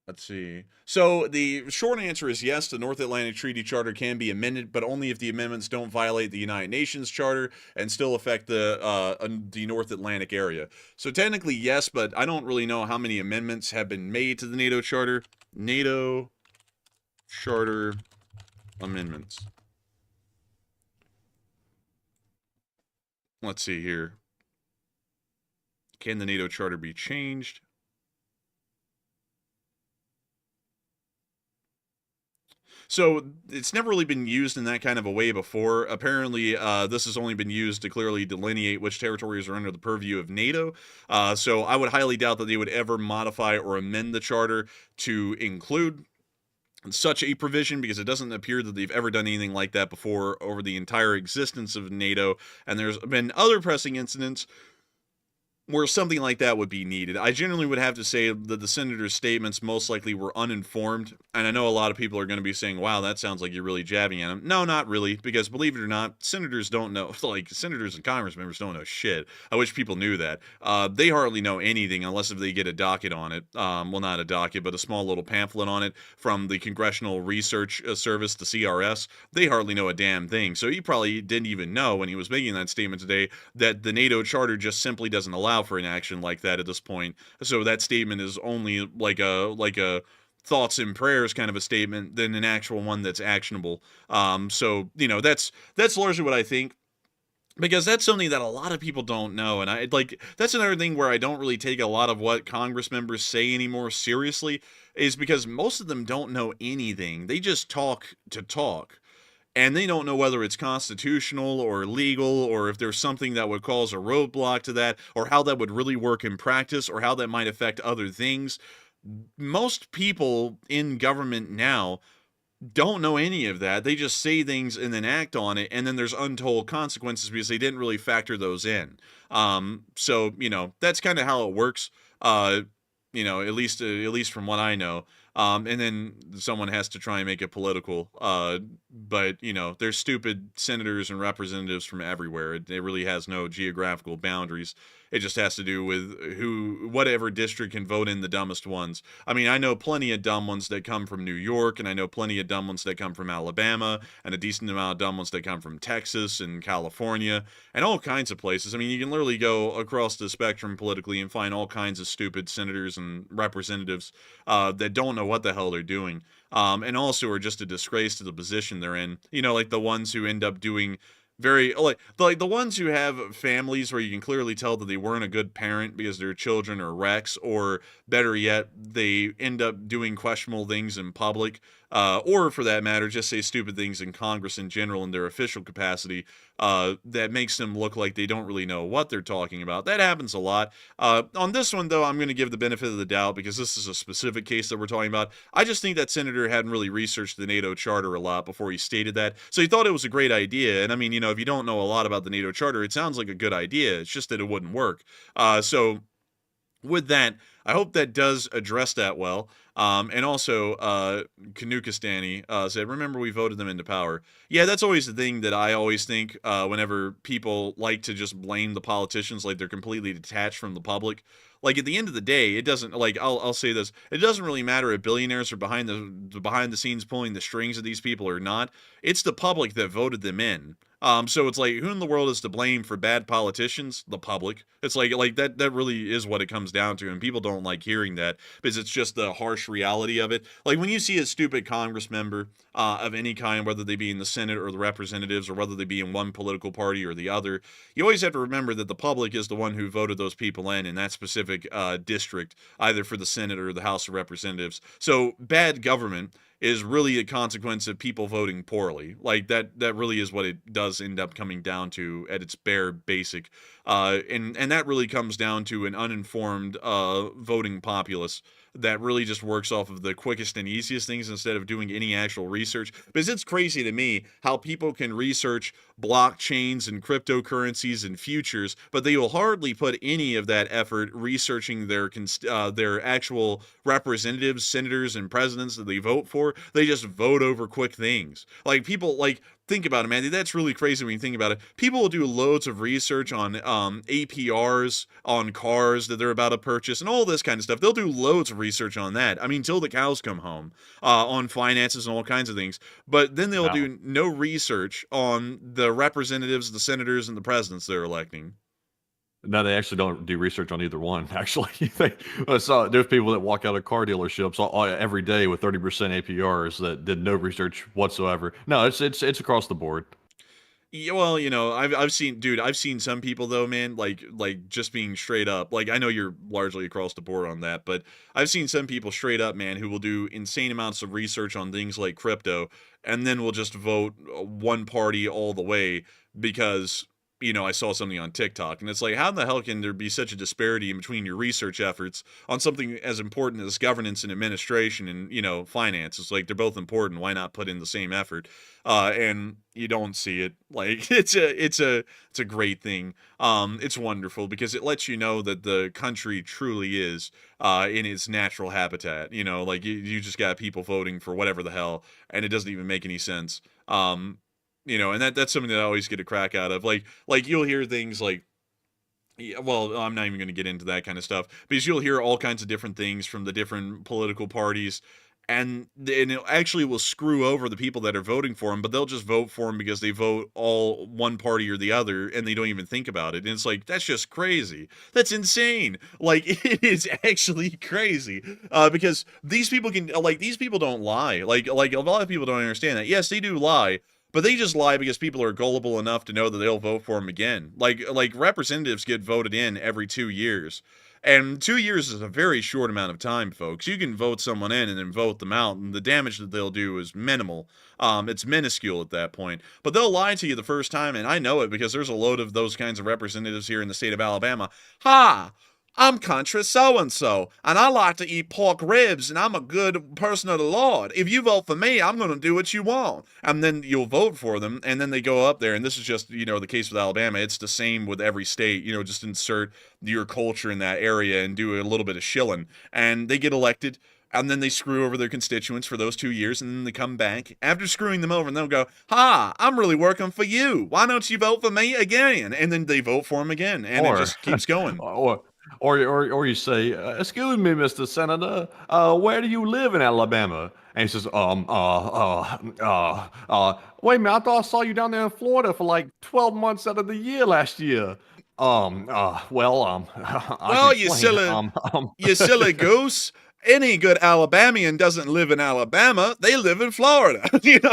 Let's see. So the short answer is yes, the North Atlantic Treaty Charter can be amended, but only if the amendments don't violate the United Nations Charter and still affect the North Atlantic area. So technically yes, but I don't really know how many amendments have been made to the NATO Charter. NATO Charter amendments. Let's see here. Can the NATO Charter be changed? So it's never really been used in that kind of a way before. Apparently, this has only been used to clearly delineate which territories are under the purview of NATO. So I would highly doubt that they would ever modify or amend the charter to include such a provision, because it doesn't appear that they've ever done anything like that before over the entire existence of NATO. And there's been other pressing incidents where something like that would be needed. I generally would have to say that the senator's statements most likely were uninformed, and I know a lot of people are going to be saying, wow, that sounds like you're really jabbing at him. No, not really, because believe it or not, senators don't know, like, senators and Congress members don't know shit. I wish people knew that. They hardly know anything unless if they get a docket on it. Well, not a docket, but a small little pamphlet on it from the Congressional Research Service, the CRS. They hardly know a damn thing. So he probably didn't even know when he was making that statement today that the NATO Charter just simply doesn't allow for an action like that at this point. So that statement is only like a thoughts and prayers kind of a statement than an actual one that's actionable. So, you know, that's largely what I think. because that's something that a lot of people don't know, and that's another thing where I don't really take a lot of what Congress members say anymore seriously, is because most of them don't know anything. They just talk to talk, and they don't know whether it's constitutional or legal, or if there's something that would cause a roadblock to that, or how that would really work in practice, or how that might affect other things. Most people in government now don't know any of that. They just say things and then act on it, and then there's untold consequences because they didn't really factor those in. So that's kind of how it works. At least from what I know. And then someone has to try and make it political. But there's stupid senators and representatives from everywhere. It really has no geographical boundaries. It just has to do with whatever district can vote in the dumbest ones. I mean, I know plenty of dumb ones that come from New York, and I know plenty of dumb ones that come from Alabama, and a decent amount of dumb ones that come from Texas and California, and all kinds of places. I mean, you can literally go across the spectrum politically and find all kinds of stupid senators and representatives that don't know what the hell they're doing, and also are just a disgrace to the position they're in. Like the ones who end up doing very like the ones who have families where you can clearly tell that they weren't a good parent because their children are wrecks, or better yet, they end up doing questionable things in public, or for that matter, just say stupid things in Congress in general in their official capacity, that makes them look like they don't really know what they're talking about. That happens a lot. On this one, though, I'm going to give the benefit of the doubt because this is a specific case that we're talking about. I just think that senator hadn't really researched the NATO charter a lot before he stated that. So he thought it was a great idea. And I mean, if you don't know a lot about the NATO charter, it sounds like a good idea. It's just that it wouldn't work. So with that, I hope that does address that well. And also, Kanukistani said, remember we voted them into power. Yeah, that's always the thing that I always think whenever people like to just blame the politicians like they're completely detached from the public. Like at the end of the day, it doesn't, like I'll say this, it doesn't really matter if billionaires are behind the scenes pulling the strings of these people or not. It's the public that voted them in. So it's like, who in the world is to blame for bad politicians? The public. It's like that really is what it comes down to, and people don't like hearing that because it's just the harsh reality of it. Like when you see a stupid Congress member of any kind, whether they be in the Senate or the representatives, or whether they be in one political party or the other, you always have to remember that the public is the one who voted those people in that specific district, either for the Senate or the House of Representatives. So bad government is really a consequence of people voting poorly. Like that really is what it does end up coming down to at its bare basic. And that really comes down to an uninformed voting populace that really just works off of the quickest and easiest things instead of doing any actual research. Because it's crazy to me how people can research blockchains and cryptocurrencies and futures, but they will hardly put any of that effort researching their actual representatives, senators, and presidents that they vote for. They just vote over quick things. Like people, think about it, man. That's really crazy when you think about it. People will do loads of research on APRs on cars that they're about to purchase and all this kind of stuff. They'll do loads of research on that. I mean, till the cows come home, on finances and all kinds of things. But then they'll do no research on the representatives, the senators, and the presidents they're electing. No, they actually don't do research on either one. Actually, there's people that walk out of car dealerships every day with 30% APRs that did no research whatsoever. No, it's across the board. Yeah, well, I've seen some people though, man, like just being straight up. Like I know you're largely across the board on that, but I've seen some people straight up, man, who will do insane amounts of research on things like crypto, and then will just vote one party all the way because I saw something on TikTok, and it's like, how in the hell can there be such a disparity in between your research efforts on something as important as governance and administration and, finance? It's like, they're both important. Why not put in the same effort? And you don't see it. Like, it's a great thing. It's wonderful because it lets you know that the country truly is, in its natural habitat. Like you just got people voting for whatever the hell, and it doesn't even make any sense. And that's something that I always get a crack out of. Like you'll hear things like, well, I'm not even going to get into that kind of stuff because you'll hear all kinds of different things from the different political parties, and it actually will screw over the people that are voting for them, but they'll just vote for them because they vote all one party or the other, and they don't even think about it. And it's like, that's just crazy. That's insane. Like, it is actually crazy. Because these people don't lie. Like a lot of people don't understand that. Yes, they do lie, but they just lie because people are gullible enough to know that they'll vote for them again. Like representatives get voted in every 2 years. And 2 years is a very short amount of time, folks. You can vote someone in and then vote them out, and the damage that they'll do is minimal. It's minuscule at that point. But they'll lie to you the first time, and I know it because there's a load of those kinds of representatives here in the state of Alabama. Ha! I'm country so-and-so, and I like to eat pork ribs, and I'm a good person of the Lord. If you vote for me, I'm going to do what you want. And then you'll vote for them, and then they go up there, and this is just, the case with Alabama. It's the same with every state. Just insert your culture in that area and do a little bit of shilling. And they get elected, and then they screw over their constituents for those 2 years, and then they come back after screwing them over, and they'll go, ha, I'm really working for you. Why don't you vote for me again? And then they vote for them again, and it just keeps going. Or you say, excuse me, Mr. Senator, where do you live in Alabama? And he says, wait a minute, I thought I saw you down there in Florida for like 12 months out of the year last year. Well, you silly goose. Any good Alabamian doesn't live in Alabama. They live in Florida.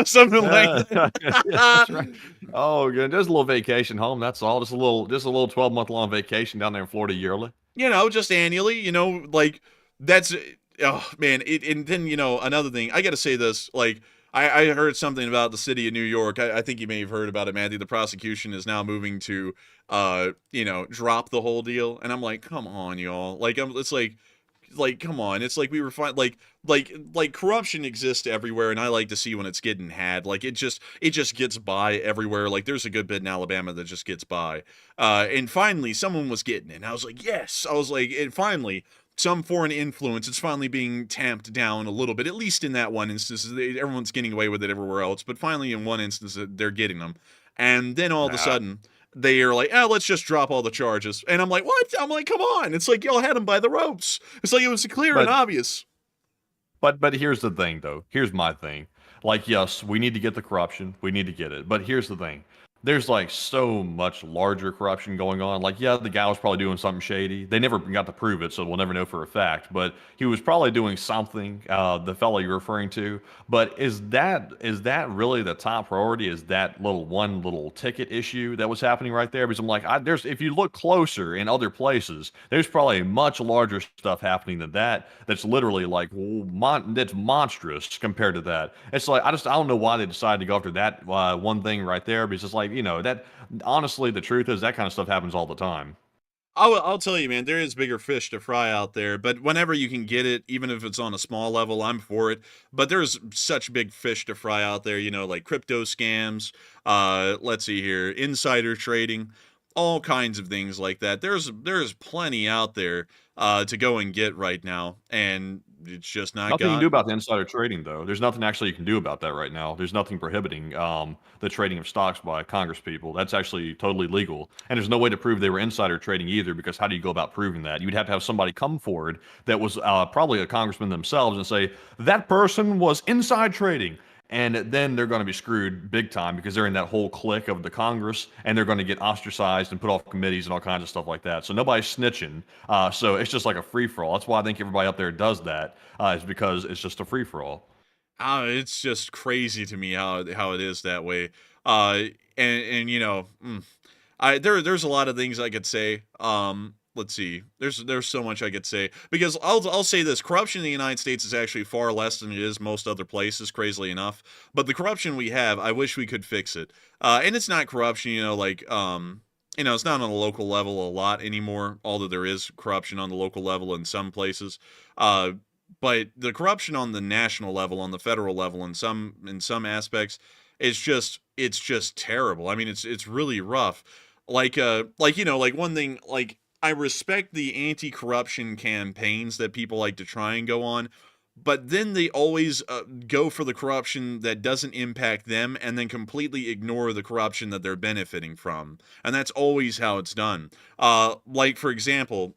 Something like that. Yeah, that's right. Oh, good. Just a little vacation home. That's all. Just a little 12-month long vacation down there in Florida yearly. Just annually, that's, oh man. And then, another thing, I got to say this, I heard something about the city of New York. I think you may have heard about it, Matthew. The prosecution is now moving to, drop the whole deal. And I'm like, come on, y'all. It's like, come on. It's like we were fine. Like corruption exists everywhere, and I like to see when it's getting had. It just gets by everywhere. There's a good bit in Alabama that just gets by. And finally, someone was getting it. And I was like, yes. I was like, and finally, some foreign influence, it's finally being tamped down a little bit, at least in that one instance. Everyone's getting away with it everywhere else, but finally in one instance, they're getting them. And then all of a sudden, they are like, let's just drop all the charges. And I'm like, what? I'm like, come on. It's like y'all had them by the ropes. It's like it was clear and obvious. But here's the thing, though. Here's my thing. Yes, we need to get the corruption. We need to get it. But here's the thing. There's so much larger corruption going on. The guy was probably doing something shady. They never got to prove it, so we'll never know for a fact. But he was probably doing something, the fellow you're referring to. But is that really the top priority? Is that one little ticket issue that was happening right there? Because I'm like, if you look closer in other places, there's probably much larger stuff happening than that. That's literally that's monstrous compared to that. It's I don't know why they decided to go after that one thing right there. Because it's that honestly, the truth is that kind of stuff happens all the time. I'll tell you, man, there is bigger fish to fry out there, but whenever you can get it, even if it's on a small level, I'm for it. But there's such big fish to fry out there, like crypto scams, let's see here, insider trading, all kinds of things like that. There's plenty out there to go and get right now, and it's just not nothing you can do about the insider trading, though. There's nothing actually you can do about that right now. There's nothing prohibiting the trading of stocks by Congress people. That's actually totally legal, and there's no way to prove they were insider trading either, because how do you go about proving that? You'd have to have somebody come forward that was probably a congressman themselves and say, that person was inside trading. And then they're going to be screwed big time because they're in that whole clique of the Congress, and they're going to get ostracized and put off committees and all kinds of stuff like that. So nobody's snitching. So it's just like a free-for-all. That's why I think everybody up there does that, is because it's just a free-for-all. It's just crazy to me how it is that way. There's a lot of things I could say. Let's see. There's so much I could say, because I'll say this: corruption in the United States is actually far less than it is most other places, crazily enough. But the corruption we have, I wish we could fix it. And it's not corruption, it's not on a local level a lot anymore, although there is corruption on the local level in some places. But the corruption on the national level, on the federal level, in some aspects, it's just terrible. I mean, it's really rough. One thing, I respect the anti-corruption campaigns that people like to try and go on, but then they always go for the corruption that doesn't impact them and then completely ignore the corruption that they're benefiting from. And that's always how it's done. For example,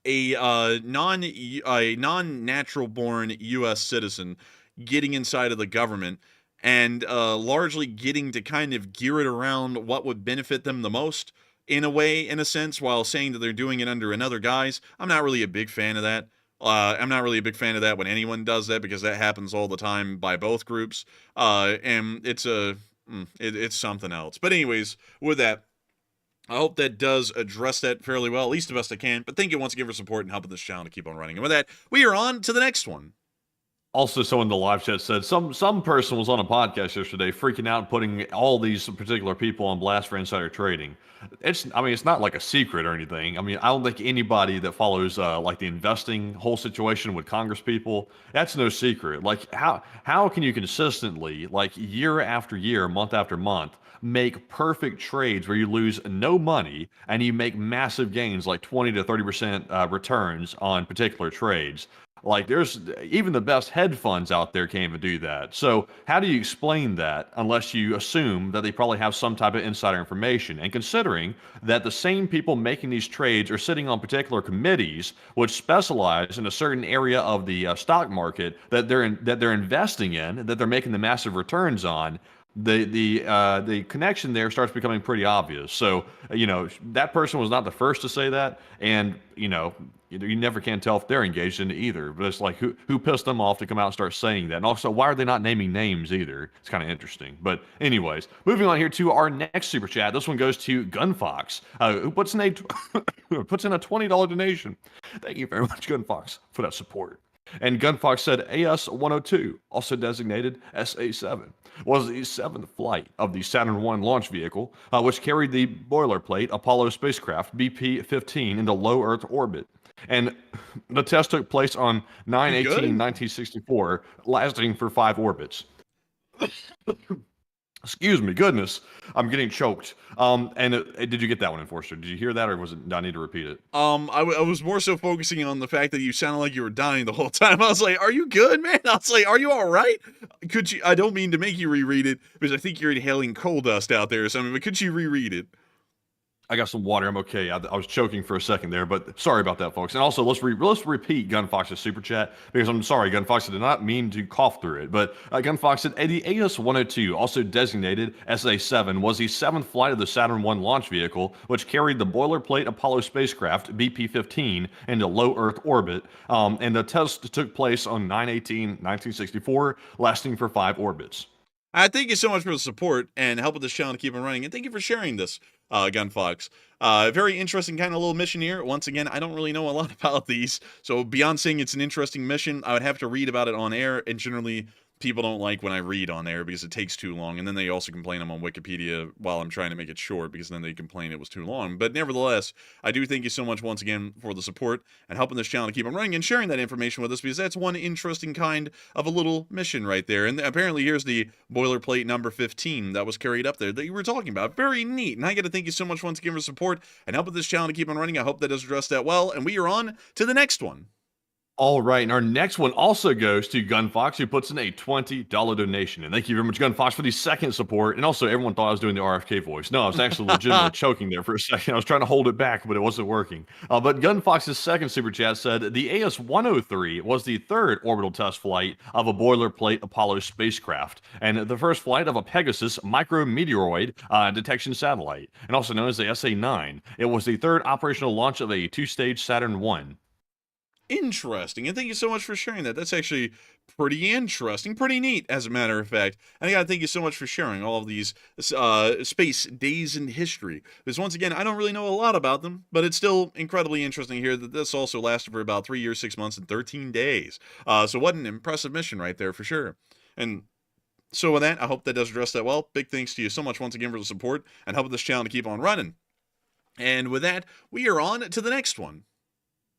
a non-natural born U.S. citizen getting inside of the government and largely getting to kind of gear it around what would benefit them the most, in a sense, while saying that they're doing it under another guise. I'm not really a big fan of that. I'm not really a big fan of that when anyone does that, because that happens all the time by both groups. And it's It's something else. But anyways, with that, I hope that does address that fairly well, at least the best I can. But thank you once again for support and helping this channel to keep on running. And with that, we are on to the next one. Also, someone in the live chat said some person was on a podcast yesterday freaking out and putting all these particular people on blast for insider trading. It's not like a secret or anything. I mean, I don't think anybody that follows like the investing whole situation with Congress people, that's no secret. Like how can you consistently, like year after year, month after month, make perfect trades where you lose no money and you make massive gains, like 20 to 30% returns on particular trades? Like there's even the best hedge funds out there can't even do that. So how do you explain that unless you assume that they probably have some type of insider information? And considering that the same people making these trades are sitting on particular committees which specialize in a certain area of the stock market that they're investing in, that they're making the massive returns on, the connection there starts becoming pretty obvious. So that person was not the first to say that, and you never can tell if they're engaged in it either. But it's like who pissed them off to come out and start saying that? And also, why are they not naming names either? It's kind of interesting. But anyways, moving on here to our next super chat. This one goes to Gunfox, who puts in a $20 donation. Thank you very much, Gunfox, for that support. And Gunfox said AS-102, also designated SA-7, was the 7th flight of the Saturn I launch vehicle, which carried the boilerplate Apollo spacecraft BP-15 into low Earth orbit. And the test took place on 9/18/1964, lasting for 5 orbits. Excuse me, goodness, I'm getting choked. Did you get that one, Enforcer? Did you hear that, or do I need to repeat it? I was more so focusing on the fact that you sounded like you were dying the whole time. I was like, "Are you good, man?" I was like, "Are you all right?" Could you? I don't mean to make you reread it because I think you're inhaling coal dust out there or something. But could you reread it? I got some water. I'm okay. I was choking for a second there, but sorry about that, folks. And also, let's repeat Gunfox's super chat, because I'm sorry, Gunfox, I did not mean to cough through it. But Gunfox said the AS-102, also designated SA-7, was the 7th flight of the Saturn I launch vehicle, which carried the boilerplate Apollo spacecraft BP-15 into low Earth orbit. And the test took place on 9/18/1964, lasting for 5 orbits. Thank you so much for the support and helping this channel to keep on running. And thank you for sharing this, Gunfox. Very interesting kind of little mission here. Once again, I don't really know a lot about these. So beyond saying it's an interesting mission, I would have to read about it on air. And generally, people don't like when I read on air because it takes too long. And then they also complain I'm on Wikipedia while I'm trying to make it short, because then they complain it was too long. But nevertheless, I do thank you so much once again for the support and helping this channel to keep on running and sharing that information with us, because that's one interesting kind of a little mission right there. And apparently here's the boilerplate number 15 that was carried up there that you were talking about. Very neat. And I got to thank you so much once again for support and helping this channel to keep on running. I hope that does address that well. And we are on to the next one. All right, and our next one also goes to Gunfox, who puts in a $20 donation. And thank you very much, Gunfox, for the second support. And also, everyone thought I was doing the RFK voice. No, I was actually legitimately choking there for a second. I was trying to hold it back, but it wasn't working. But Gunfox's second super chat said, the AS-103 was the 3rd orbital test flight of a boilerplate Apollo spacecraft, and the first flight of a Pegasus micrometeoroid detection satellite, and also known as the SA-9. It was the 3rd operational launch of a 2-stage Saturn I. Interesting, and thank you so much for sharing that. That's actually pretty interesting, pretty neat, as a matter of fact. And I gotta thank you so much for sharing all of these space days in history, because once again, I don't really know a lot about them, but it's still incredibly interesting here that this also lasted for about 3 years, 6 months, and 13 days. So what an impressive mission right there, for sure. And so with that, I hope that does address that well. Big thanks to you so much once again for the support and helping this channel to keep on running. And with that, we are on to the next one.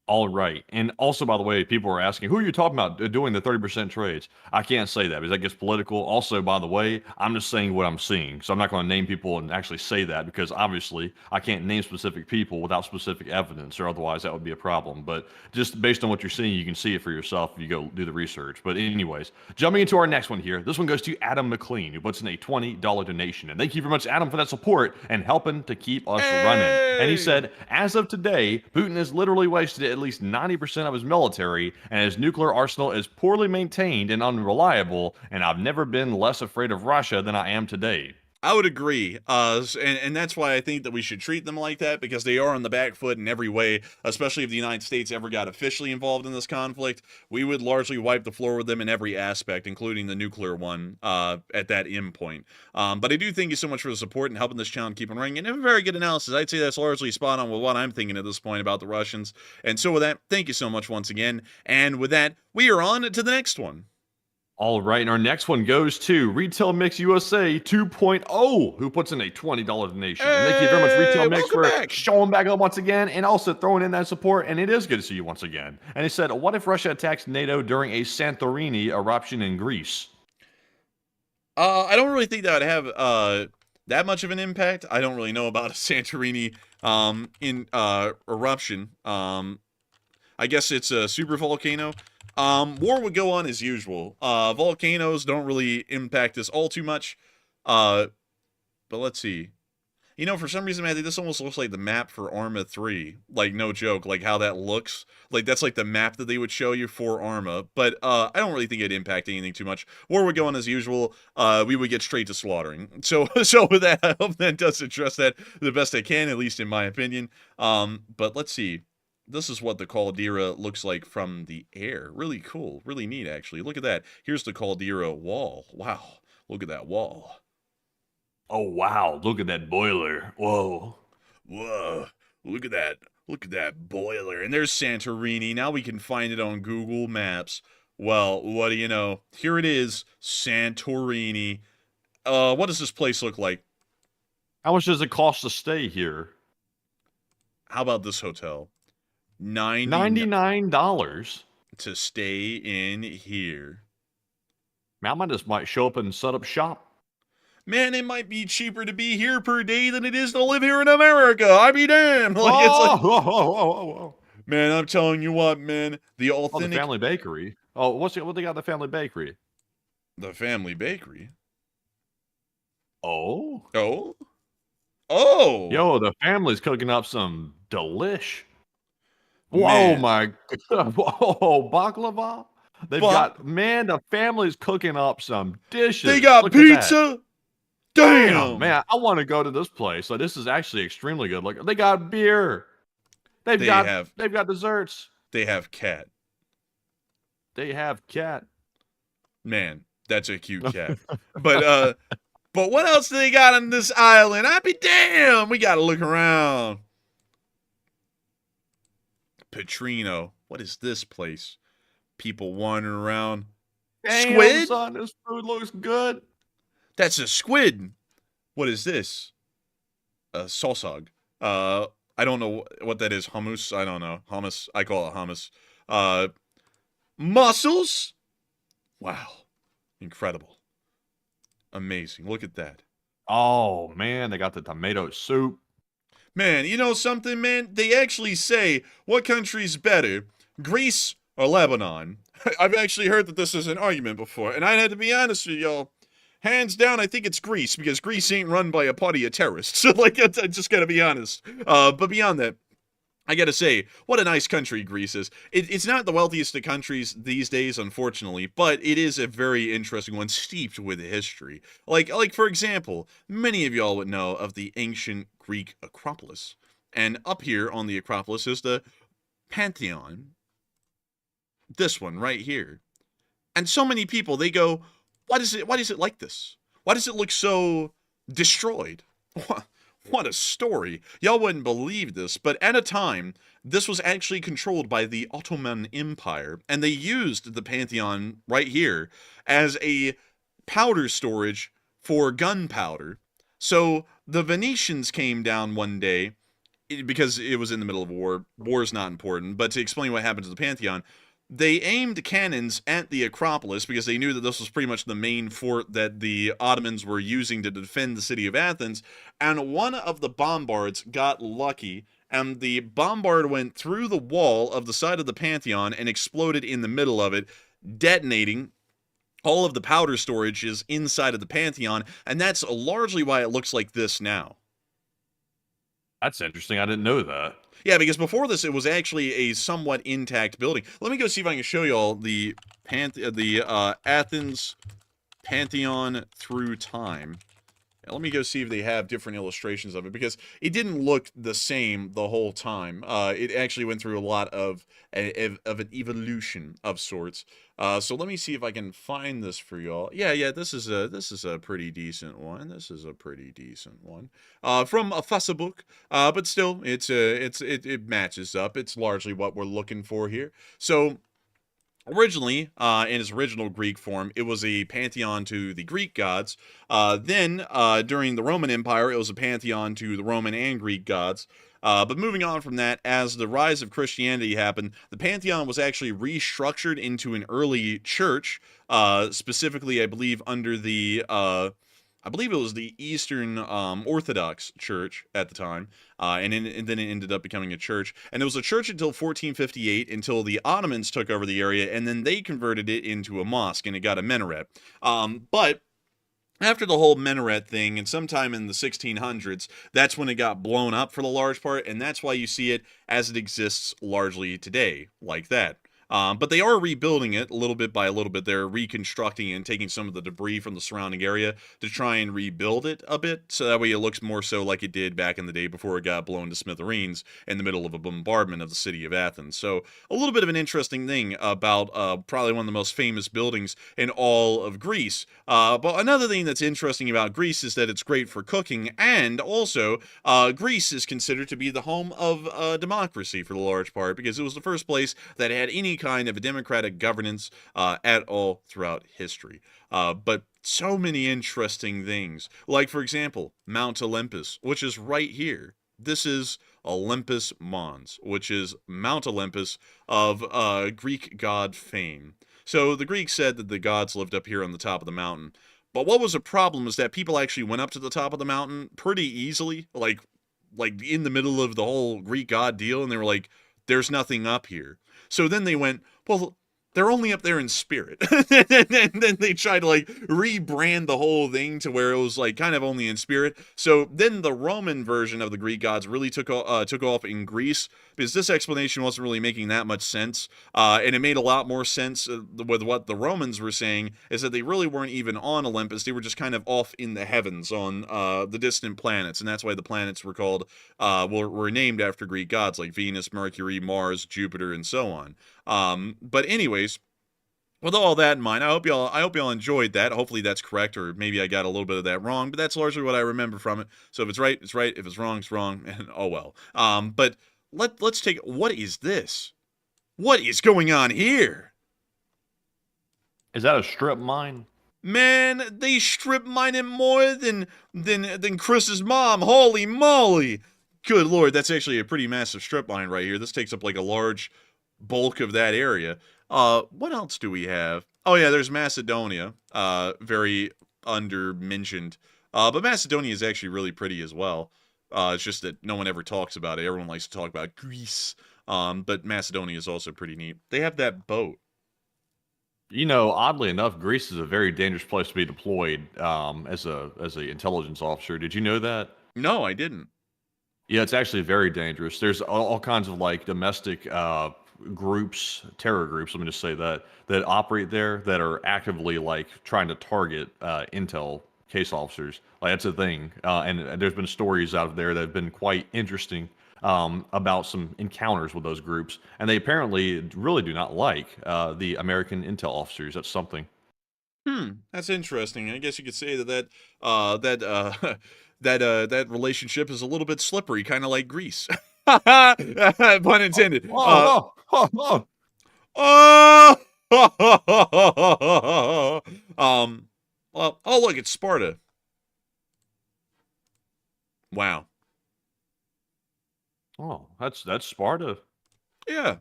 All right. And also, by the way, people are asking, who are you talking about doing the 30% trades? I can't say that because that gets political. Also, by the way, I'm just saying what I'm seeing. So I'm not going to name people and actually say that, because obviously I can't name specific people without specific evidence, or otherwise that would be a problem. But just based on what you're seeing, you can see it for yourself if you go do the research. But anyways, jumping into our next one here. This one goes to Adam McLean, who puts in a $20 donation. And thank you very much, Adam, for that support and helping to keep us running. And he said, as of today, Putin has literally wasted at least 90% of his military, and his nuclear arsenal is poorly maintained and unreliable, and I've never been less afraid of Russia than I am today. I would agree, and that's why I think that we should treat them like that, because they are on the back foot in every way, especially if the United States ever got officially involved in this conflict. We would largely wipe the floor with them in every aspect, including the nuclear one, at that end point. But I do thank you so much for the support and helping this channel keep on running, and a very good analysis. I'd say that's largely spot on with what I'm thinking at this point about the Russians. And so with that, thank you so much once again, and with that, we are on to the next one. All right, and our next one goes to Retail Mix USA 2.0, who puts in a $20 donation. And thank you very much, Retail Mix, for showing back up once again and also throwing in that support. And it is good to see you once again. And he said, what if Russia attacks NATO during a Santorini eruption in Greece? I don't really think that would have that much of an impact. I don't really know about a Santorini eruption. I guess it's a super volcano. War would go on as usual. Volcanoes don't really impact us all too much. But let's see. You know, for some reason, man, this almost looks like the map for Arma 3. Like, no joke, like how that looks. Like, that's like the map that they would show you for Arma. But, I don't really think it'd impact anything too much. War would go on as usual. We would get straight to slaughtering. So with that, I hope that does address that the best I can, at least in my opinion. But let's see. This is what the caldera looks like from the air. Really cool. Really neat, actually. Look at that. Here's the caldera wall. Wow. Look at that wall. Oh, wow. Look at that boiler. Whoa. Whoa. Look at that. Look at that boiler. And there's Santorini. Now we can find it on Google Maps. Well, what do you know? Here it is. Santorini. What does this place look like? How much does it cost to stay here? How about this hotel? $99 to stay in here. Man, I just might show up and set up shop. Man, it might be cheaper to be here per day than it is to live here in America. I be damned. Like, it's like, whoa. Man, I'm telling you what, man. The authentic... the family bakery. Oh, what they got at the family bakery? The family bakery? Oh? Oh? Oh! Yo, the family's cooking up some delish. Man. Whoa, my God. Whoa, baklava? The family's cooking up some dishes. They got pizza? Damn! Man, I want to go to this place. So this is actually extremely good. Look, they got beer. They've got desserts. They have cat. They have cat. Man, that's a cute cat. But what else do they got on this island? I be damn! We gotta look around. Petrino. What is this place? People wandering around. Damn, squid? Son, this food looks good. That's a squid. What is this? A sausage. I don't know what that is. Hummus? I don't know. Hummus. I call it hummus. Mussels? Wow. Incredible. Amazing. Look at that. Oh, man, they got the tomato soup. Man, you know something, man? They actually say, what country's better, Greece or Lebanon? I've actually heard that this is an argument before, and I had to be honest with y'all. Hands down, I think it's Greece, because Greece ain't run by a party of terrorists. So, like, I just gotta be honest. But beyond that, I gotta say, what a nice country Greece is. It's not the wealthiest of countries these days, unfortunately, but it is a very interesting one, steeped with history. Like for example, many of y'all would know of the ancient Greek Acropolis. And up here on the Acropolis is the Pantheon. This one right here. And so many people, they go, why is it like this? Why does it look so destroyed? What a story. Y'all wouldn't believe this, but at a time, this was actually controlled by the Ottoman Empire, and they used the Pantheon right here as a powder storage for gunpowder. So the Venetians came down one day, because it was in the middle of war. War is not important, but to explain what happened to the Pantheon, they aimed cannons at the Acropolis because they knew that this was pretty much the main fort that the Ottomans were using to defend the city of Athens, and one of the bombards got lucky, and the bombard went through the wall of the side of the Pantheon and exploded in the middle of it, detonating all of the powder storages inside of the Pantheon, and that's largely why it looks like this now. That's interesting. I didn't know that. Yeah, because before this, it was actually a somewhat intact building. Let me go see if I can show y'all the Athens Pantheon through time. Let me go see if they have different illustrations of it, because it didn't look the same the whole time. It actually went through a lot of an evolution of sorts. So let me see if I can find this for y'all. Yeah, this is a pretty decent one. This is a pretty decent one. From a Facebook, but still, it matches up. It's largely what we're looking for here. So, originally, in its original Greek form, it was a pantheon to the Greek gods. Then, during the Roman Empire, it was a pantheon to the Roman and Greek gods. But moving on from that, as the rise of Christianity happened, the pantheon was actually restructured into an early church, specifically, I believe, under the I believe it was the Eastern Orthodox Church at the time, and then it ended up becoming a church. And it was a church until 1458, until the Ottomans took over the area, and then they converted it into a mosque, and it got a minaret. But after the whole minaret thing, and sometime in the 1600s, that's when it got blown up for the large part, and that's why you see it as it exists largely today, like that. But they are rebuilding it little bit by little bit. They're reconstructing and taking some of the debris from the surrounding area to try and rebuild it a bit, so that way it looks more so like it did back in the day before it got blown to smithereens in the middle of a bombardment of the city of Athens. So a little bit of an interesting thing about probably one of the most famous buildings in all of Greece. But another thing that's interesting about Greece is that it's great for cooking, and also Greece is considered to be the home of democracy for the large part, because it was the first place that had any kind of a democratic governance at all throughout history. But so many interesting things. Like, for example, Mount Olympus, which is right here. This is Olympus Mons, which is Mount Olympus of Greek god fame. So the Greeks said that the gods lived up here on the top of the mountain. But what was a problem is that people actually went up to the top of the mountain pretty easily, like in the middle of the whole Greek god deal, and they were like, there's nothing up here. So then they went, well, they're only up there in spirit. And then they tried to like rebrand the whole thing to where it was like kind of only in spirit. So then the Roman version of the Greek gods really took off in Greece, because this explanation wasn't really making that much sense. And it made a lot more sense with what the Romans were saying, is that they really weren't even on Olympus. They were just kind of off in the heavens on the distant planets. And that's why the planets were called, were named after Greek gods like Venus, Mercury, Mars, Jupiter, and so on. But anyways, with all that in mind, I hope y'all enjoyed that. Hopefully that's correct, or maybe I got a little bit of that wrong, but that's largely what I remember from it. So if it's right, it's right. If it's wrong, it's wrong, and oh well. But let's take, what is this? What is going on here? Is that a strip mine? Man, they strip mining more than Chris's mom. Holy moly. Good lord, that's actually a pretty massive strip mine right here. This takes up like a large bulk of that area. What else do we have? Oh yeah, there's Macedonia. Very under-mentioned. But Macedonia is actually really pretty as well. It's just that no one ever talks about it. Everyone likes to talk about Greece. But Macedonia is also pretty neat. They have that boat. You know, oddly enough, Greece is a very dangerous place to be deployed as a intelligence officer. Did you know that? No, I didn't. Yeah, it's actually very dangerous. There's all kinds of like domestic groups, terror groups, let me just say that operate there, that are actively like trying to target intel case officers. Like, that's a thing. And there's been stories out of there that have been quite interesting about some encounters with those groups. And they apparently really do not like the American intel officers. That's something. That's interesting. I guess you could say that that relationship is a little bit slippery, kind of like Greece. Pun intended. Oh. Well, oh look, it's Sparta. Wow. Oh, that's Sparta. Yeah.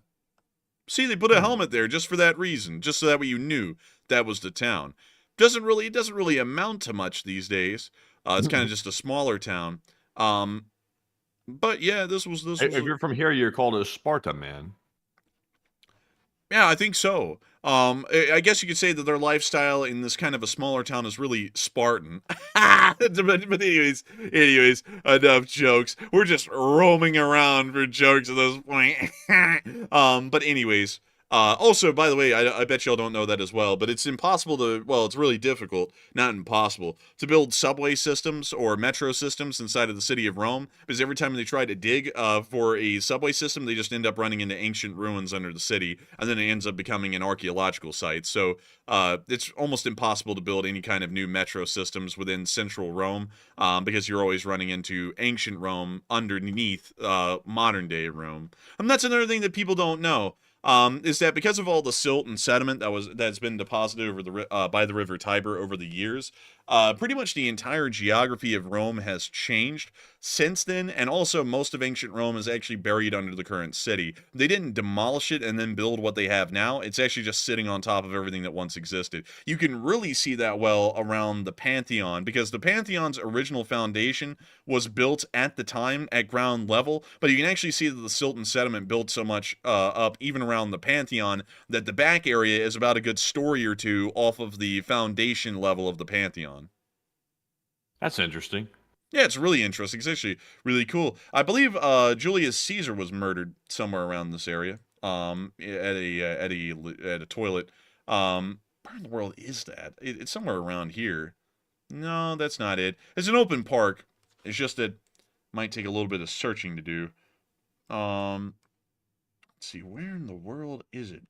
See, they put a helmet there just for that reason, just so that way you knew that was the town. It doesn't really amount to much these days. It's kind of just a smaller town. But yeah, this was If you're from here, you're called a Sparta man. Yeah, I think so. I guess you could say that their lifestyle in this kind of a smaller town is really Spartan. But anyways, enough jokes. We're just roaming around for jokes at this point. But anyways, Also, by the way, I bet y'all don't know that as well, but it's impossible to, well, it's really difficult, not impossible, to build subway systems or metro systems inside of the city of Rome, because every time they try to dig for a subway system, they just end up running into ancient ruins under the city, and then it ends up becoming an archaeological site. So it's almost impossible to build any kind of new metro systems within central Rome, because you're always running into ancient Rome underneath modern-day Rome. And that's another thing that people don't know. Is that because of all the silt and sediment that's been deposited over the by the river Tiber over the years, pretty much the entire geography of Rome has changed since then, and also most of ancient Rome is actually buried under the current city. They didn't demolish it and then build what they have now. It's actually just sitting on top of everything that once existed. You can really see that well around the Pantheon, because the Pantheon's original foundation was built at the time at ground level, but you can actually see that the silt and sediment built so much up even around the Pantheon that the back area is about a good story or two off of the foundation level of the Pantheon. That's interesting. Yeah, it's really interesting. It's actually really cool. I believe Julius Caesar was murdered somewhere around this area. At a toilet. Where in the world is that? It's somewhere around here. No, that's not it. It's an open park. It's just that it might take a little bit of searching to do. Let's see, where in the world is it?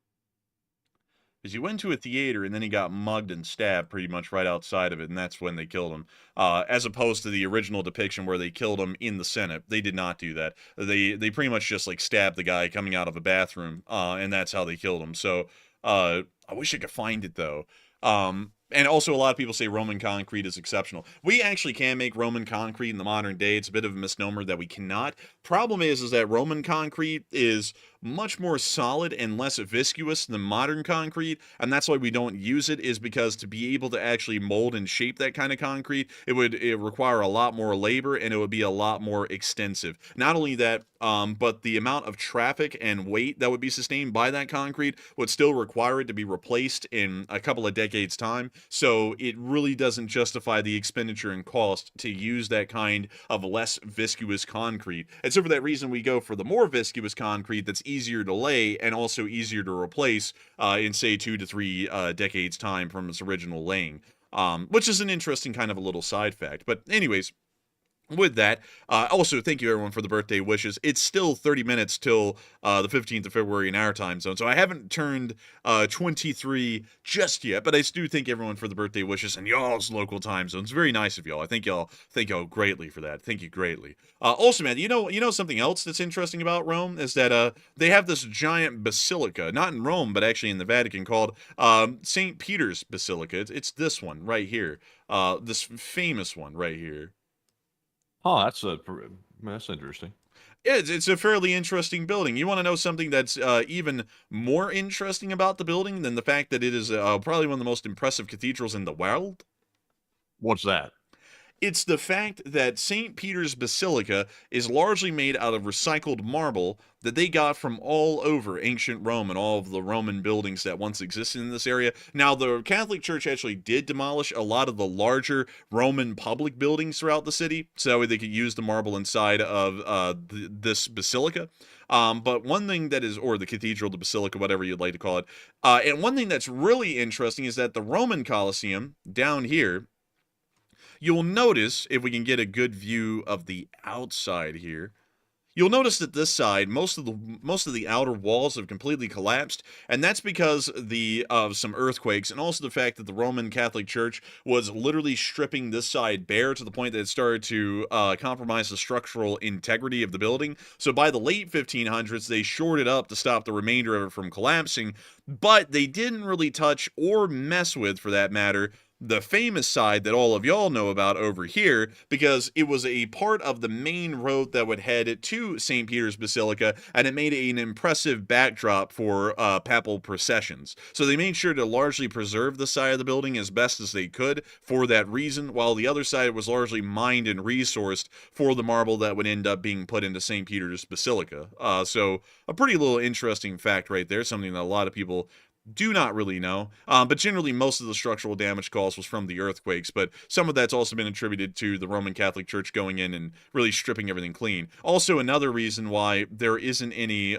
Because he went to a theater and then he got mugged and stabbed pretty much right outside of it, and that's when they killed him. As opposed to the original depiction where they killed him in the Senate. They did not do that. They pretty much just like stabbed the guy coming out of a bathroom, and that's how they killed him. So I wish I could find it though. And also, a lot of people say Roman concrete is exceptional. We actually can make Roman concrete in the modern day. It's a bit of a misnomer that we cannot. Problem is that Roman concrete is much more solid and less viscous than modern concrete, and that's why we don't use it, is because to be able to actually mold and shape that kind of concrete, it would require a lot more labor, and it would be a lot more extensive. Not only that, but the amount of traffic and weight that would be sustained by that concrete would still require it to be replaced in a couple of decades' time. So it really doesn't justify the expenditure and cost to use that kind of less viscous concrete. And so for that reason, we go for the more viscous concrete that's easier to lay and also easier to replace in, say, 2 to 3 decades' time from its original laying, which is an interesting kind of a little side fact. But anyways, with that, also, thank you everyone for the birthday wishes. It's still 30 minutes till the 15th of February in our time zone, so I haven't turned 23 just yet, but I do thank everyone for the birthday wishes and y'all's local time zones. Very nice of y'all. I thank y'all greatly for that. Thank you greatly. Also, man, you know something else that's interesting about Rome is that they have this giant basilica, not in Rome, but actually in the Vatican, called St. Peter's Basilica. It's this one right here, this famous one right here. Oh, that's interesting. Yeah, it's a fairly interesting building. You want to know something that's even more interesting about the building than the fact that it is probably one of the most impressive cathedrals in the world? What's that? It's the fact that St. Peter's Basilica is largely made out of recycled marble that they got from all over ancient Rome and all of the Roman buildings that once existed in this area. Now, the Catholic Church actually did demolish a lot of the larger Roman public buildings throughout the city, so that way they could use the marble inside of this basilica. But one thing that is, or the cathedral, the basilica, whatever you'd like to call it, and one thing that's really interesting is that the Roman Colosseum down here, you'll notice, if we can get a good view of the outside here, you'll notice that this side, most of the outer walls have completely collapsed, and that's because of some earthquakes, and also the fact that the Roman Catholic Church was literally stripping this side bare to the point that it started to compromise the structural integrity of the building. So by the late 1500s, they shored it up to stop the remainder of it from collapsing, but they didn't really touch or mess with, for that matter, the famous side that all of y'all know about over here, because it was a part of the main road that would head to St. Peter's Basilica, and it made an impressive backdrop for papal processions. So they made sure to largely preserve the side of the building as best as they could for that reason, while the other side was largely mined and resourced for the marble that would end up being put into St. Peter's Basilica. So a pretty little interesting fact right there, something that a lot of people do not really know, but generally most of the structural damage caused was from the earthquakes, but some of that's also been attributed to the Roman Catholic Church going in and really stripping everything clean. Also, another reason why there isn't any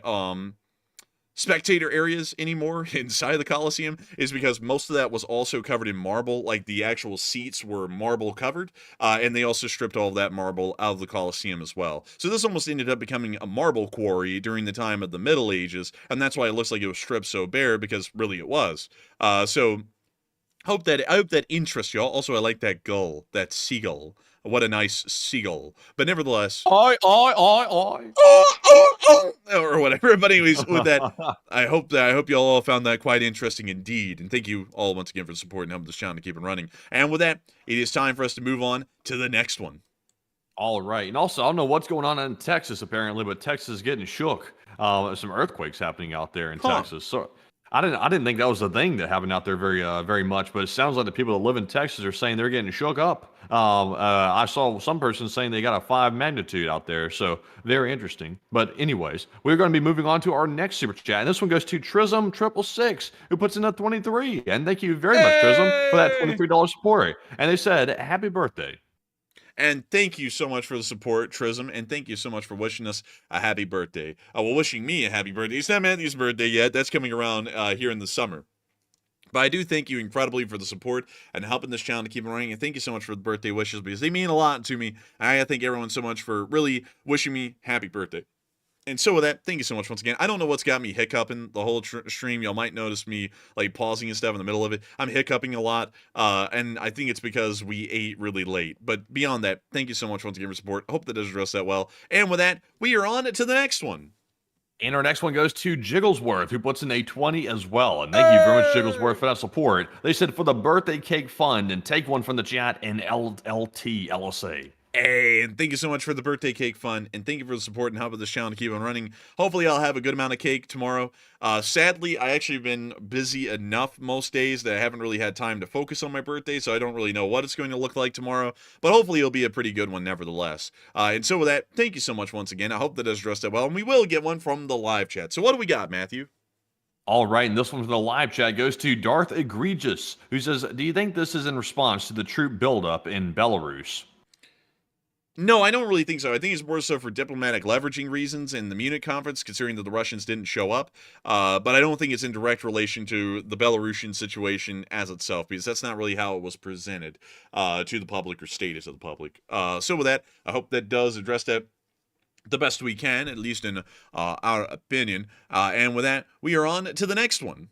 spectator areas anymore inside the Coliseum is because most of that was also covered in marble. Like the actual seats were marble covered, and they also stripped all of that marble out of the Coliseum as well. So this almost ended up becoming a marble quarry during the time of the Middle Ages, and that's why it looks like it was stripped so bare, because really it was. So I hope that interests y'all. Also, I like that gull, that seagull. What a nice seagull. But nevertheless, Oi. or whatever. But anyways, with that, I hope y'all all found that quite interesting indeed. And thank you all once again for the support and helping this channel to keep it running. And with that, it is time for us to move on to the next one. All right. And also, I don't know what's going on in Texas, apparently, but Texas is getting shook. Some earthquakes happening out there in Texas. So I didn't think that was a thing that happened out there very much, but it sounds like the people that live in Texas are saying they're getting shook up. I saw some person saying they got a 5 magnitude out there, so very interesting. But anyways, we're going to be moving on to our next super chat, and this one goes to Trism666, who puts in a 23. And thank you very much, Trism, for that $23 support. And they said, "Happy birthday." And thank you so much for the support, Trism, and thank you so much for wishing us a happy birthday. Well, wishing me a happy birthday. It's not Matthew's birthday yet. That's coming around here in the summer. But I do thank you incredibly for the support and helping this channel to keep it running. And thank you so much for the birthday wishes, because they mean a lot to me. I thank everyone so much for really wishing me happy birthday. And so with that, thank you so much once again. I don't know what's got me hiccuping the whole stream. Y'all might notice me like pausing and stuff in the middle of it. I'm hiccuping a lot, and I think it's because we ate really late. But beyond that, thank you so much once again for support. I hope that does address that well. And with that, we are on to the next one. And our next one goes to Jigglesworth, who puts in a 20 as well. And thank you very much, Jigglesworth, for that support. They said, "For the birthday cake fund, and take one from the chat and LLT LSA." Hey, and thank you so much for the birthday cake fun, and thank you for the support and help with this channel to keep on running. Hopefully, I'll have a good amount of cake tomorrow. Sadly, I actually have been busy enough most days that I haven't really had time to focus on my birthday, so I don't really know what it's going to look like tomorrow, but hopefully it'll be a pretty good one nevertheless. And so with that, thank you so much once again. I hope that does address that well, and we will get one from the live chat. So what do we got, Matthew? All right, and this one from the live chat goes to Darth Egregious, who says, "Do you think this is in response to the troop buildup in Belarus?" No, I don't really think so. I think it's more so for diplomatic leveraging reasons in the Munich conference, considering that the Russians didn't show up. But I don't think it's in direct relation to the Belarusian situation as itself, because that's not really how it was presented to the public or stated to the public. So with that, I hope that does address that the best we can, at least in our opinion. And with that, we are on to the next one.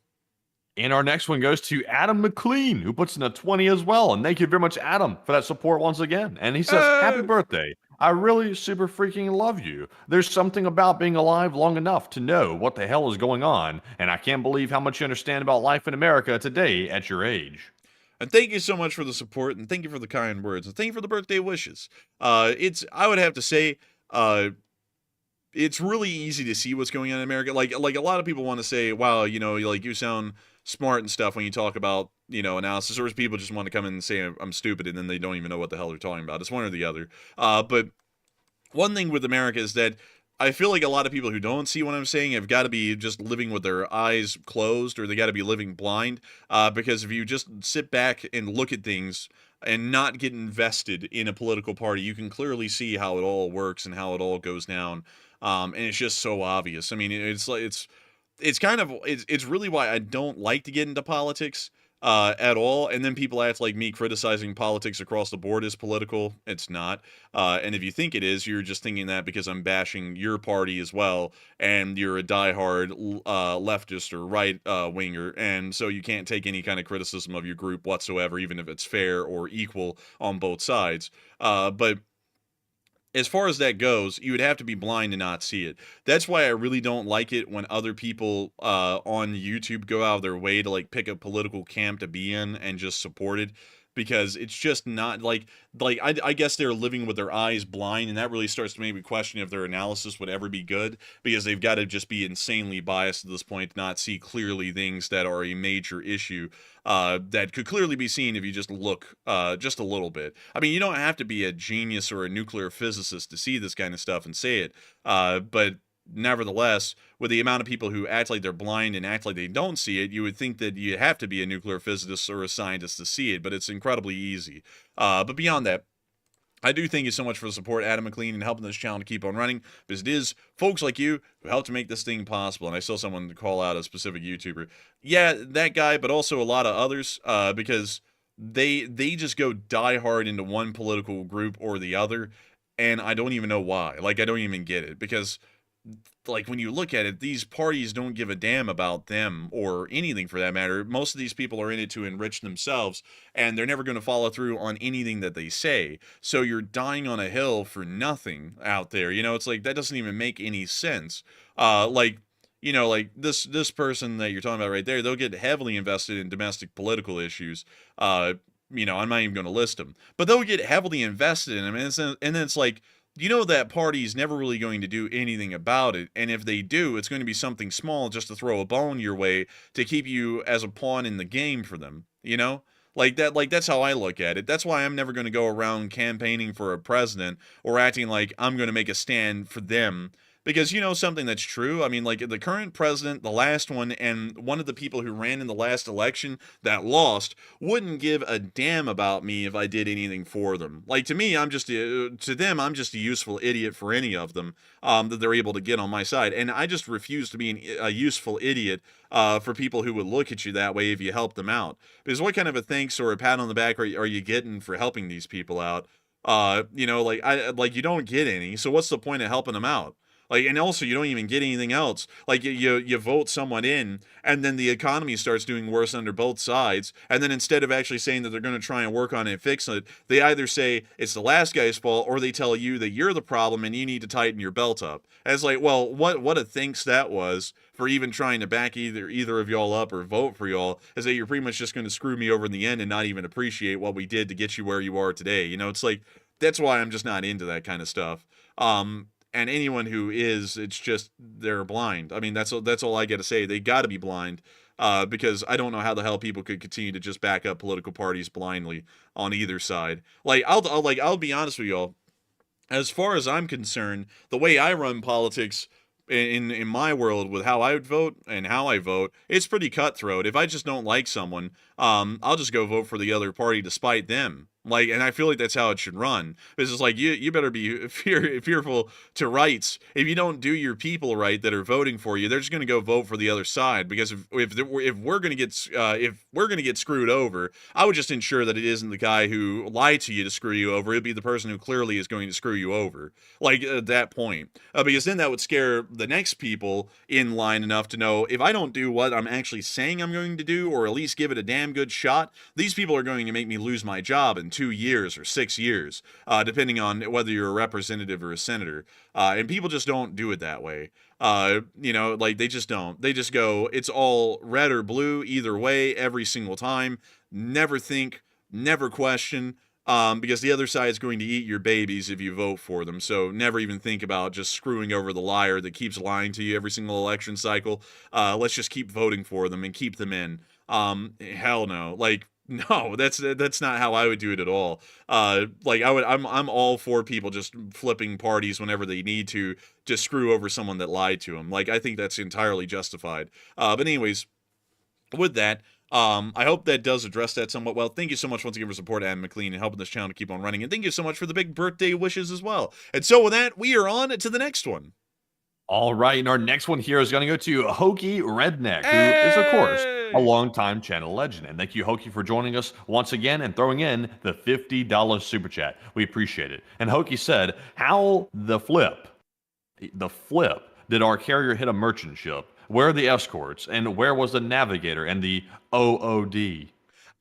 And our next one goes to Adam McLean, who puts in a 20 as well. And thank you very much, Adam, for that support once again. And he says, "Happy birthday. I really super freaking love you. There's something about being alive long enough to know what the hell is going on. And I can't believe how much you understand about life in America today at your age." And thank you so much for the support, and thank you for the kind words, and thank you for the birthday wishes. I would have to say, it's really easy to see what's going on in America. Like a lot of people want to say, wow, like you sound smart and stuff when you talk about, analysis, or people just want to come in and say I'm stupid, and then they don't even know what the hell they're talking about. It's one or the other. But one thing with America is that I feel like a lot of people who don't see what I'm saying have got to be just living with their eyes closed, or they got to be living blind, because if you just sit back and look at things and not get invested in a political party, you can clearly see how it all works and how it all goes down. And it's just so obvious. I mean, it's really why I don't like to get into politics at all. And then people act like me criticizing politics across the board is political. It's not. And if you think it is, you're just thinking that because I'm bashing your party as well, and you're a diehard leftist or right winger, and so you can't take any kind of criticism of your group whatsoever, even if it's fair or equal on both sides. But as far as that goes, you would have to be blind to not see it. That's why I really don't like it when other people on YouTube go out of their way to like pick a political camp to be in and just support it, because it's just not I guess they're living with their eyes blind, and that really starts to make me question if their analysis would ever be good, because they've got to just be insanely biased at this point to not see clearly things that are a major issue that could clearly be seen if you just look just a little bit. I mean, you don't have to be a genius or a nuclear physicist to see this kind of stuff and say it, but nevertheless, with the amount of people who act like they're blind and act like they don't see it, you would think that you have to be a nuclear physicist or a scientist to see it, but it's incredibly easy. But beyond that, I do thank you so much for the support, Adam McLean, and helping this channel to keep on running, because it is folks like you who help to make this thing possible. And I saw someone to call out a specific YouTuber. Yeah, that guy, but also a lot of others, because they just go die hard into one political group or the other, and I don't even know why. Like, I don't even get it, because like when you look at it, these parties don't give a damn about them or anything for that matter. Most of these people are in it to enrich themselves, and they're never going to follow through on anything that they say. So you're dying on a hill for nothing out there. You know, it's like that doesn't even make any sense. Like, you know, like this person that you're talking about right there, they'll get heavily invested in domestic political issues. You know, I'm not even going to list them, but they'll get heavily invested in them, and then it's like, you know, that party's never really going to do anything about it, and if they do, it's going to be something small just to throw a bone your way to keep you as a pawn in the game for them, you know? Like that's how I look at it. That's why I'm never going to go around campaigning for a president or acting like I'm going to make a stand for them. Because, you know, something that's true, I mean, like, the current president, the last one, and one of the people who ran in the last election that lost wouldn't give a damn about me if I did anything for them. Like, to me, I'm just a useful idiot for any of them that they're able to get on my side. And I just refuse to be a useful idiot for people who would look at you that way if you help them out. Because what kind of a thanks or a pat on the back are you getting for helping these people out? You know, like you don't get any, so what's the point of helping them out? Like, and also you don't even get anything else. Like, you vote someone in, and then the economy starts doing worse under both sides, and then instead of actually saying that they're going to try and work on it and fix it, they either say it's the last guy's fault, or they tell you that you're the problem and you need to tighten your belt up. And it's like, well, what a thanks that was for even trying to back either of y'all up or vote for y'all, is that you're pretty much just going to screw me over in the end and not even appreciate what we did to get you where you are today. You know, it's like, that's why I'm just not into that kind of stuff. And anyone who is, it's just, they're blind. I mean, that's all I got to say. They got to be blind, because I don't know how the hell people could continue to just back up political parties blindly on either side. Like, I'll be honest with y'all. As far as I'm concerned, the way I run politics in my world with how I would vote and how I vote, it's pretty cutthroat. If I just don't like someone, I'll just go vote for the other party despite them. Like, and I feel like that's how it should run. Because it's like, you better be fearful to rights. If you don't do your people right that are voting for you, they're just going to go vote for the other side. Because if we're going to get screwed over, I would just ensure that it isn't the guy who lied to you to screw you over. It'd be the person who clearly is going to screw you over. Like, at that point. Because then that would scare the next people in line enough to know, if I don't do what I'm actually saying I'm going to do, or at least give it a damn good shot, these people are going to make me lose my job in 2 years or 6 years, depending on whether you're a representative or a senator. And people just don't do it that way. You know, like, they just don't. They just go, it's all red or blue either way every single time. Never think, never question, because the other side is going to eat your babies if you vote for them. So never even think about just screwing over the liar that keeps lying to you every single election cycle. Let's just keep voting for them and keep them in. Hell no. Like, no, that's not how I would do it at all. Like, I'm all for people just flipping parties whenever they need to screw over someone that lied to them. Like, I think that's entirely justified. But anyways, with that, I hope that does address that somewhat well. Thank you so much once again for support, Adam McLean, and helping this channel to keep on running. And thank you so much for the big birthday wishes as well. And so with that, we are on to the next one. All right, and our next one here is going to go to Hokey Redneck, who is, of course, a longtime channel legend. And thank you, Hokey, for joining us once again and throwing in the $50 super chat. We appreciate it. And Hokey said, how the flip did our carrier hit a merchant ship? Where are the escorts? And where was the navigator and the OOD?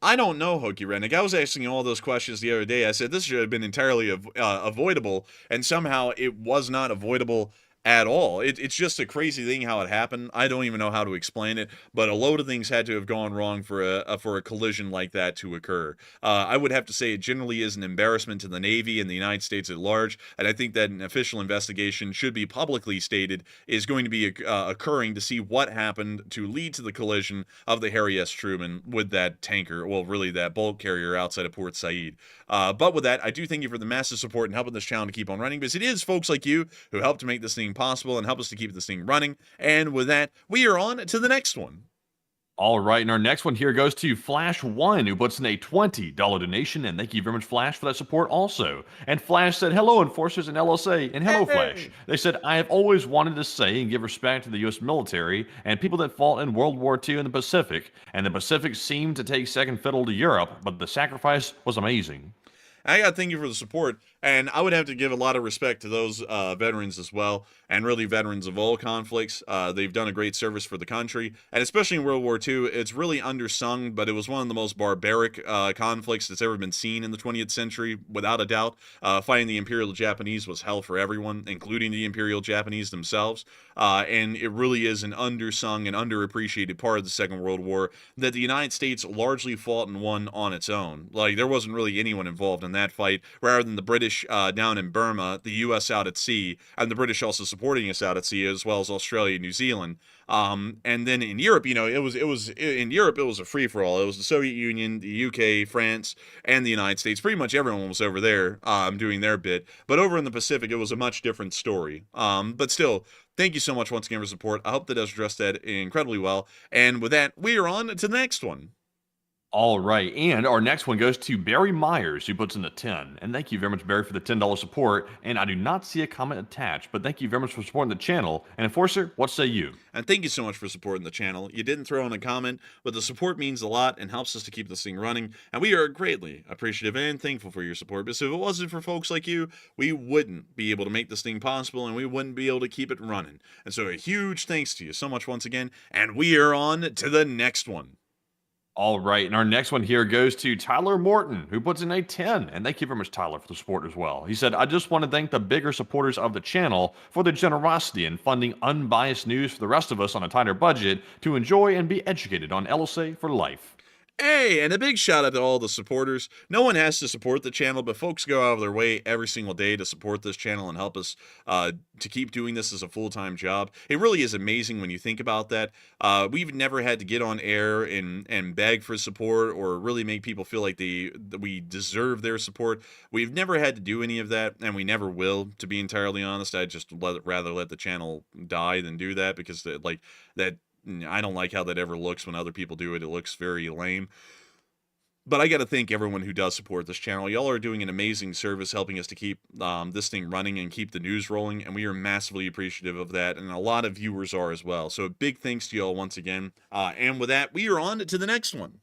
I don't know, Hokey Redneck. I was asking all those questions the other day. I said this should have been entirely avoidable, and somehow it was not avoidable at all. It's just a crazy thing how it happened. I don't even know how to explain it, but a load of things had to have gone wrong for a collision like that to occur. I would have to say it generally is an embarrassment to the Navy and the United States at large, and I think that an official investigation should be publicly stated is going to be occurring to see what happened to lead to the collision of the Harry S. Truman with that tanker, well, really that bulk carrier outside of Port Said. But with that, I do thank you for the massive support and helping this channel to keep on running, because it is folks like you who help to make this thing possible and help us to keep this thing running. And with that, we are on to the next one. All right, and our next one here goes to Flash1, who puts in a $20 donation, and thank you very much, Flash, for that support also. And Flash said, hello, enforcers in LSA, and hello, Flash. They said, I have always wanted to say and give respect to the U.S. military and people that fought in World War II in the Pacific, and the Pacific seemed to take second fiddle to Europe, but the sacrifice was amazing. I got to thank you for the support, and I would have to give a lot of respect to those veterans as well, and really veterans of all conflicts. They've done a great service for the country, and especially in World War II, it's really undersung, but it was one of the most barbaric conflicts that's ever been seen in the 20th century, without a doubt. Fighting the Imperial Japanese was hell for everyone, including the Imperial Japanese themselves, and it really is an undersung and underappreciated part of the Second World War that the United States largely fought and won on its own. Like, there wasn't really anyone involved in that fight, rather than the British down in Burma, the U.S. out at sea, and the British also supporting us out at sea, as well as Australia and New Zealand. And then in Europe, it was a free for all. It was the Soviet Union, the UK, France, and the United States. Pretty much everyone was over there doing their bit. But over in the Pacific, it was a much different story. But still, thank you so much once again for support. I hope that does address that incredibly well. And with that, we are on to the next one. All right, and our next one goes to Barry Myers, who puts in a 10. And thank you very much, Barry, for the $10 support. And I do not see a comment attached, but thank you very much for supporting the channel. And Enforcer, what say you? And thank you so much for supporting the channel. You didn't throw in a comment, but the support means a lot and helps us to keep this thing running. And we are greatly appreciative and thankful for your support, because if it wasn't for folks like you, we wouldn't be able to make this thing possible, and we wouldn't be able to keep it running. And so a huge thanks to you so much once again. And we are on to the next one. All right, and our next one here goes to Tyler Morton, who puts in a 10. And thank you very much, Tyler, for the support as well. He said, I just want to thank the bigger supporters of the channel for their generosity in funding unbiased news for the rest of us on a tighter budget to enjoy and be educated on LSA for life. Hey, and a big shout out to all the supporters. No one has to support the channel, but folks go out of their way every single day to support this channel and help us to keep doing this as a full-time job. It really is amazing when you think about that. We've never had to get on air and beg for support or really make people feel like that we deserve their support. We've never had to do any of that, and we never will, to be entirely honest. I'd just rather let the channel die than do that, because I don't like how that ever looks when other people do it. It looks very lame. But I got to thank everyone who does support this channel. Y'all are doing an amazing service helping us to keep this thing running and keep the news rolling, and we are massively appreciative of that, and a lot of viewers are as well. So big thanks to y'all once again. And with that, we are on to the next one.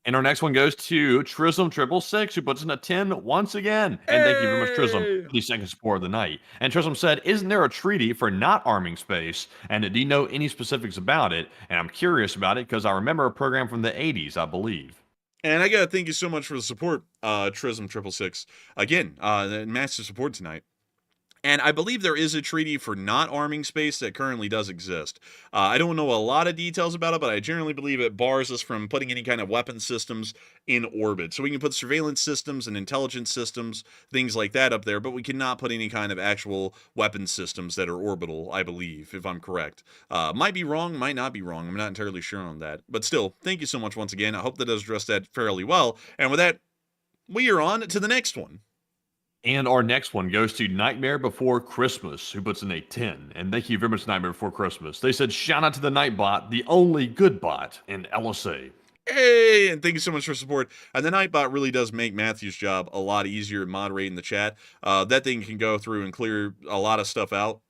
And our next one goes to Trism666, who puts in a 10 once again. And thank you very much, Trism, for the second support of the night. And Trism said, isn't there a treaty for not arming space? And do you know any specifics about it? And I'm curious about it because I remember a program from the 80s, I believe. And I got to thank you so much for the support, Trism666. Again, massive support tonight. And I believe there is a treaty for not arming space that currently does exist. I don't know a lot of details about it, but I generally believe it bars us from putting any kind of weapon systems in orbit. So we can put surveillance systems and intelligence systems, things like that up there, but we cannot put any kind of actual weapon systems that are orbital, I believe, if I'm correct. Might be wrong, might not be wrong. I'm not entirely sure on that. But still, thank you so much once again. I hope that does address that fairly well. And with that, we are on to the next one. And our next one goes to Nightmare Before Christmas, who puts in a 10. And thank you very much, Nightmare Before Christmas. They said, shout out to the Nightbot, the only good bot in LSA. Hey, and thank you so much for support. And the Nightbot really does make Matthew's job a lot easier moderating the chat. That thing can go through and clear a lot of stuff out.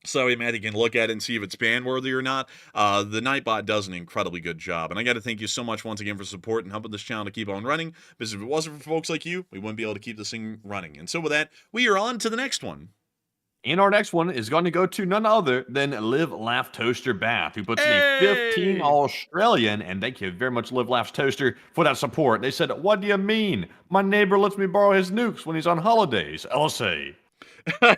So Matthew can look at it and see if it's ban-worthy or not. The Nightbot does an incredibly good job. And I got to thank you so much once again for support and helping this channel to keep on running. Because if it wasn't for folks like you, we wouldn't be able to keep this thing running. And so with that, we are on to the next one. And our next one is going to go to none other than Live Laugh Toaster Bath, who puts in a 15 Australian. And thank you very much, Live Laugh Toaster, for that support. They said, what do you mean? My neighbor lets me borrow his nukes when he's on holidays. LSA.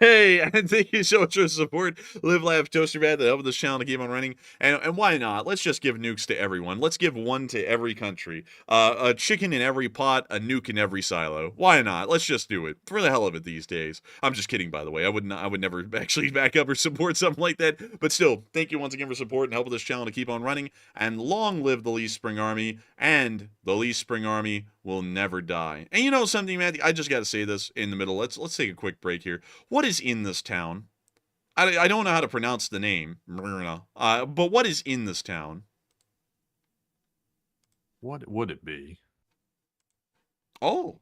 Hey, and thank you so much for the support. Live, laugh, toaster bad that helped this channel to keep on running. And why not? Let's just give nukes to everyone. Let's give one to every country. A chicken in every pot, a nuke in every silo. Why not? Let's just do it for the hell of it these days. I'm just kidding, by the way. I would never actually back up or support something like that. But still, thank you once again for support and helping this channel to keep on running. And long live the Lee Spring Army, and the Lee Spring Army will never die. And you know something, Matthew? I just got to say this in the middle. Let's take a quick break here. What is in this town? I don't know how to pronounce the name, but what is in this town? What would it be? Oh,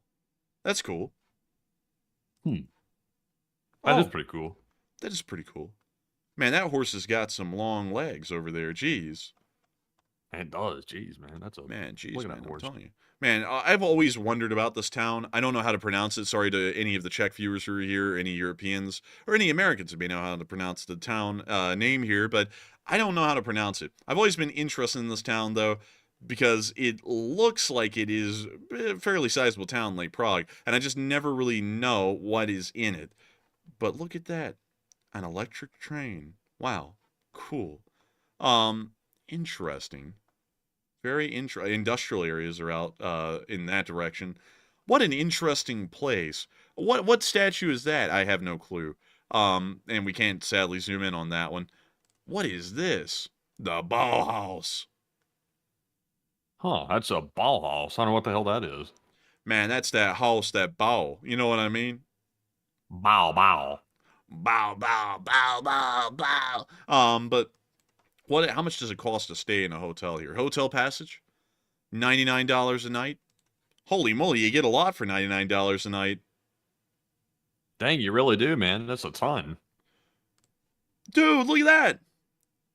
that's cool. That is Oh, pretty cool. that is pretty cool. Man, that horse has got some long legs over there. Jeez. It does. Jeez, man. That's a Man, jeez, look at man, that I'm horse. telling you. Man, I've always wondered about this town. I don't know how to pronounce it. Sorry to any of the Czech viewers who are here, any Europeans, or any Americans who may know how to pronounce the town name here, but I don't know how to pronounce it. I've always been interested in this town, though, because it looks like it is a fairly sizable town like Prague, and I just never really know what is in it. But look at that. An electric train. Wow. Cool. Interesting. Very industrial areas are out in that direction. What an interesting place. What statue is that? I have no clue. And we can't sadly zoom in on that one. What is this? The Bauhaus. Huh, that's a Bauhaus. I don't know what the hell that is. Man, that's that house, that Bau. You know what I mean? Bow, bow. Bow, bow, bow, bow, bow. But how much does it cost to stay in a hotel here? Hotel passage? $99 a night? Holy moly, you get a lot for $99 a night. Dang, you really do, man. That's a ton. Dude, look at that.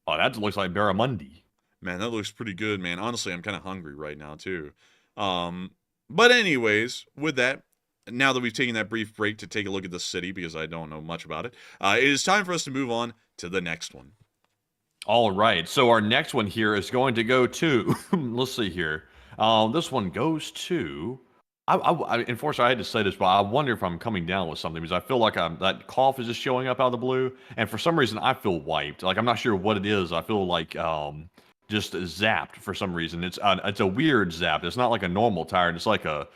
Oh, that looks like barramundi. Man, that looks pretty good, man. Honestly, I'm kind of hungry right now, too. But anyways, with that, now that we've taken that brief break to take a look at the city, because I don't know much about it, it is time for us to move on to the next one. All right, so our next one here is going to go to, let's see here. This one goes to, unfortunately, I had to say this, but I wonder if I'm coming down with something because I feel like that cough is just showing up out of the blue, and for some reason I feel wiped. Like I'm not sure what it is. I feel like just zapped for some reason. It's a weird zap. It's not like a normal tired. It's like a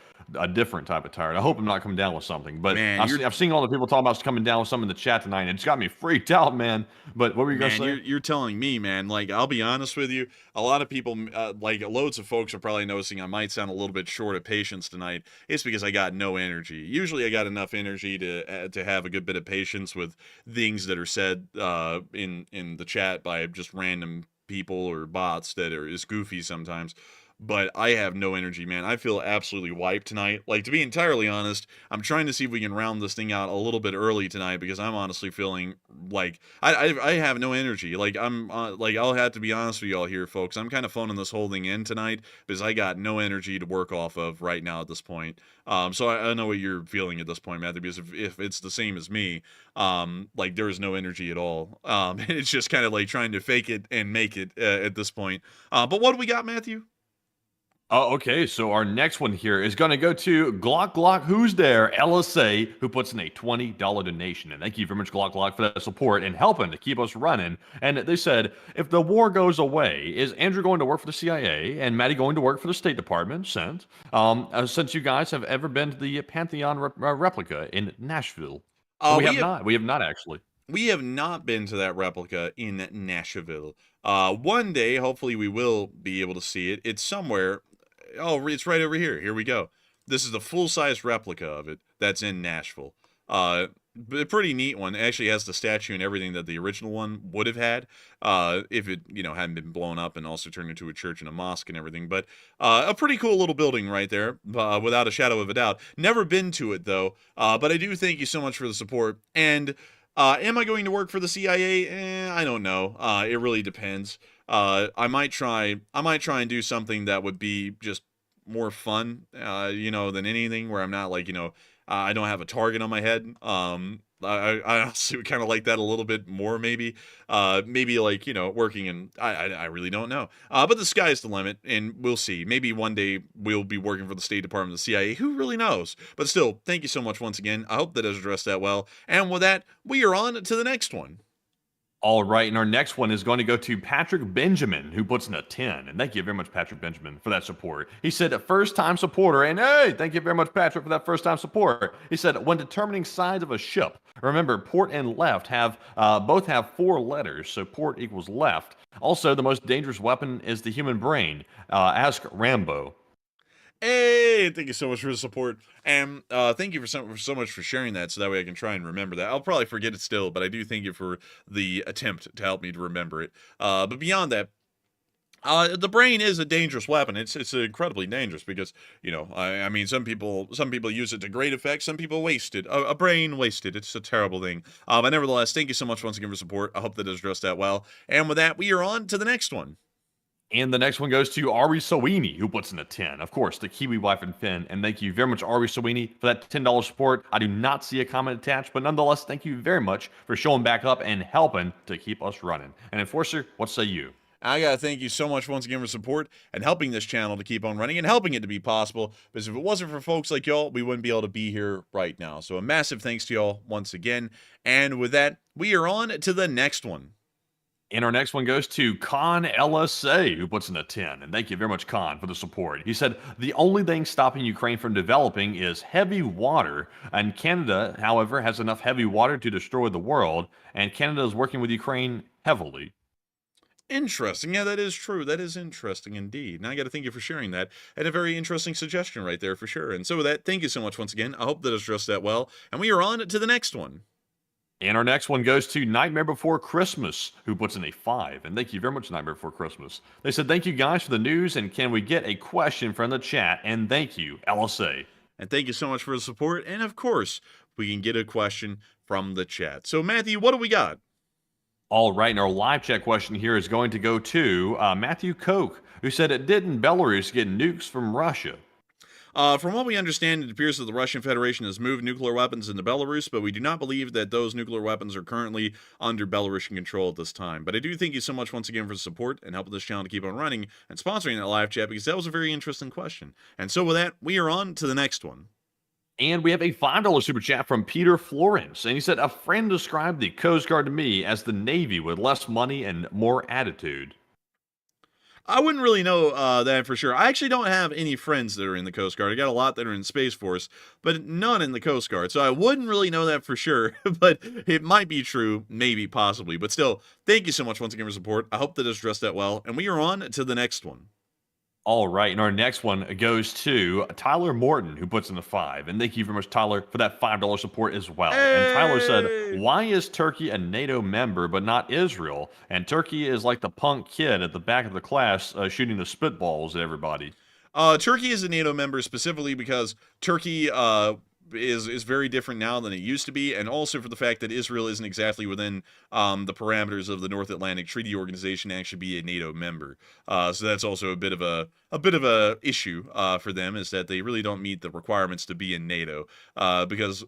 different type of tired. I hope I'm not coming down with something. But Man, I've seen all the people talking about coming down with something in the chat tonight, and it's got me freaked out, man. But what were you gonna Man, say? you're telling me, man. Like, I'll be honest with you. A lot of people, like loads of folks, are probably noticing I might sound a little bit short of patience tonight. It's because I got no energy. Usually, I got enough energy to have a good bit of patience with things that are said in the chat by just random people or bots that are is goofy sometimes. But I have no energy, man. I feel absolutely wiped tonight. Like, to be entirely honest, I'm trying to see if we can round this thing out a little bit early tonight because I'm honestly feeling like I have no energy. Like, I'm like, I'll have to be honest with y'all here, folks. I'm kind of phoning this whole thing in tonight because I got no energy to work off of right now at this point. So I know what you're feeling at this point, Matthew, because if it's the same as me, like there is no energy at all. And it's just kind of like trying to fake it and make it at this point. But what do we got, Matthew? Oh, okay. So our next one here is going to go to Glock Glock. Who's there? LSA, who puts in a $20 donation. And thank you very much, Glock Glock, for that support and helping to keep us running. And they said, if the war goes away, is Andrew going to work for the CIA and Maddie going to work for the State Department? Since you guys have ever been to the Pantheon replica in Nashville. We have not. We have not, actually. We have not been to that replica in Nashville. One day, hopefully, we will be able to see it. It's somewhere. Oh, it's right over here. Here we go. This is the full-size replica of it that's in Nashville. But a pretty neat one. It actually has the statue and everything that the original one would have had if it, hadn't been blown up and also turned into a church and a mosque and everything. But a pretty cool little building right there, without a shadow of a doubt. Never been to it, though. But I do thank you so much for the support. And am I going to work for the CIA? I don't know. It really depends. I might try and do something that would be just more fun, than anything, where I'm not like, I don't have a target on my head. I honestly would kind of like that a little bit more, maybe like, working in, I really don't know. But the sky's the limit, and we'll see. Maybe one day we'll be working for the State Department of the CIA. Who really knows? But still, thank you so much once again. I hope that has addressed that well. And with that, we are on to the next one. All right, and our next one is going to go to Patrick Benjamin, who puts in a 10. And thank you very much, Patrick Benjamin, for that support. He said, a first-time supporter, and hey, thank you very much, Patrick, for that first-time support. He said, when determining size of a ship, remember, port and left both have 4 letters, so port equals left. Also, the most dangerous weapon is the human brain. Ask Rambo. Hey, thank you so much for the support, and thank you so much for sharing that, so that way I can try and remember that. I'll probably forget it still, but I do thank you for the attempt to help me to remember it. But beyond that, The brain is a dangerous weapon. It's incredibly dangerous because, you know, I mean, some people use it to great effect. Some people waste it. A brain wasted. It's a terrible thing. But nevertheless, thank you so much once again for support. I hope that is addressed that well. And with that, we are on to the next one. And the next one goes to Ari Sawini, who puts in a 10. Of course, the Kiwi wife and Finn. And thank you very much, Ari Sawini, for that $10 support. I do not see a comment attached, but nonetheless, thank you very much for showing back up and helping to keep us running. And Enforcer, what say you? I gotta thank you so much once again for support and helping this channel to keep on running and helping it to be possible. Because if it wasn't for folks like y'all, we wouldn't be able to be here right now. So a massive thanks to y'all once again. And with that, we are on to the next one. And our next one goes to Khan LSA, who puts in a 10. And thank you very much, Khan, for the support. He said, the only thing stopping Ukraine from developing is heavy water. And Canada, however, has enough heavy water to destroy the world. And Canada is working with Ukraine heavily. Interesting. Yeah, that is true. That is interesting indeed. And I got to thank you for sharing that. And a very interesting suggestion right there for sure. And so with that, thank you so much once again. I hope that is addressed that well. And we are on to the next one. And our next one goes to Nightmare Before Christmas, who puts in a 5. And thank you very much, Nightmare Before Christmas. They said, thank you guys for the news, and can we get a question from the chat? And thank you, LSA. And thank you so much for the support. And of course, we can get a question from the chat. So Matthew, what do we got? All right, and our live chat question here is going to go to Matthew Koch, who said, didn't Belarus get nukes from Russia? From what we understand, it appears that the Russian Federation has moved nuclear weapons into Belarus, but we do not believe that those nuclear weapons are currently under Belarusian control at this time. But I do thank you so much once again for the support and helping this channel to keep on running and sponsoring that live chat, because that was a very interesting question. And so with that, we are on to the next one. And we have a $5 super chat from Peter Florence. And he said, a friend described the Coast Guard to me as the Navy with less money and more attitude. I wouldn't really know that for sure. I actually don't have any friends that are in the Coast Guard. I got a lot that are in Space Force, but none in the Coast Guard. So I wouldn't really know that for sure, but it might be true, maybe, possibly. But still, thank you so much once again for support. I hope that it's addressed that well. And we are on to the next one. All right, and our next one goes to Tyler Morton, who puts in a 5. And thank you very much, Tyler, for that $5 support as well. Hey! And Tyler said, why is Turkey a NATO member but not Israel? And Turkey is like the punk kid at the back of the class shooting the spitballs at everybody. Turkey is a NATO member specifically because Turkey is very different now than it used to be, and also for the fact that Israel isn't exactly within the parameters of the North Atlantic Treaty Organization to actually be a NATO member. So that's also a bit of a issue for them, is that they really don't meet the requirements to be in NATO because.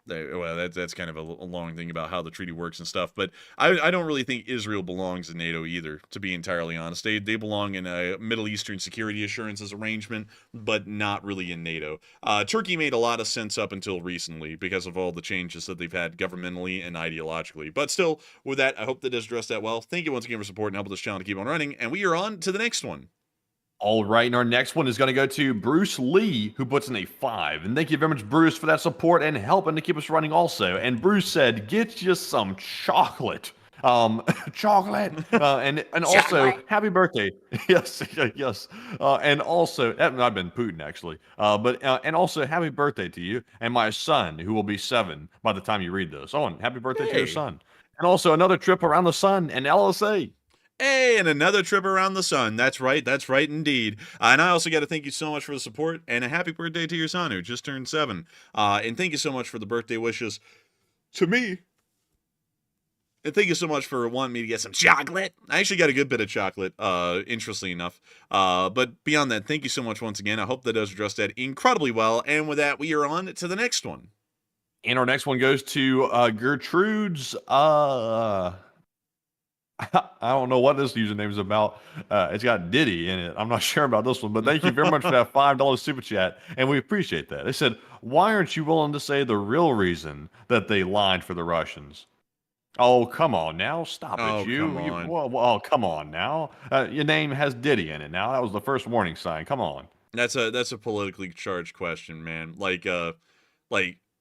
Well, that's kind of a long thing about how the treaty works and stuff, but I don't really think Israel belongs in NATO either, to be entirely honest. They belong in a Middle Eastern security assurances arrangement, but not really in NATO. Turkey made a lot of sense up until recently because of all the changes that they've had governmentally and ideologically. But still, with that, I hope that is addressed that well. Thank you once again for support and helping this channel to keep on running, and we are on to the next one. All right, and our next one is going to go to Bruce Lee, who puts in a 5. And thank you very much, Bruce, for that support and helping to keep us running also. And Bruce said, get you some chocolate. Chocolate. And also, happy birthday. Yes, yes. And also, that might have been Putin, actually. And also, happy birthday to you and my son, who will be 7 by the time you read this. Oh, and happy birthday to your son. And also, another trip around the sun and LSA. Hey, and another trip around the sun. That's right indeed. And I also got to thank you so much for the support, and a happy birthday to your son who just turned 7. And thank you so much for the birthday wishes to me. And thank you so much for wanting me to get some chocolate. I actually got a good bit of chocolate, interestingly enough. But beyond that, thank you so much once again. I hope that does address that incredibly well. And with that, we are on to the next one. And our next one goes to Gertrude's... I don't know what this username is about. It's got Diddy in it. I'm not sure about this one, but thank you very much for that $5 super chat, and we appreciate that. They said, why aren't you willing to say the real reason that they lied for the Russians? Oh, come on now. Stop it, you. Come on. Oh, come on now. Your name has Diddy in it now. That was the first warning sign. Come on. That's a politically charged question, man. Like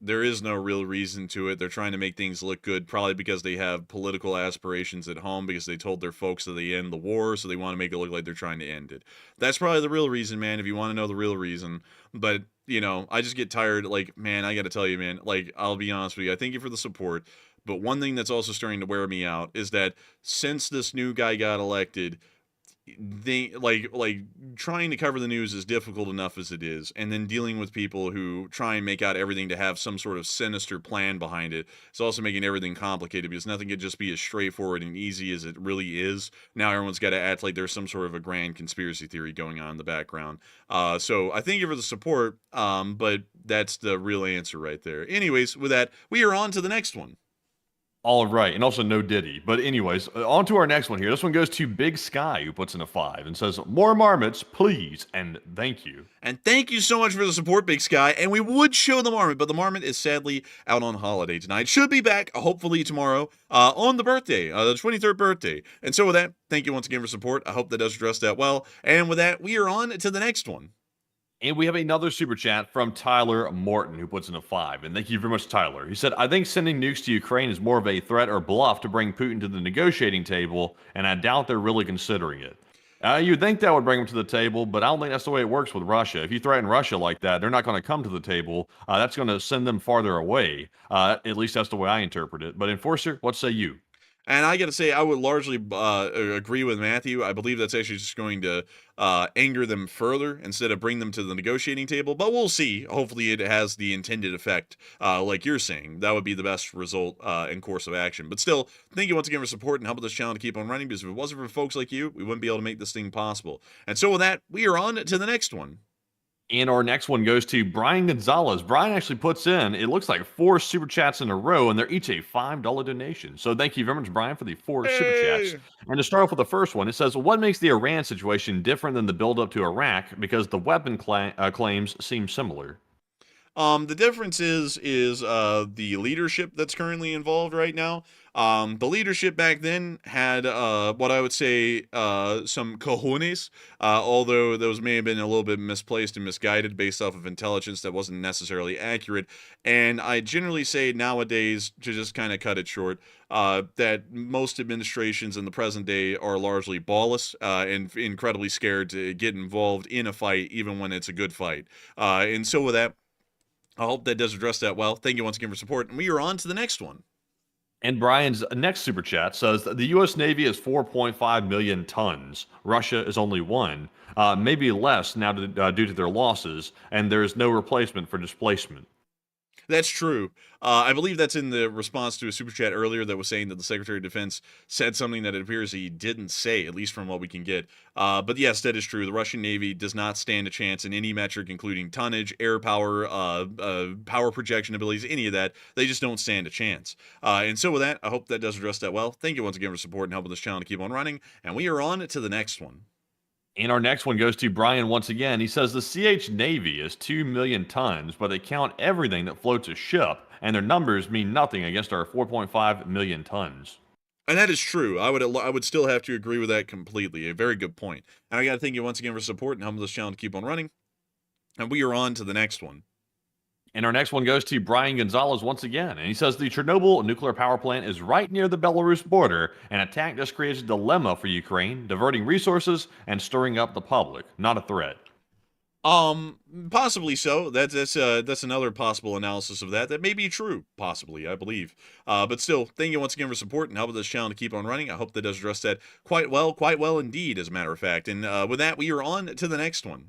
there is no real reason to it. They're trying to make things look good, probably because they have political aspirations at home, because they told their folks that they end the war, so they want to make it look like they're trying to end it. That's probably the real reason, man, if you want to know the real reason. But, you know, I just get tired, like, man, I got to tell you, man, like, I'll be honest with you. I thank you for the support. But one thing that's also starting to wear me out is that since this new guy got elected, like trying to cover the news is difficult enough as it is, and then dealing with people who try and make out everything to have some sort of sinister plan behind it is also making everything complicated, because nothing could just be as straightforward and easy as it really is. Now everyone's got to act like there's some sort of a grand conspiracy theory going on in the background. So I thank you for the support, but that's the real answer right there. Anyways, with that, we are on to the next one. All right, and also no Diddy. But anyways, on to our next one here. This one goes to Big Sky, who puts in a 5 and says, more marmots, please, and thank you. And thank you so much for the support, Big Sky. And we would show the marmot, but the marmot is sadly out on holiday tonight. Should be back, hopefully tomorrow, on the birthday, the 23rd birthday. And so with that, thank you once again for support. I hope that does address that well. And with that, we are on to the next one. And we have another super chat from Tyler Morton, who puts in a 5. And thank you very much, Tyler. He said, I think sending nukes to Ukraine is more of a threat or bluff to bring Putin to the negotiating table, and I doubt they're really considering it. You'd think that would bring them to the table, but I don't think that's the way it works with Russia. If you threaten Russia like that, they're not going to come to the table. That's going to send them farther away. At least that's the way I interpret it. But Enforcer, what say you? And I got to say, I would largely agree with Matthew. I believe that's actually just going to anger them further instead of bring them to the negotiating table. But we'll see. Hopefully it has the intended effect, like you're saying. That would be the best result and course of action. But still, thank you once again for support and helping this channel to keep on running, because if it wasn't for folks like you, we wouldn't be able to make this thing possible. And so with that, we are on to the next one. And our next one goes to Brian Gonzalez. Brian actually puts in, it looks like 4 super chats in a row, and they're each a $5 donation. So thank you very much, Brian, for the 4 super chats. And to start off with the first one, it says, what makes the Iran situation different than the buildup to Iraq? Because the weapon claims seem similar. The difference is the leadership that's currently involved right now. The leadership back then had what I would say some cojones, although those may have been a little bit misplaced and misguided based off of intelligence that wasn't necessarily accurate. And I generally say nowadays, to just kind of cut it short, that most administrations in the present day are largely ballless and incredibly scared to get involved in a fight, even when it's a good fight. And so with that, I hope that does address that well. Thank you once again for support. And we are on to the next one. And Brian's next super chat says the U.S. Navy is 4.5 million tons. Russia is only 1, maybe less now due to their losses, and there is no replacement for displacement. That's true. I believe that's in the response to a super chat earlier that was saying that the Secretary of Defense said something that it appears he didn't say, at least from what we can get. But yes, that is true. The Russian Navy does not stand a chance in any metric, including tonnage, air power, power projection abilities, any of that. They just don't stand a chance. And so with that, I hope that does address that well. Thank you once again for support and helping this channel to keep on running. And we are on to the next one. And our next one goes to Brian once again. He says the CH Navy is 2 million tons, but they count everything that floats a ship, and their numbers mean nothing against our 4.5 million tons. And that is true. I would still have to agree with that completely. A very good point. And I got to thank you once again for support and helping this channel to keep on running. And we are on to the next one. And our next one goes to Brian Gonzalez once again. And he says the Chernobyl nuclear power plant is right near the Belarus border. An attack just creates a dilemma for Ukraine, diverting resources and stirring up the public. Not a threat. Possibly so. That's another possible analysis of that. That may be true, possibly, I believe. But still, thank you once again for support and helping this channel to keep on running. I hope that does address that quite well indeed, as a matter of fact. And with that, we are on to the next one.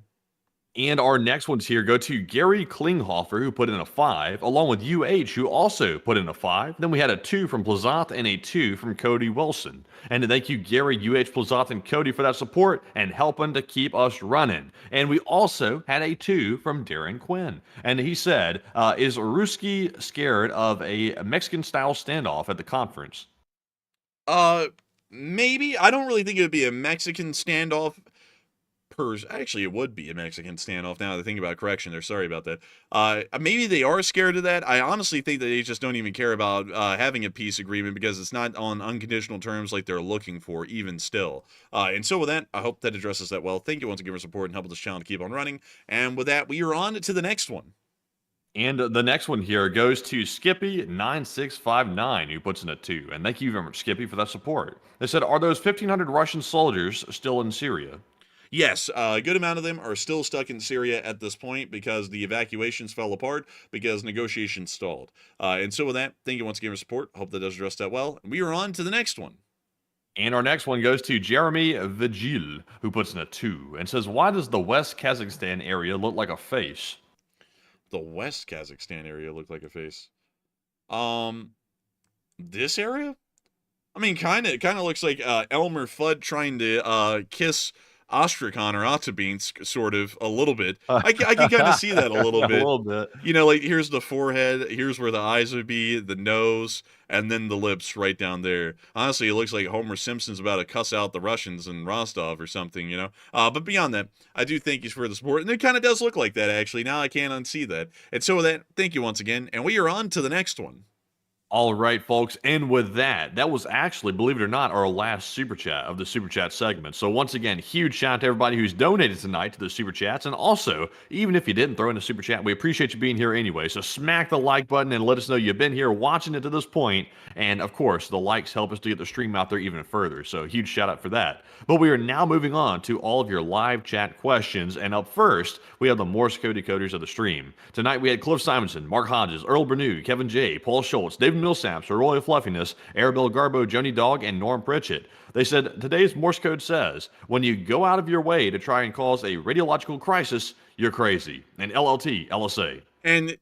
And our next ones here go to Gary Klinghoffer, who put in a 5, along with UH, who also put in a 5. Then we had a 2 from Plazoth and a 2 from Cody Wilson. And thank you, Gary, UH, Plazoth, and Cody for that support and helping to keep us running. And we also had a 2 from Darren Quinn. And he said, is Ruski scared of a Mexican-style standoff at the conference? Maybe. I don't really think it would be a Mexican standoff. Actually, it would be a Mexican standoff now that I think about it. Correction there. Sorry about that. Maybe they are scared of that. I honestly think that they just don't even care about having a peace agreement because it's not on unconditional terms like they're looking for, even still. And so with that, I hope that addresses that well. Thank you once again for support and helping this channel to keep on running. And with that, we are on to the next one. And the next one here goes to Skippy9659, who puts in a 2. And thank you very much, Skippy, for that support. They said, are those 1,500 Russian soldiers still in Syria? Yes, a good amount of them are still stuck in Syria at this point because the evacuations fell apart because negotiations stalled. And so with that, thank you once again for support. Hope that does address that well. And we are on to the next one. And our next one goes to Jeremy Vigil, who puts in a 2 and says, why does the West Kazakhstan area look like a face? The West Kazakhstan area looked like a face. Um, this area? I mean, kind of looks like Elmer Fudd trying to kiss Astrakhan or Otabinsk, sort of, a little bit. I can kind of see that a little bit. A little bit. You know, like, here's the forehead, here's where the eyes would be, the nose, and then the lips right down there. Honestly, it looks like Homer Simpson's about to cuss out the Russians in Rostov or something, you know? But beyond that, I do thank you for the support, and it kind of does look like that, actually. Now I can't unsee that. And so with that, thank you once again, and we are on to the next one. All right, folks, and with that was actually, believe it or not, our last Super Chat of the Super Chat segment. So once again, huge shout out to everybody who's donated tonight to the Super Chats, and also, even if you didn't throw in a Super Chat, we appreciate you being here anyway, so smack the like button and let us know you've been here watching it to this point, and of course, the likes help us to get the stream out there even further, so huge shout out for that. But we are now moving on to all of your live chat questions, and up first, we have the Morse code decoders of the stream. Tonight we had Cliff Simonson, Mark Hodges, Earl Bernew, Kevin J, Paul Schultz, David Millsaps, Royal Fluffiness, Arabelle Garbo, Joni Dog, and Norm Pritchett. They said, today's Morse code says, when you go out of your way to try and cause a radiological crisis, you're crazy. And LLT, LSA. And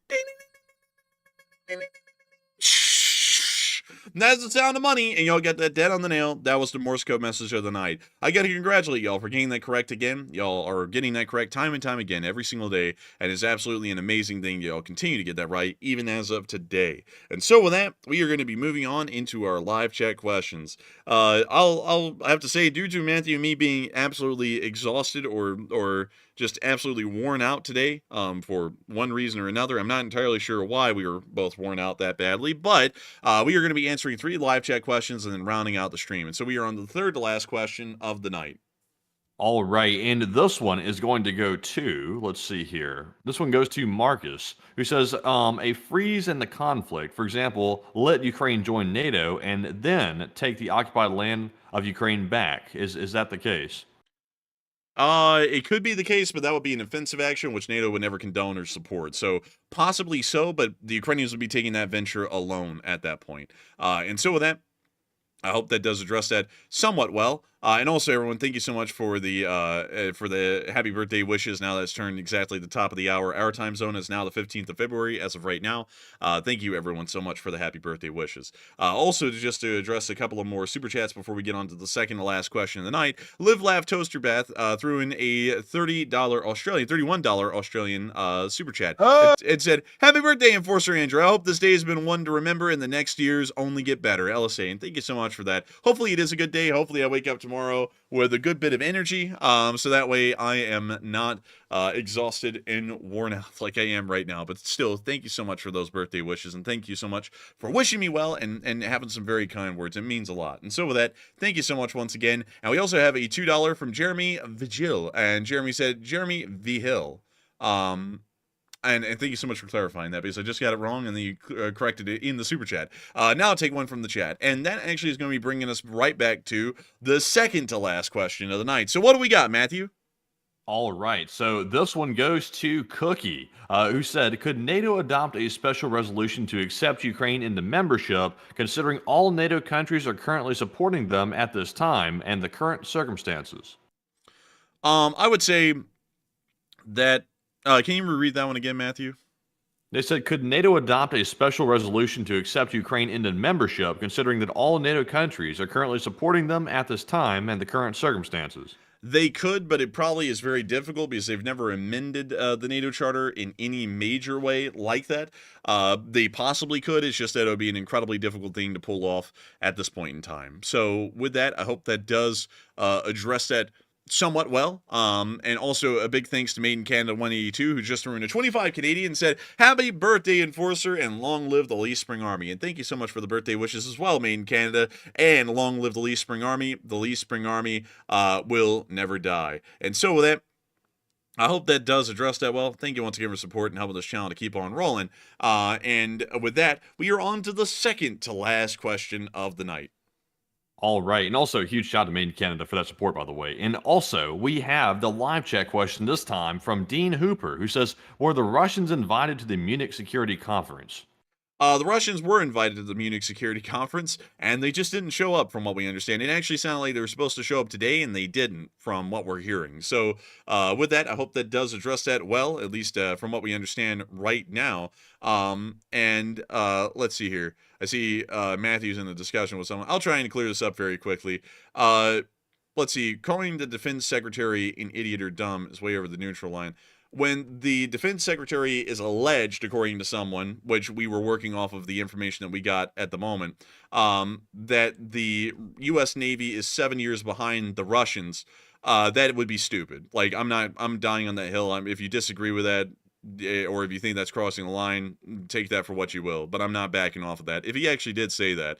that's the sound of money, and y'all got that dead on the nail. That was the Morse code message of the night. I gotta congratulate y'all for getting that correct again. Y'all are getting that correct time and time again every single day, and it's absolutely an amazing thing. Y'all continue to get that right, even as of today. And so with that, we are going to be moving on into our live chat questions. I'll have to say, due to Matthew and me being absolutely exhausted or just absolutely worn out today, for one reason or another. I'm not entirely sure why we were both worn out that badly, but we are going to be answering 3 live chat questions and then rounding out the stream. And so we are on the third to last question of the night. All right, and this one is going to go to, let's see here. This one goes to Marcus, who says, a freeze in the conflict, for example, let Ukraine join NATO and then take the occupied land of Ukraine back. Is that the case? It could be the case, but that would be an offensive action, which NATO would never condone or support. So possibly so, but the Ukrainians would be taking that venture alone at that point. And so with that, I hope that does address that somewhat well. And also, everyone, thank you so much for the happy birthday wishes. Now that's turned exactly the top of the hour. Our time zone is now the 15th of February as of right now. Thank you, everyone, so much for the happy birthday wishes. Also, just to address a couple of more super chats before we get on to the second to last question of the night, Live Laugh Toaster Bath threw in a $31 Australian super chat. It said, "Happy birthday, Enforcer Andrew. I hope this day has been one to remember and the next years only get better." LSA, and thank you so much for that. Hopefully it is a good day. Hopefully I wake up tomorrow with a good bit of energy, so that way I am not exhausted and worn out like I am right now. But still, thank you so much for those birthday wishes, and thank you so much for wishing me well and having some very kind words. It means a lot. And so with that, thank you so much once again. And we also have a $2 from Jeremy Vigil, and Jeremy said, Jeremy Vigil. And thank you so much for clarifying that, because I just got it wrong and then you corrected it in the super chat. Now I'll take one from the chat. And that actually is going to be bringing us right back to the second to last question of the night. So what do we got, Matthew? All right, so this one goes to Cookie, who said, could NATO adopt a special resolution to accept Ukraine into membership, considering all NATO countries are currently supporting them at this time and the current circumstances? I would say that... can you reread that one again, Matthew? They said, could NATO adopt a special resolution to accept Ukraine into membership, considering that all NATO countries are currently supporting them at this time and the current circumstances? They could, but it probably is very difficult because they've never amended the NATO Charter in any major way like that. They possibly could. It's just that it would be an incredibly difficult thing to pull off at this point in time. So with that, I hope that does address that somewhat well. And also a big thanks to Made in Canada 182, who just threw in a 25 Canadian and said, happy birthday, Enforcer, and long live the Lee Spring Army. And thank you so much for the birthday wishes as well, Made in Canada, and long live the Lee Spring Army. The Lee Spring Army will never die. And so with that, I hope that does address that well. Thank you once again for support and helping this channel to keep on rolling. And with that, we are on to the second to last question of the night. All right, and also a huge shout out to Made in Canada for that support, by the way. And also, we have the live chat question this time from Dean Hooper, who says, were the Russians invited to the Munich Security Conference? The Russians were invited to the Munich Security Conference, and they just didn't show up, from what we understand. It actually sounded like they were supposed to show up today, and they didn't, from what we're hearing. So, with that, I hope that does address that well, at least from what we understand right now. Let's see here. I see Matthew's in the discussion with someone. I'll try and clear this up very quickly. Let's see. Calling the defense secretary an idiot or dumb is way over the neutral line. When the defense secretary is alleged, according to someone, which we were working off of the information that we got at the moment, that the U.S. Navy is 7 years behind the Russians, that would be stupid. Like, I'm dying on that hill. If you disagree with that, or if you think that's crossing the line, take that for what you will. But I'm not backing off of that. If he actually did say that,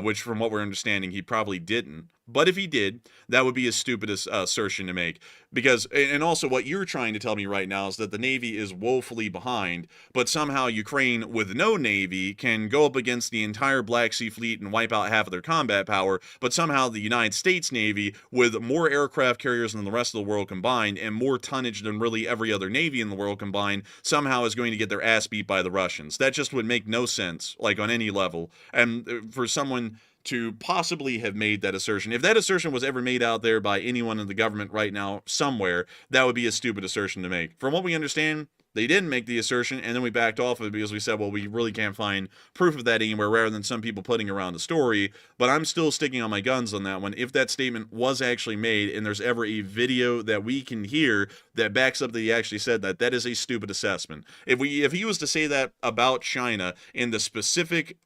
which from what we're understanding, he probably didn't. But if he did, that would be a stupid assertion to make. Because, and also what you're trying to tell me right now is that the Navy is woefully behind, but somehow Ukraine with no Navy can go up against the entire Black Sea Fleet and wipe out half of their combat power, but somehow the United States Navy, with more aircraft carriers than the rest of the world combined, and more tonnage than really every other Navy in the world combined, somehow is going to get their ass beat by the Russians. That just would make no sense, like on any level. And for someone to possibly have made that assertion, if that assertion was ever made out there by anyone in the government right now somewhere, that would be a stupid assertion to make. From what we understand, they didn't make the assertion, and then we backed off of it because we said, well, we really can't find proof of that anywhere, rather than some people putting around a story. But I'm still sticking on my guns on that one. If that statement was actually made, and there's ever a video that we can hear that backs up that he actually said that, that is a stupid assessment. If he was to say that about China in the specific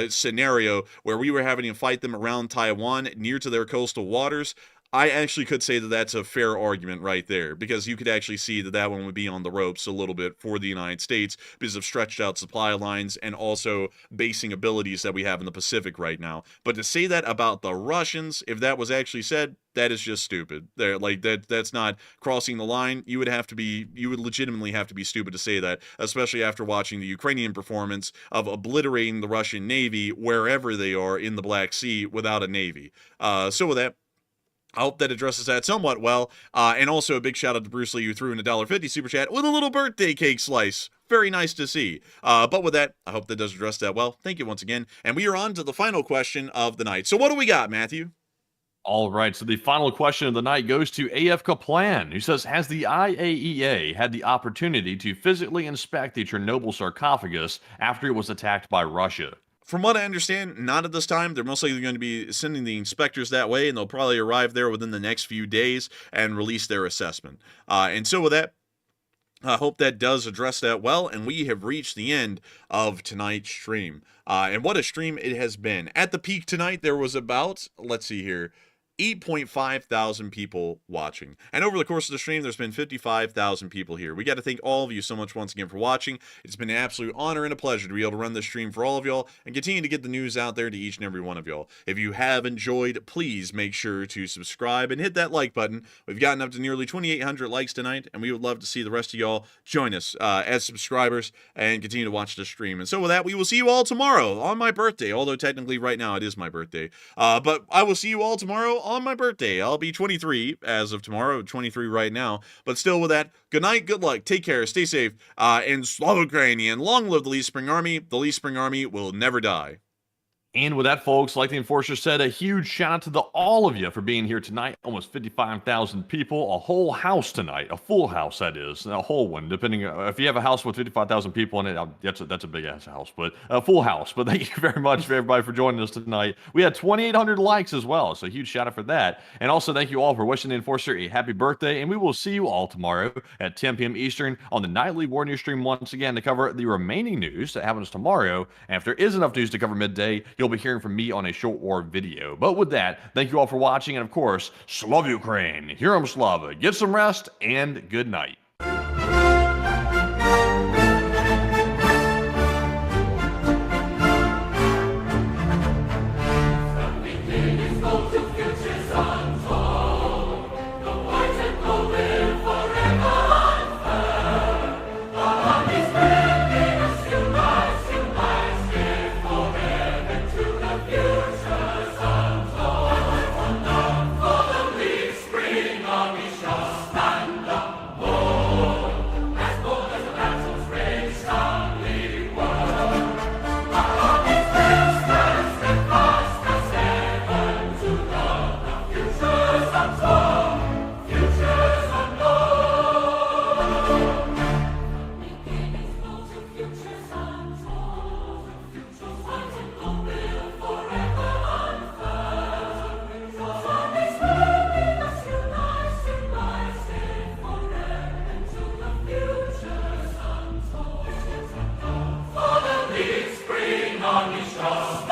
scenario where we were having to fight them around Taiwan near to their coastal waters, I actually could say that that's a fair argument right there, because you could actually see that that one would be on the ropes a little bit for the United States because of stretched out supply lines and also basing abilities that we have in the Pacific right now. But to say that about the Russians, if that was actually said, that is just stupid. That's not crossing the line. You would legitimately have to be stupid to say that, especially after watching the Ukrainian performance of obliterating the Russian Navy wherever they are in the Black Sea without a Navy. So with that, I hope that addresses that somewhat well. And also a big shout out to Bruce Lee, who threw in a $1.50 super chat with a little birthday cake slice. Very nice to see. But with that, I hope that does address that well. Thank you once again. And we are on to the final question of the night. So what do we got, Matthew? All right, so the final question of the night goes to AF Kaplan, who says, has the IAEA had the opportunity to physically inspect the Chernobyl sarcophagus after it was attacked by Russia? From what I understand, not at this time. They're most likely going to be sending the inspectors that way, and they'll probably arrive there within the next few days and release their assessment. And so with that, I hope that does address that well, and we have reached the end of tonight's stream. And what a stream it has been. At the peak tonight, there was about, let's see here, 8.5 thousand people watching. And over the course of the stream, there's been 55,000 people here. We got to thank all of you so much once again for watching. It's been an absolute honor and a pleasure to be able to run this stream for all of y'all and continue to get the news out there to each and every one of y'all. If you have enjoyed, please make sure to subscribe and hit that like button. We've gotten up to nearly 2,800 likes tonight, and we would love to see the rest of y'all join us as subscribers and continue to watch the stream. And so with that, we will see you all tomorrow on my birthday, although technically right now it is my birthday. But I will see you all tomorrow on my birthday. I'll be 23 as of tomorrow, 23 right now. But still with that, good night, good luck, take care, stay safe, and Slava Ukrainian, long live the Lee Spring Army. The Lee Spring Army will never die. And with that, folks, like the Enforcer said, a huge shout out to all of you for being here tonight. Almost 55,000 people, a whole house tonight, a full house, that is, a whole one, depending, if you have a house with 55,000 people in it, that's a big-ass house, but a full house. But thank you very much for everybody for joining us tonight. We had 2,800 likes as well, so huge shout out for that. And also thank you all for wishing the Enforcer a happy birthday, and we will see you all tomorrow at 10 p.m. Eastern on the nightly War News stream once again to cover the remaining news that happens tomorrow. And if there is enough news to cover midday, you'll be hearing from me on a short war video. But with that, thank you all for watching, and of course, Slava Ukraine, Hiram Slava, get some rest, and good night. Straße.